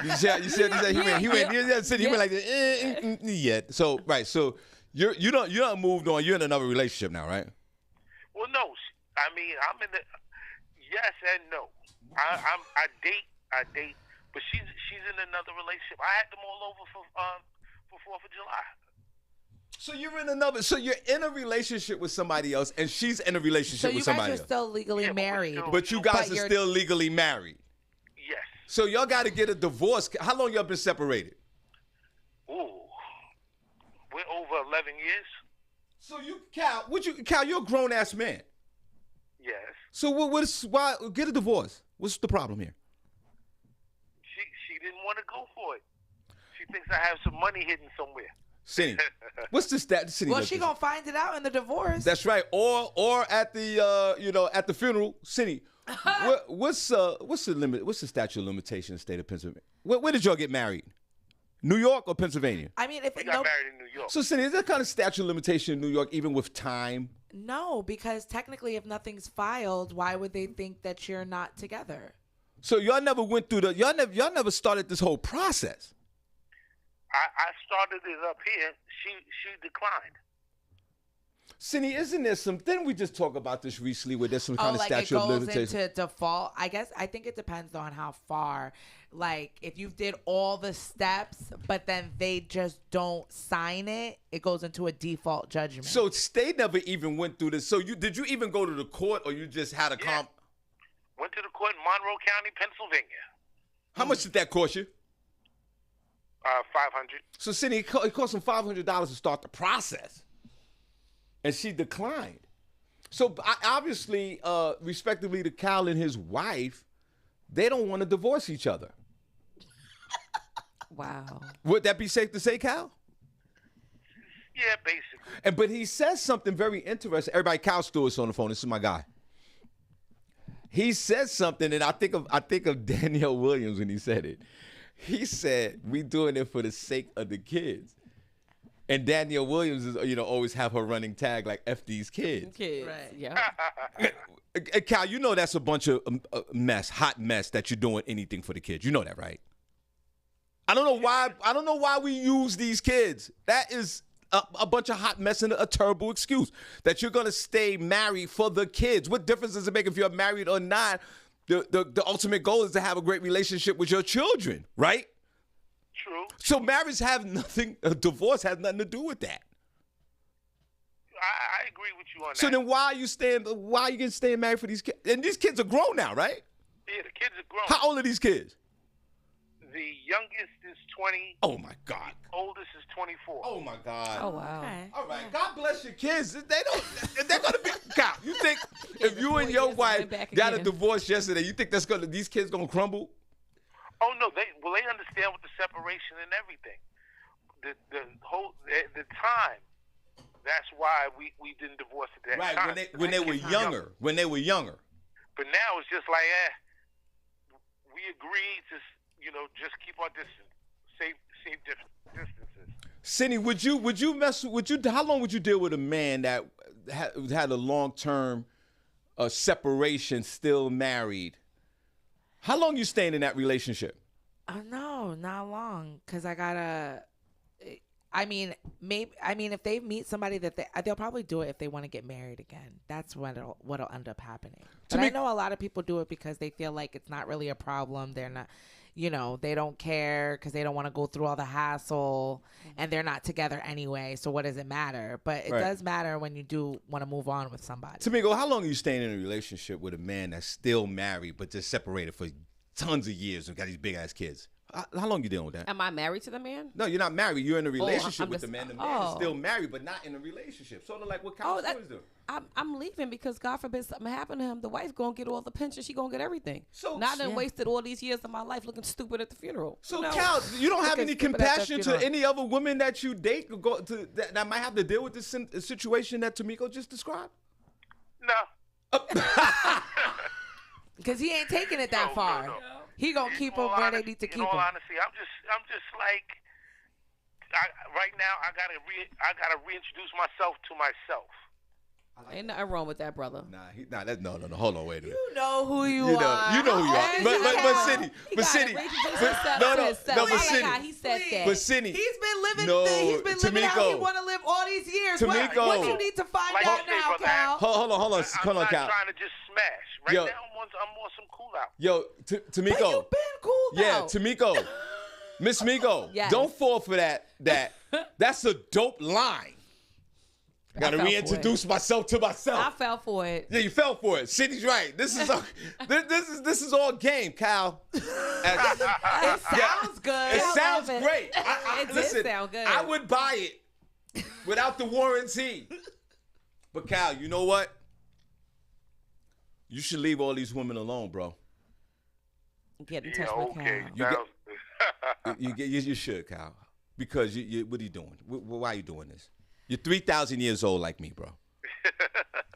[SPEAKER 1] You said he went like yeah. So right, so you don't moved on. You're in another relationship now, right?
[SPEAKER 4] Well, no. I mean, I'm in the yes and no. I date, but she's in another relationship. I had them all over for 4th of July.
[SPEAKER 1] So you're in a relationship with somebody else, and she's in a
[SPEAKER 2] So
[SPEAKER 1] relationship
[SPEAKER 2] you
[SPEAKER 1] with
[SPEAKER 2] guys
[SPEAKER 1] somebody
[SPEAKER 2] are
[SPEAKER 1] else.
[SPEAKER 2] still legally
[SPEAKER 4] Yeah, but we're
[SPEAKER 2] married.
[SPEAKER 4] still-
[SPEAKER 1] But you guys
[SPEAKER 2] But
[SPEAKER 1] are
[SPEAKER 2] you're-
[SPEAKER 1] still legally married.
[SPEAKER 4] Yes.
[SPEAKER 1] So y'all got to get a divorce. How long y'all been separated?
[SPEAKER 4] Ooh. We're over 11 years.
[SPEAKER 1] So Cal, you're a grown ass man.
[SPEAKER 4] Yes.
[SPEAKER 1] So why get a divorce? What's the problem here?
[SPEAKER 4] She didn't want to go for it. She thinks I have some money hidden somewhere.
[SPEAKER 1] Senny, what's the stat? Senny,
[SPEAKER 2] Well,
[SPEAKER 1] look,
[SPEAKER 2] she
[SPEAKER 1] this-
[SPEAKER 2] gonna find it out in the divorce.
[SPEAKER 1] That's right. Or at the at the funeral, Senny. What's the limit? What's the statute of limitations in the state of Pennsylvania? Where did y'all get married? New York or Pennsylvania?
[SPEAKER 2] I mean, if
[SPEAKER 4] We
[SPEAKER 2] it,
[SPEAKER 4] got married in New York.
[SPEAKER 1] So, Senny, is there kind of statute of limitation in New York, even with time?
[SPEAKER 2] no, because technically, if nothing's filed, why would they think that you're not together?
[SPEAKER 1] So y'all never went through y'all never started this whole process.
[SPEAKER 4] I started it up here. She declined.
[SPEAKER 1] Senny, isn't there some? Didn't we just talk about this recently where there's some kind of
[SPEAKER 2] like it
[SPEAKER 1] statute of
[SPEAKER 2] goes
[SPEAKER 1] limitation?
[SPEAKER 2] into default. I think it depends on how far. Like if you did all the steps, but then they just don't sign it, it goes into a default judgment.
[SPEAKER 1] So state never even went through this. So did you even go to the court, or you just had a
[SPEAKER 4] Yeah. Went to the court in Monroe County, Pennsylvania.
[SPEAKER 1] How much did that cost you?
[SPEAKER 4] 500.
[SPEAKER 1] So, Senny, it cost him $500 to start the process, and she declined. So, obviously, respectively to Cal and his wife, they don't want to divorce each other.
[SPEAKER 3] Wow.
[SPEAKER 1] Would that be safe to say, Cal?
[SPEAKER 4] Yeah, basically.
[SPEAKER 1] But he says something very interesting. Everybody, Cal Stewart's on the phone. This is my guy. He said something, and I think of Danielle Williams when he said it. He said, "We doing it for the sake of the kids." And Danielle Williams is, always have her running tag like "F these kids."
[SPEAKER 3] Kids.
[SPEAKER 2] Right.
[SPEAKER 3] Yeah.
[SPEAKER 1] Cal, you know that's a bunch of hot mess that you're doing anything for the kids. You know that, right? I don't know why we use these kids. That is a bunch of hot mess and a terrible excuse that you're gonna stay married for the kids. What difference does it make if you're married or not? The ultimate goal is to have a great relationship with your children, right?
[SPEAKER 4] True.
[SPEAKER 1] So marriage divorce has nothing to do with that.
[SPEAKER 4] I agree with you on that.
[SPEAKER 1] So then why are you staying married for these kids? And these kids are grown now, right?
[SPEAKER 4] Yeah, the kids are grown.
[SPEAKER 1] How old are these kids?
[SPEAKER 4] The youngest is 20.
[SPEAKER 1] Oh my God.
[SPEAKER 4] Oldest is 24.
[SPEAKER 1] Oh my God.
[SPEAKER 3] Oh wow.
[SPEAKER 2] Okay.
[SPEAKER 1] All right. God bless your kids. They're gonna be. God, you think if you and your
[SPEAKER 3] 4 years
[SPEAKER 1] wife
[SPEAKER 3] went back
[SPEAKER 1] got a
[SPEAKER 3] again.
[SPEAKER 1] divorce yesterday, you think these kids gonna crumble?
[SPEAKER 4] Oh no, they understand with the separation and everything. the time. That's why we didn't divorce at that time.
[SPEAKER 1] Right, when they were younger. When they were younger.
[SPEAKER 4] But now it's just like, we agreed to, just keep our distance, safe distances.
[SPEAKER 1] Senny, would you how long would you deal with a man that had a long-term separation, still married? How long you staying in that relationship?
[SPEAKER 2] No, not long, because I gotta. I mean, if they meet somebody that they'll probably do it if they want to get married again. That's what'll end up happening. But I know a lot of people do it because they feel like it's not really a problem. They're not, they don't care because they don't want to go through all the hassle, and they're not together anyway. So what does it matter? But it does matter when you do want to move on with somebody.
[SPEAKER 1] Tamiko, how long are you staying in a relationship with a man that's still married but just separated for tons of years and got these big ass kids? How long you dealing with that?
[SPEAKER 3] Am I married to the man?
[SPEAKER 1] No, you're not married. You're in a relationship with the man. The man is still married, but not in a relationship. Sort of like what Californians do.
[SPEAKER 3] I'm leaving because God forbid something happen to him. The wife gonna get all the pension. She gonna get everything.
[SPEAKER 1] So
[SPEAKER 3] not done wasted all these years of my life looking stupid at the funeral.
[SPEAKER 1] So Cal, you don't have any compassion to any other women that you date that might have to deal with this situation that Tamiko just described?
[SPEAKER 4] No.
[SPEAKER 2] Because he ain't taking it that far. No. He gonna keep them where they need to keep them.
[SPEAKER 4] In all honesty, I'm just like, right now I gotta reintroduce myself to myself.
[SPEAKER 3] Ain't nothing wrong with that, brother.
[SPEAKER 1] No. Hold on, wait a minute.
[SPEAKER 2] You know who you are.
[SPEAKER 1] You know who you are. But Senny.
[SPEAKER 3] He said that.
[SPEAKER 1] But Senny.
[SPEAKER 2] He's been living how he want to live all these years.
[SPEAKER 1] Tamiko.
[SPEAKER 2] What you need to find out now, Cal?
[SPEAKER 1] Hold on,
[SPEAKER 4] I'm
[SPEAKER 1] Cal.
[SPEAKER 4] not trying to just smash. Right now, I'm on some cool out.
[SPEAKER 1] Yo, Tamiko.
[SPEAKER 2] But you been cool though.
[SPEAKER 1] Yeah, Tamiko. Miss Miko, don't fall for that. That's a dope line. I gotta reintroduce myself to myself.
[SPEAKER 3] I fell for it.
[SPEAKER 1] Yeah, you fell for it. Cindy's right. This is this is all game, Cal.
[SPEAKER 2] It sounds good.
[SPEAKER 1] It sounds great.
[SPEAKER 3] It did sound good.
[SPEAKER 1] I would buy it without the warranty. But Cal, you know what? You should leave all these women alone, bro.
[SPEAKER 3] Get in touch with Cal.
[SPEAKER 1] You should, Cal. Because what are you doing? Why are you doing this? You're 3,000 years old like me, bro.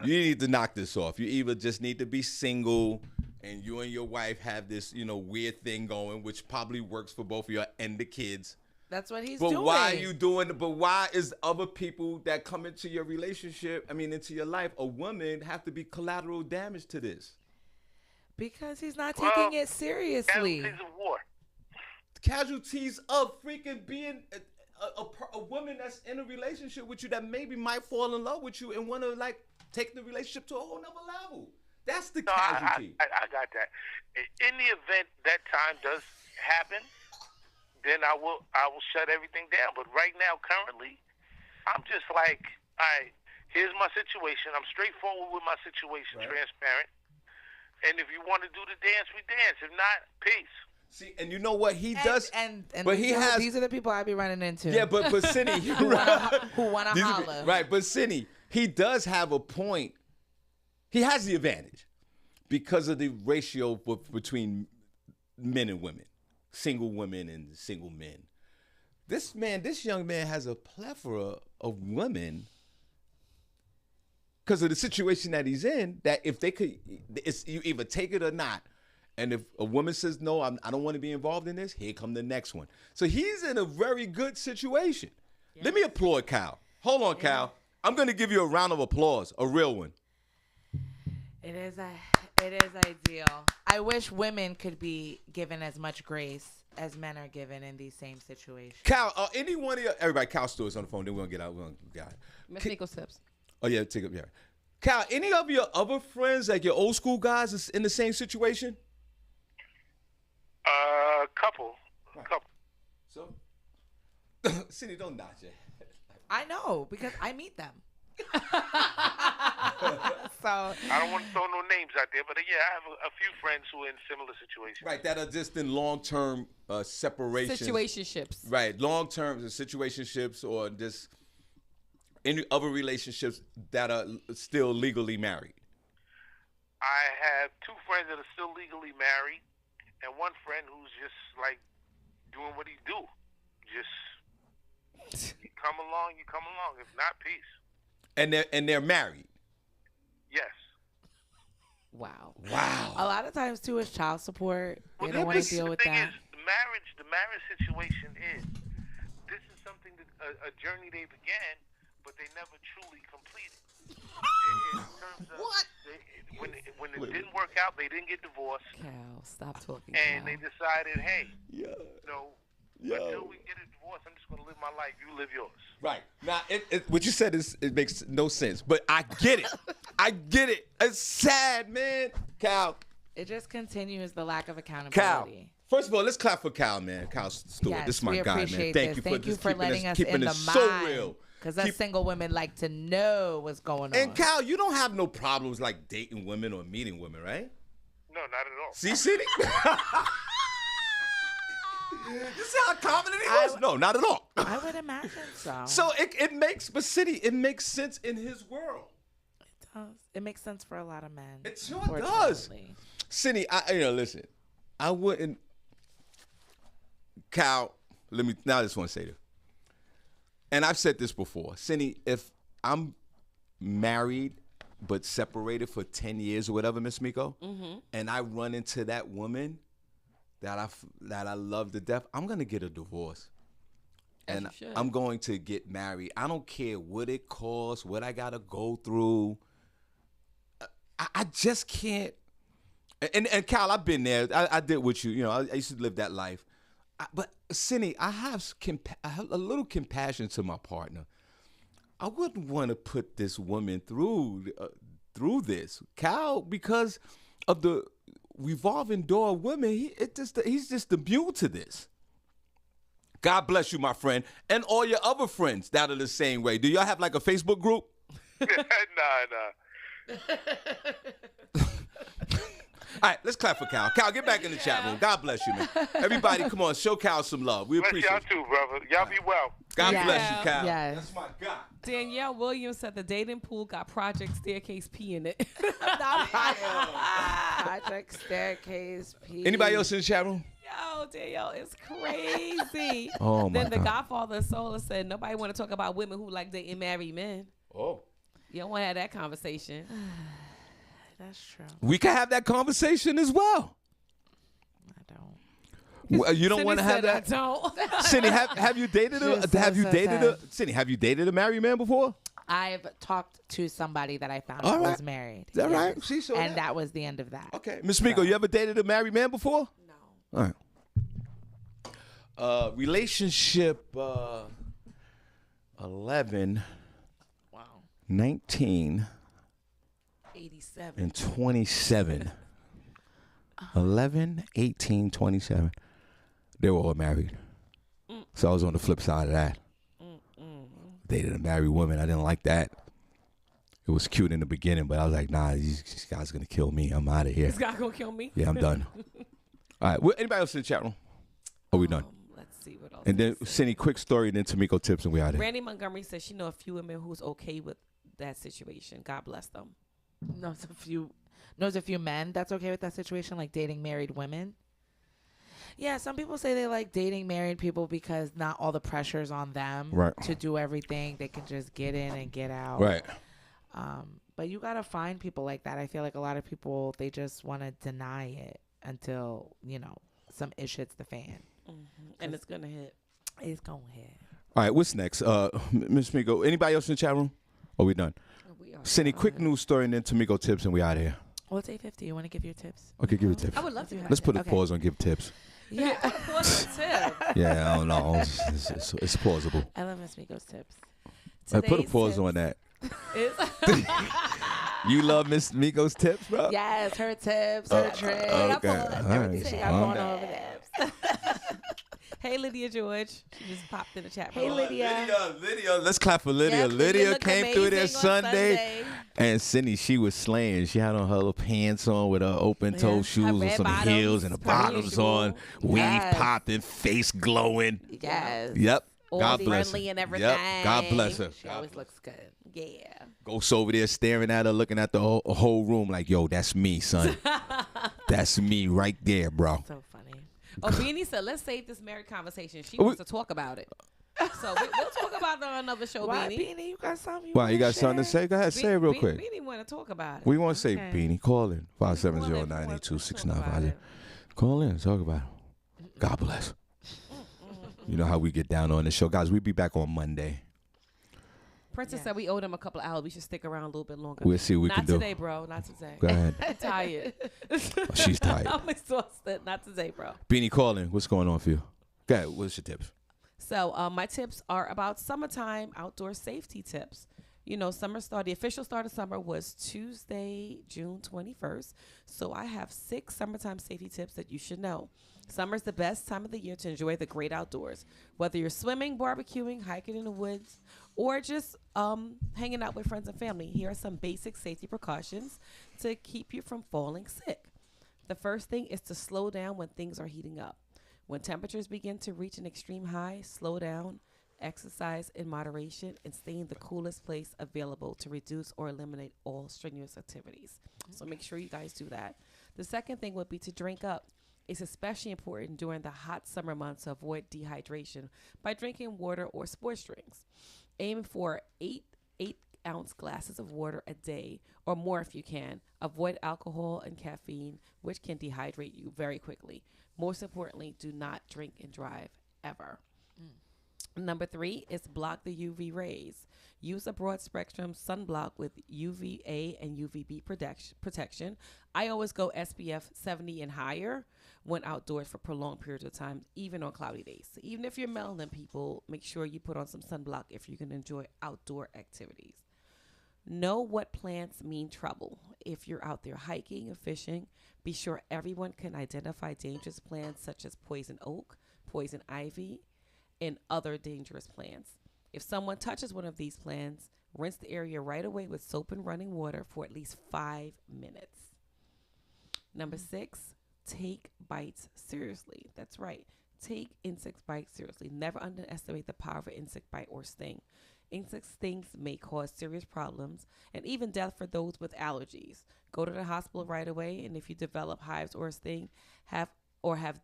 [SPEAKER 1] You need to knock this off. You either just need to be single and you and your wife have this, weird thing going, which probably works for both of you and the kids.
[SPEAKER 2] That's what he's doing.
[SPEAKER 1] But why are you doing it? But why is other people that come into your relationship, into your life, a woman, have to be collateral damage to this?
[SPEAKER 2] Because he's not taking it seriously.
[SPEAKER 4] Casualties of war.
[SPEAKER 1] Casualties of freaking being a woman that's in a relationship with you that maybe might fall in love with you and want to take the relationship to a whole nother level. That's the casualty.
[SPEAKER 4] I got that. In the event that time does happen, then I will shut everything down. But right now, currently, I'm just like, all right, here's my situation. I'm straightforward with my situation, transparent. And if you want to do the dance, we dance. If not, peace.
[SPEAKER 1] See, and you know what he does, but
[SPEAKER 2] these are the people I be running into.
[SPEAKER 1] Yeah, but Senny,
[SPEAKER 2] who wanna holler,
[SPEAKER 1] right? But Senny, he does have a point. He has the advantage because of the ratio between men and women, single women and single men. This young man has a plethora of women because of the situation that he's in. That if they could, you either take it or not. And if a woman says, no, I don't want to be involved in this, here come the next one. So he's in a very good situation. Yeah. Let me applaud Cal. Hold on, Cal. I'm going to give you a round of applause, a real one.
[SPEAKER 2] It is ideal. I wish women could be given as much grace as men are given in these same situations.
[SPEAKER 1] Cal, any one of you, everybody, Cal Stewart's on the phone. Then we're going to get out. We're going to get out.
[SPEAKER 3] Miss Nico Sips.
[SPEAKER 1] Oh, yeah, take up, yeah. Cal, any of your other friends, like your old school guys, is in the same situation?
[SPEAKER 4] Couple.
[SPEAKER 1] So, Cindy, don't nod your head.
[SPEAKER 2] I know because I meet them. So
[SPEAKER 4] I don't want to throw no names out there, but yeah, I have a few friends who are in similar situations.
[SPEAKER 1] Right, that are just in long-term separations.
[SPEAKER 3] Situationships.
[SPEAKER 1] Right, long-term situationships or just any other relationships that are still legally married.
[SPEAKER 4] I have two friends that are still legally married. And one friend who's just like doing what he do, just You come along, you come along. If not, peace.
[SPEAKER 1] And they're married.
[SPEAKER 4] Yes.
[SPEAKER 2] Wow.
[SPEAKER 1] Wow.
[SPEAKER 2] A lot of times too is child support. They
[SPEAKER 4] Well,
[SPEAKER 2] don't want to deal with
[SPEAKER 4] the thing
[SPEAKER 2] that.
[SPEAKER 4] is, the marriage situation is, this is something that a journey they began, but they never truly completed. In terms of
[SPEAKER 1] What?
[SPEAKER 4] When it didn't work out, they didn't get divorced,
[SPEAKER 3] Cal, stop talking.
[SPEAKER 4] and
[SPEAKER 3] Cal.
[SPEAKER 4] they decided, hey,
[SPEAKER 1] Yeah.
[SPEAKER 4] Until we get a divorce, I'm just gonna live my life. You live yours.
[SPEAKER 1] Right. Now, what you said it makes no sense, but I get it. I get it. It's sad, man. Cal.
[SPEAKER 2] It just continues the lack of
[SPEAKER 1] Cal.
[SPEAKER 2] accountability.
[SPEAKER 1] First of all, let's clap for Cal, man. Cal Stewart.
[SPEAKER 2] Yes,
[SPEAKER 1] this is my
[SPEAKER 2] we
[SPEAKER 1] guy, man.
[SPEAKER 2] appreciate
[SPEAKER 1] Thank
[SPEAKER 2] this.
[SPEAKER 1] you for
[SPEAKER 2] Thank you
[SPEAKER 1] just
[SPEAKER 2] for
[SPEAKER 1] keeping
[SPEAKER 2] letting us
[SPEAKER 1] keeping
[SPEAKER 2] in the
[SPEAKER 1] it so
[SPEAKER 2] mind.
[SPEAKER 1] real.
[SPEAKER 2] Because us single women like to know what's going on.
[SPEAKER 1] And Cal, you don't have no problems like dating women or meeting women, right?
[SPEAKER 4] No, not at all.
[SPEAKER 1] See, City? You see how confident he was? No, not at all.
[SPEAKER 2] I would imagine so.
[SPEAKER 1] So it makes, but City, it makes sense in his world.
[SPEAKER 2] It does. It makes sense for a lot of men.
[SPEAKER 1] It sure does.
[SPEAKER 2] unfortunately.
[SPEAKER 1] City, listen, I wouldn't. Cal, I just want to say this. And I've said this before. City, if I'm married but separated for 10 years or whatever, Miss Miko, and I run into that woman that I love to death, I'm going to get a divorce. And
[SPEAKER 3] you should.
[SPEAKER 1] I'm going to get married. I don't care what it costs, what I got to go through. I just can't. And Cal, I've been there. I did what you know, I used to live that life. But Senny, I have a little compassion to my partner. I wouldn't want to put this woman through this, Cal, because of the revolving door of women. He's just immune to this. God bless you, my friend, and all your other friends that are the same way. Do y'all have like a Facebook group?
[SPEAKER 4] Nah.
[SPEAKER 1] All right, let's clap for Cal. Cal, get back in the chat room. God bless you, man. Everybody, come on, show Cal some love. We
[SPEAKER 4] Bless
[SPEAKER 1] appreciate
[SPEAKER 4] y'all
[SPEAKER 1] it.
[SPEAKER 4] too, brother. Y'all be well.
[SPEAKER 1] God
[SPEAKER 2] Yes.
[SPEAKER 1] bless you, Cal.
[SPEAKER 2] Yes.
[SPEAKER 1] That's my guy.
[SPEAKER 3] Danielle Williams said the dating pool got Project Staircase P in it.
[SPEAKER 2] Project Staircase P.
[SPEAKER 1] Anybody else in the chat room?
[SPEAKER 3] Yo, Danielle, it's crazy.
[SPEAKER 1] Oh, my
[SPEAKER 3] Then the
[SPEAKER 1] God.
[SPEAKER 3] Godfather of Solar said nobody want to talk about women who like dating married men.
[SPEAKER 1] Oh.
[SPEAKER 3] You don't want to have that conversation.
[SPEAKER 2] That's true.
[SPEAKER 1] We can have that conversation as well.
[SPEAKER 2] I don't.
[SPEAKER 1] Well, you don't
[SPEAKER 3] Cindy
[SPEAKER 1] want to have
[SPEAKER 3] said,
[SPEAKER 1] that?
[SPEAKER 3] I don't.
[SPEAKER 1] Cindy, have you dated
[SPEAKER 2] Just
[SPEAKER 1] a have you
[SPEAKER 2] so
[SPEAKER 1] dated
[SPEAKER 2] sad.
[SPEAKER 1] Cindy, have you dated a married man before?
[SPEAKER 2] I've talked to somebody that I found
[SPEAKER 1] All right.
[SPEAKER 2] was married.
[SPEAKER 1] Is that
[SPEAKER 2] Yes.
[SPEAKER 1] right? She saw
[SPEAKER 2] And that was the end of that.
[SPEAKER 1] Okay. Miss Miko, you ever dated a married man before?
[SPEAKER 2] No.
[SPEAKER 1] All right. Relationship 11,
[SPEAKER 2] Wow.
[SPEAKER 1] 19,
[SPEAKER 3] 87.
[SPEAKER 1] and 27. 11, 18, 27. They were all married. So I was on the flip side of that. Dated a married woman. I didn't like that. It was cute in the beginning, but I was like, nah, these guys going to kill me. I'm out of here.
[SPEAKER 3] This guy gonna kill me.
[SPEAKER 1] Yeah, I'm done. All right. Well, anybody else in the chat room? Are we done?
[SPEAKER 3] Let's see what else.
[SPEAKER 1] And then
[SPEAKER 3] they say.
[SPEAKER 1] Cindy, quick story, and then Tamiko tips, and we out of here.
[SPEAKER 3] Randy Montgomery says she know a few women who's okay with that situation. God bless them.
[SPEAKER 2] Knows a few men that's okay with that situation, like dating married women. Yeah, some people say they like dating married people because not all the pressure's on them
[SPEAKER 1] Right.
[SPEAKER 2] to do everything. They can just get in and get out.
[SPEAKER 1] Right.
[SPEAKER 2] But you gotta find people like that. I feel like a lot of people, they just want to deny it until some ish hits the fan.
[SPEAKER 3] And it's gonna hit.
[SPEAKER 2] It's gonna hit.
[SPEAKER 1] All right, what's next? Miss Miko, anybody else in the chat room? Are we done?
[SPEAKER 3] We are
[SPEAKER 1] Cindy,
[SPEAKER 3] done.
[SPEAKER 1] quick news story, and then Tamiko tips, and we out of here.
[SPEAKER 2] Well, it's 8:50. You want to give your tips?
[SPEAKER 1] Okay, give your tips.
[SPEAKER 3] I would love to.
[SPEAKER 1] Let's put a
[SPEAKER 2] Okay.
[SPEAKER 1] pause on give tips.
[SPEAKER 2] Yeah.
[SPEAKER 3] What's the tip?
[SPEAKER 1] Yeah, I don't know. It's plausible.
[SPEAKER 2] I love Miss Miko's tips.
[SPEAKER 1] Put a
[SPEAKER 3] Today's
[SPEAKER 1] pause
[SPEAKER 3] tips
[SPEAKER 1] on that.
[SPEAKER 3] is-
[SPEAKER 1] You love Miss Miko's tips, bro?
[SPEAKER 2] Yes, her tips, her tricks,
[SPEAKER 1] okay.
[SPEAKER 2] everything she got
[SPEAKER 1] All
[SPEAKER 2] going
[SPEAKER 1] right.
[SPEAKER 2] on over there.
[SPEAKER 3] Hey, Lydia George. She just popped in the chat.
[SPEAKER 2] Hey,
[SPEAKER 3] room.
[SPEAKER 2] Lydia.
[SPEAKER 1] Lydia, let's clap for Lydia.
[SPEAKER 3] Yep,
[SPEAKER 1] Lydia
[SPEAKER 3] looked
[SPEAKER 1] came through there
[SPEAKER 3] amazing on
[SPEAKER 1] Sunday. And Cindy, she was slaying. She had on her little pants on with her open toe
[SPEAKER 2] Yeah.
[SPEAKER 1] shoes
[SPEAKER 3] Her
[SPEAKER 1] with
[SPEAKER 3] red
[SPEAKER 1] some
[SPEAKER 3] bottoms,
[SPEAKER 1] heels and the
[SPEAKER 3] per
[SPEAKER 1] bottoms
[SPEAKER 3] usual.
[SPEAKER 1] on, weave
[SPEAKER 2] Yes.
[SPEAKER 1] popping, face glowing.
[SPEAKER 2] Yes.
[SPEAKER 1] Yep.
[SPEAKER 3] All
[SPEAKER 1] God bless her.
[SPEAKER 3] friendly and
[SPEAKER 1] Yep.
[SPEAKER 3] everything.
[SPEAKER 1] God bless her.
[SPEAKER 2] She always looks good.
[SPEAKER 3] Yeah.
[SPEAKER 1] Goes over there staring at her, looking at the whole room like, yo, that's me, son. That's me right there, bro.
[SPEAKER 2] So funny.
[SPEAKER 3] Oh, Beanie said, let's save this married conversation. She wants to talk about it. So we'll talk about that on another show,
[SPEAKER 2] Why,
[SPEAKER 3] Beanie.
[SPEAKER 2] Beanie? You got something?
[SPEAKER 1] Wow, you got
[SPEAKER 2] share?
[SPEAKER 1] something to say? Go ahead, say it real quick.
[SPEAKER 3] Beanie want to talk about it.
[SPEAKER 1] We want to say
[SPEAKER 2] Okay.
[SPEAKER 1] Beanie. Call in
[SPEAKER 3] Talk
[SPEAKER 1] 570-982-6950.
[SPEAKER 3] about
[SPEAKER 1] Call in, talk about it. God bless. You know how we get down on the show, guys. We'll be back on Monday.
[SPEAKER 3] Princess
[SPEAKER 2] Yes.
[SPEAKER 3] said we owed him a couple of hours. We should stick around a little bit longer.
[SPEAKER 1] We'll see what we
[SPEAKER 3] Not
[SPEAKER 1] can do.
[SPEAKER 3] today, bro. Not today.
[SPEAKER 1] Go ahead.
[SPEAKER 3] I'm tired.
[SPEAKER 1] She's tired.
[SPEAKER 3] I'm exhausted. Not today, bro.
[SPEAKER 1] Beanie, call in. What's going on for you? Go ahead. What's your tips?
[SPEAKER 3] So my tips are about summertime outdoor safety tips. You know, the official start of summer was Tuesday, June 21st. So I have 6 summertime safety tips that you should know. Summer's the best time of the year to enjoy the great outdoors. Whether you're swimming, barbecuing, hiking in the woods, or just hanging out with friends and family, here are some basic safety precautions to keep you from falling sick. The first thing is to slow down when things are heating up. When temperatures begin to reach an extreme high, slow down, exercise in moderation, and stay in the coolest place available to reduce or eliminate all strenuous activities. So make sure you guys do that. The second thing would be to drink up. It's especially important during the hot summer months to avoid dehydration by drinking water or sports drinks. Aim for 8-ounce glasses of water a day or more if you can. Avoid alcohol and caffeine, which can dehydrate you very quickly. Most importantly, do not drink and drive ever. Number 3 is block the UV rays. Use a broad spectrum sunblock with UVA and UVB protection. I always go SPF 70 and higher when outdoors for prolonged periods of time, even on cloudy days. So even if you're melanin people, make sure you put on some sunblock if you can enjoy outdoor activities. Know what plants mean trouble. If you're out there hiking or fishing, be sure everyone can identify dangerous plants such as poison oak, poison ivy, and other dangerous plants. If someone touches one of these plants, rinse the area right away with soap and running water for at least 5 minutes. Number 6, take bites seriously. That's right. Take insect bites seriously. Never underestimate the power of an insect bite or sting. Insect stings may cause serious problems and even death for those with allergies. Go to the hospital right away, and if you develop hives or a sting, have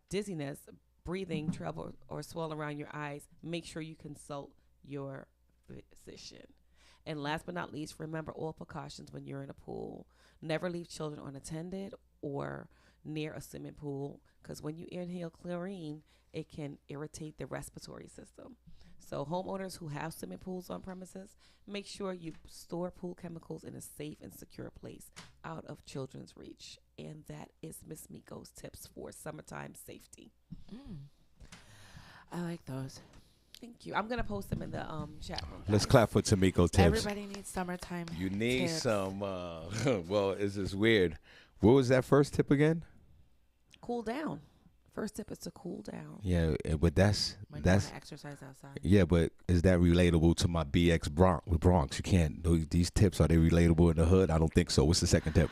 [SPEAKER 3] dizziness, breathing trouble, or swelling around your eyes, make sure you consult your physician. And last but not least, remember all precautions when you're in a pool. Never leave children unattended or near a swimming pool, because when you inhale chlorine, it can irritate the respiratory system. So homeowners who have swimming pools on premises, make sure you store pool chemicals in a safe and secure place out of children's reach. And that is Miss Miko's tips for summertime safety.
[SPEAKER 2] I like those.
[SPEAKER 3] Thank you. I'm going to post them in the chat room.
[SPEAKER 1] Let's
[SPEAKER 3] guys.
[SPEAKER 1] clap for Tamiko tips.
[SPEAKER 2] Everybody needs summertime.
[SPEAKER 1] You need
[SPEAKER 2] tips.
[SPEAKER 1] some, well, it's just weird. What was that first tip again?
[SPEAKER 3] Cool down. First tip is to cool down.
[SPEAKER 1] Yeah, but that's
[SPEAKER 2] When you wanna exercise outside.
[SPEAKER 1] yeah, but is that relatable to my BX Bronx? You can't. These tips, are they relatable in the hood? I don't think so. What's the second tip?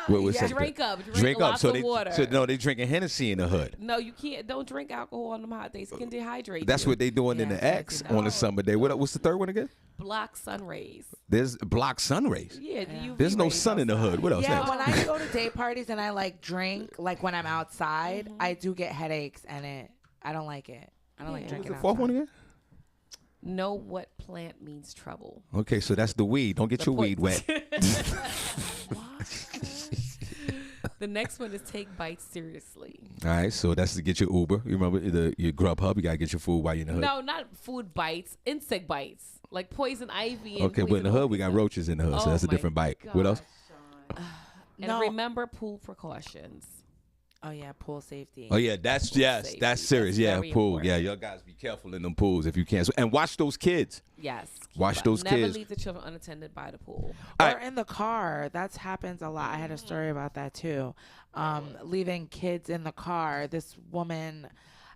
[SPEAKER 1] What's
[SPEAKER 3] Yeah,
[SPEAKER 1] second
[SPEAKER 3] drink
[SPEAKER 1] tip?
[SPEAKER 3] up. Drink lots
[SPEAKER 1] So
[SPEAKER 3] of
[SPEAKER 1] they,
[SPEAKER 3] water.
[SPEAKER 1] so no, they drinking Hennessy in the hood.
[SPEAKER 3] No, you can't. Don't drink alcohol on them hot days. It can dehydrate
[SPEAKER 1] That's
[SPEAKER 3] you.
[SPEAKER 1] what they doing in
[SPEAKER 2] Yeah,
[SPEAKER 1] the
[SPEAKER 2] it's
[SPEAKER 1] X
[SPEAKER 2] like,
[SPEAKER 1] on a summer day. What's the third one again?
[SPEAKER 3] Block sun rays.
[SPEAKER 1] There's block sun rays.
[SPEAKER 3] Yeah, the
[SPEAKER 2] Yeah.
[SPEAKER 3] UV
[SPEAKER 1] There's no
[SPEAKER 3] rays
[SPEAKER 1] sun in the hood.
[SPEAKER 3] outside.
[SPEAKER 1] What else?
[SPEAKER 2] Yeah,
[SPEAKER 1] next?
[SPEAKER 2] when I go to day parties and I like drink, like when I'm outside,
[SPEAKER 3] Mm-hmm.
[SPEAKER 2] I do get headaches and I don't like it. I don't like
[SPEAKER 3] Yeah.
[SPEAKER 1] What's
[SPEAKER 2] drinking
[SPEAKER 1] the fourth one
[SPEAKER 2] outside.
[SPEAKER 1] again?
[SPEAKER 3] Know what plant means trouble.
[SPEAKER 1] Okay, so that's the weed. Don't get
[SPEAKER 3] The
[SPEAKER 1] your
[SPEAKER 3] point-
[SPEAKER 1] weed wet.
[SPEAKER 3] The next one is take bites seriously.
[SPEAKER 1] All right, so that's to get your Uber. You remember your Grubhub? You gotta get your food while you're in the hood.
[SPEAKER 3] No, not food bites. Insect bites, like poison ivy. And
[SPEAKER 1] Okay, but in the
[SPEAKER 3] poison
[SPEAKER 1] hood
[SPEAKER 3] oak
[SPEAKER 1] we
[SPEAKER 3] and
[SPEAKER 1] got
[SPEAKER 3] stuff.
[SPEAKER 1] roaches in the hood, so
[SPEAKER 3] Oh
[SPEAKER 1] that's a
[SPEAKER 3] my
[SPEAKER 1] different bite. What else?
[SPEAKER 3] gosh, Sean. And
[SPEAKER 2] No.
[SPEAKER 3] remember pool precautions.
[SPEAKER 2] Oh yeah, pool safety.
[SPEAKER 1] Oh yeah, that's
[SPEAKER 3] safety.
[SPEAKER 1] that's serious.
[SPEAKER 3] That's
[SPEAKER 1] Yeah,
[SPEAKER 3] very
[SPEAKER 1] pool.
[SPEAKER 3] important.
[SPEAKER 1] Yeah, y'all guys be careful in them pools if you can. So, and watch those kids.
[SPEAKER 3] Yes.
[SPEAKER 1] Watch
[SPEAKER 3] keep
[SPEAKER 1] those
[SPEAKER 3] Never
[SPEAKER 1] kids.
[SPEAKER 3] leave the children unattended by the pool.
[SPEAKER 2] Or
[SPEAKER 1] Alright.
[SPEAKER 2] in the car. That happens a lot. I had a story about that too. Leaving kids in the car. This woman,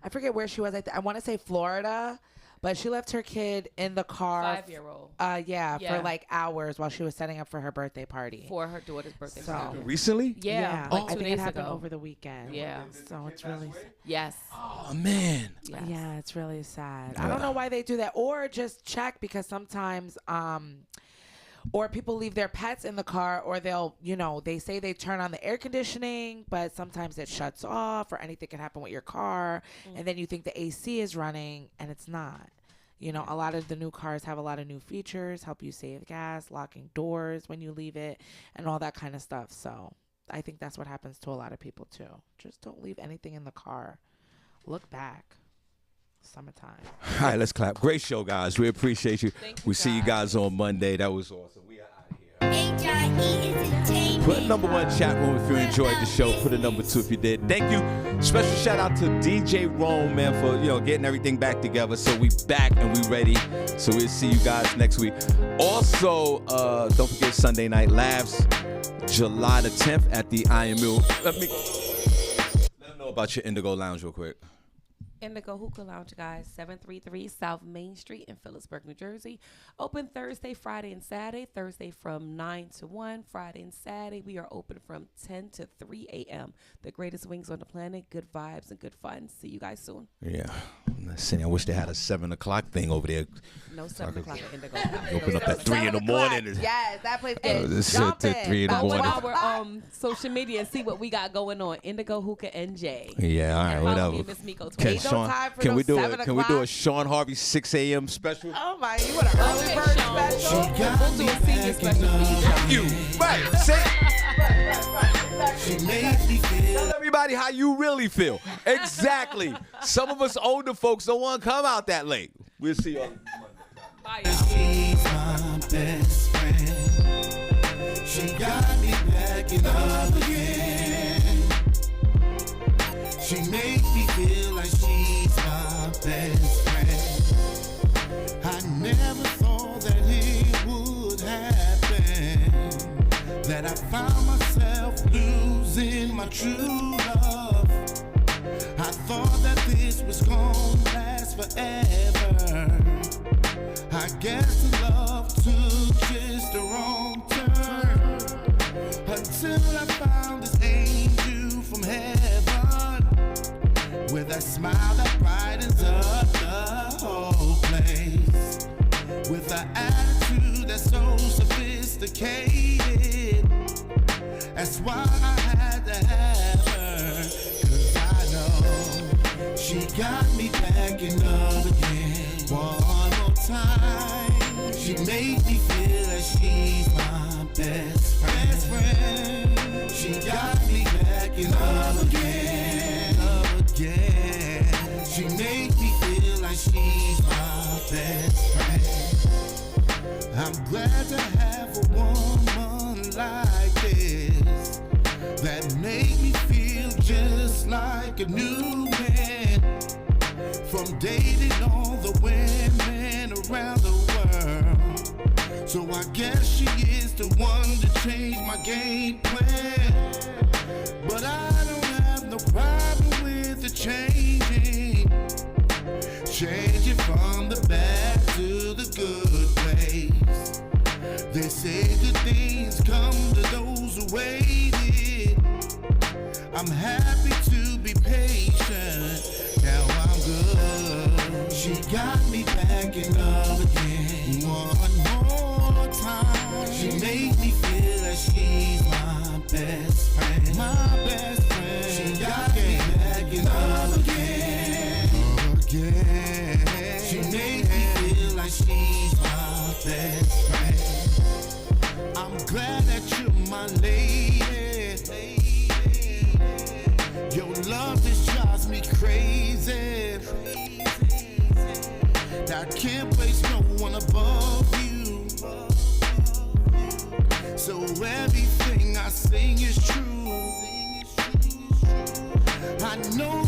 [SPEAKER 2] I forget where she was. I want to say Florida, but she left her kid in the car.
[SPEAKER 3] 5-year-old
[SPEAKER 2] Yeah,
[SPEAKER 3] Yeah.
[SPEAKER 2] for like hours while she was setting up for her birthday party.
[SPEAKER 3] for her daughter's birthday
[SPEAKER 2] So-
[SPEAKER 3] party.
[SPEAKER 1] Recently?
[SPEAKER 3] Yeah,
[SPEAKER 2] I
[SPEAKER 3] like 2
[SPEAKER 2] think it
[SPEAKER 3] days
[SPEAKER 2] happened
[SPEAKER 3] ago.
[SPEAKER 2] over the weekend.
[SPEAKER 3] Yeah.
[SPEAKER 2] So it's really,
[SPEAKER 3] Yes.
[SPEAKER 1] Oh man.
[SPEAKER 3] Yes.
[SPEAKER 2] yeah, it's really sad. I don't know why they do that, or just check because sometimes, or people leave their pets in the car, or they'll, they say they turn on the air conditioning, but sometimes it shuts off, or anything can happen with your car, and then you think the AC is running, and it's not. You know, a lot of the new cars have a lot of new features, help you save gas, locking doors when you leave it, and all that kind of stuff. So I think that's what happens to a lot of people too. Just don't leave anything in the car. Look back. Summertime.
[SPEAKER 1] All right, let's clap. Great show, guys. We appreciate you.
[SPEAKER 3] Thank you,
[SPEAKER 1] We see you guys on Monday. That was awesome. We are out of here. Put a number 1 chat room if you enjoyed the show. Put a number 2 if you did. Thank you. Special shout out to DJ Rome, man, for getting everything back together. So we back and we ready. So we'll see you guys next week. Also, don't forget Sunday Night Laughs, July the 10th at the IMU. Let them know about your Indigo Lounge real quick.
[SPEAKER 3] Indigo Hookah Lounge, guys, 733 South Main Street in Phillipsburg, New Jersey. Open Thursday, Friday, and Saturday. Thursday from 9 to 1. Friday and Saturday, we are open from 10 to 3 a.m. The greatest wings on the planet. Good vibes and good fun. See you guys soon.
[SPEAKER 1] Yeah. I wish they had a 7 o'clock thing over there.
[SPEAKER 3] No 7 o'clock at Indigo.
[SPEAKER 1] Open up at 3 in the morning.
[SPEAKER 2] Yes, that place
[SPEAKER 1] This
[SPEAKER 2] is
[SPEAKER 1] shit
[SPEAKER 2] jumping.
[SPEAKER 1] at 3 in the
[SPEAKER 3] Follow
[SPEAKER 1] morning.
[SPEAKER 3] our social media and see what we got going on. Indigo Hookah NJ.
[SPEAKER 1] Yeah, all right,
[SPEAKER 3] And follow
[SPEAKER 1] whatever.
[SPEAKER 3] me, Miss Miko.
[SPEAKER 1] Can
[SPEAKER 2] Ain't no
[SPEAKER 1] Sean,
[SPEAKER 2] time for
[SPEAKER 1] can
[SPEAKER 2] no
[SPEAKER 1] we do
[SPEAKER 2] 7
[SPEAKER 1] it? Can we do a
[SPEAKER 2] o'clock.
[SPEAKER 1] Shawn Harvey 6 a.m. special?
[SPEAKER 2] Oh my, you want an early bird special?
[SPEAKER 3] We'll do a senior special for you.
[SPEAKER 1] You right? Say. Tell everybody how you really feel. Exactly. Some of us older folks don't want to come out that late. We'll see you on Monday.
[SPEAKER 3] Bye, y'all.
[SPEAKER 5] She's my best friend. She got me back in love again. She makes me feel like she's my best friend. I never thought that it would happen, that I found myself losing my true love. I thought that this was gonna last forever. I guess the love took just a wrong turn, until I found this angel from heaven, with a smile that brightens up the whole place, with an attitude that's so sophisticated. That's why I had to have her, 'cause I know she got me back in love again. One more time, she made me feel like she's my best friend. She got me back in love again, She made me feel like she's my best friend. I'm glad to have a woman like this, that made me feel just like a new man, from dating all the women around the world. So I guess she is the one to change my game plan, but I don't have no problem with the changing from the bad to the good ways. They say good things come to those who waited. I'm happy to be patient. Now I'm good. She got me back in love again. One more time. She made me feel like she's my best friend. My best friend. She got me back in love again. She made me feel like she's my best friend. I'm glad that you're my lady. Your love just drives me crazy. I can't place no one above you. So everything I sing is true. I know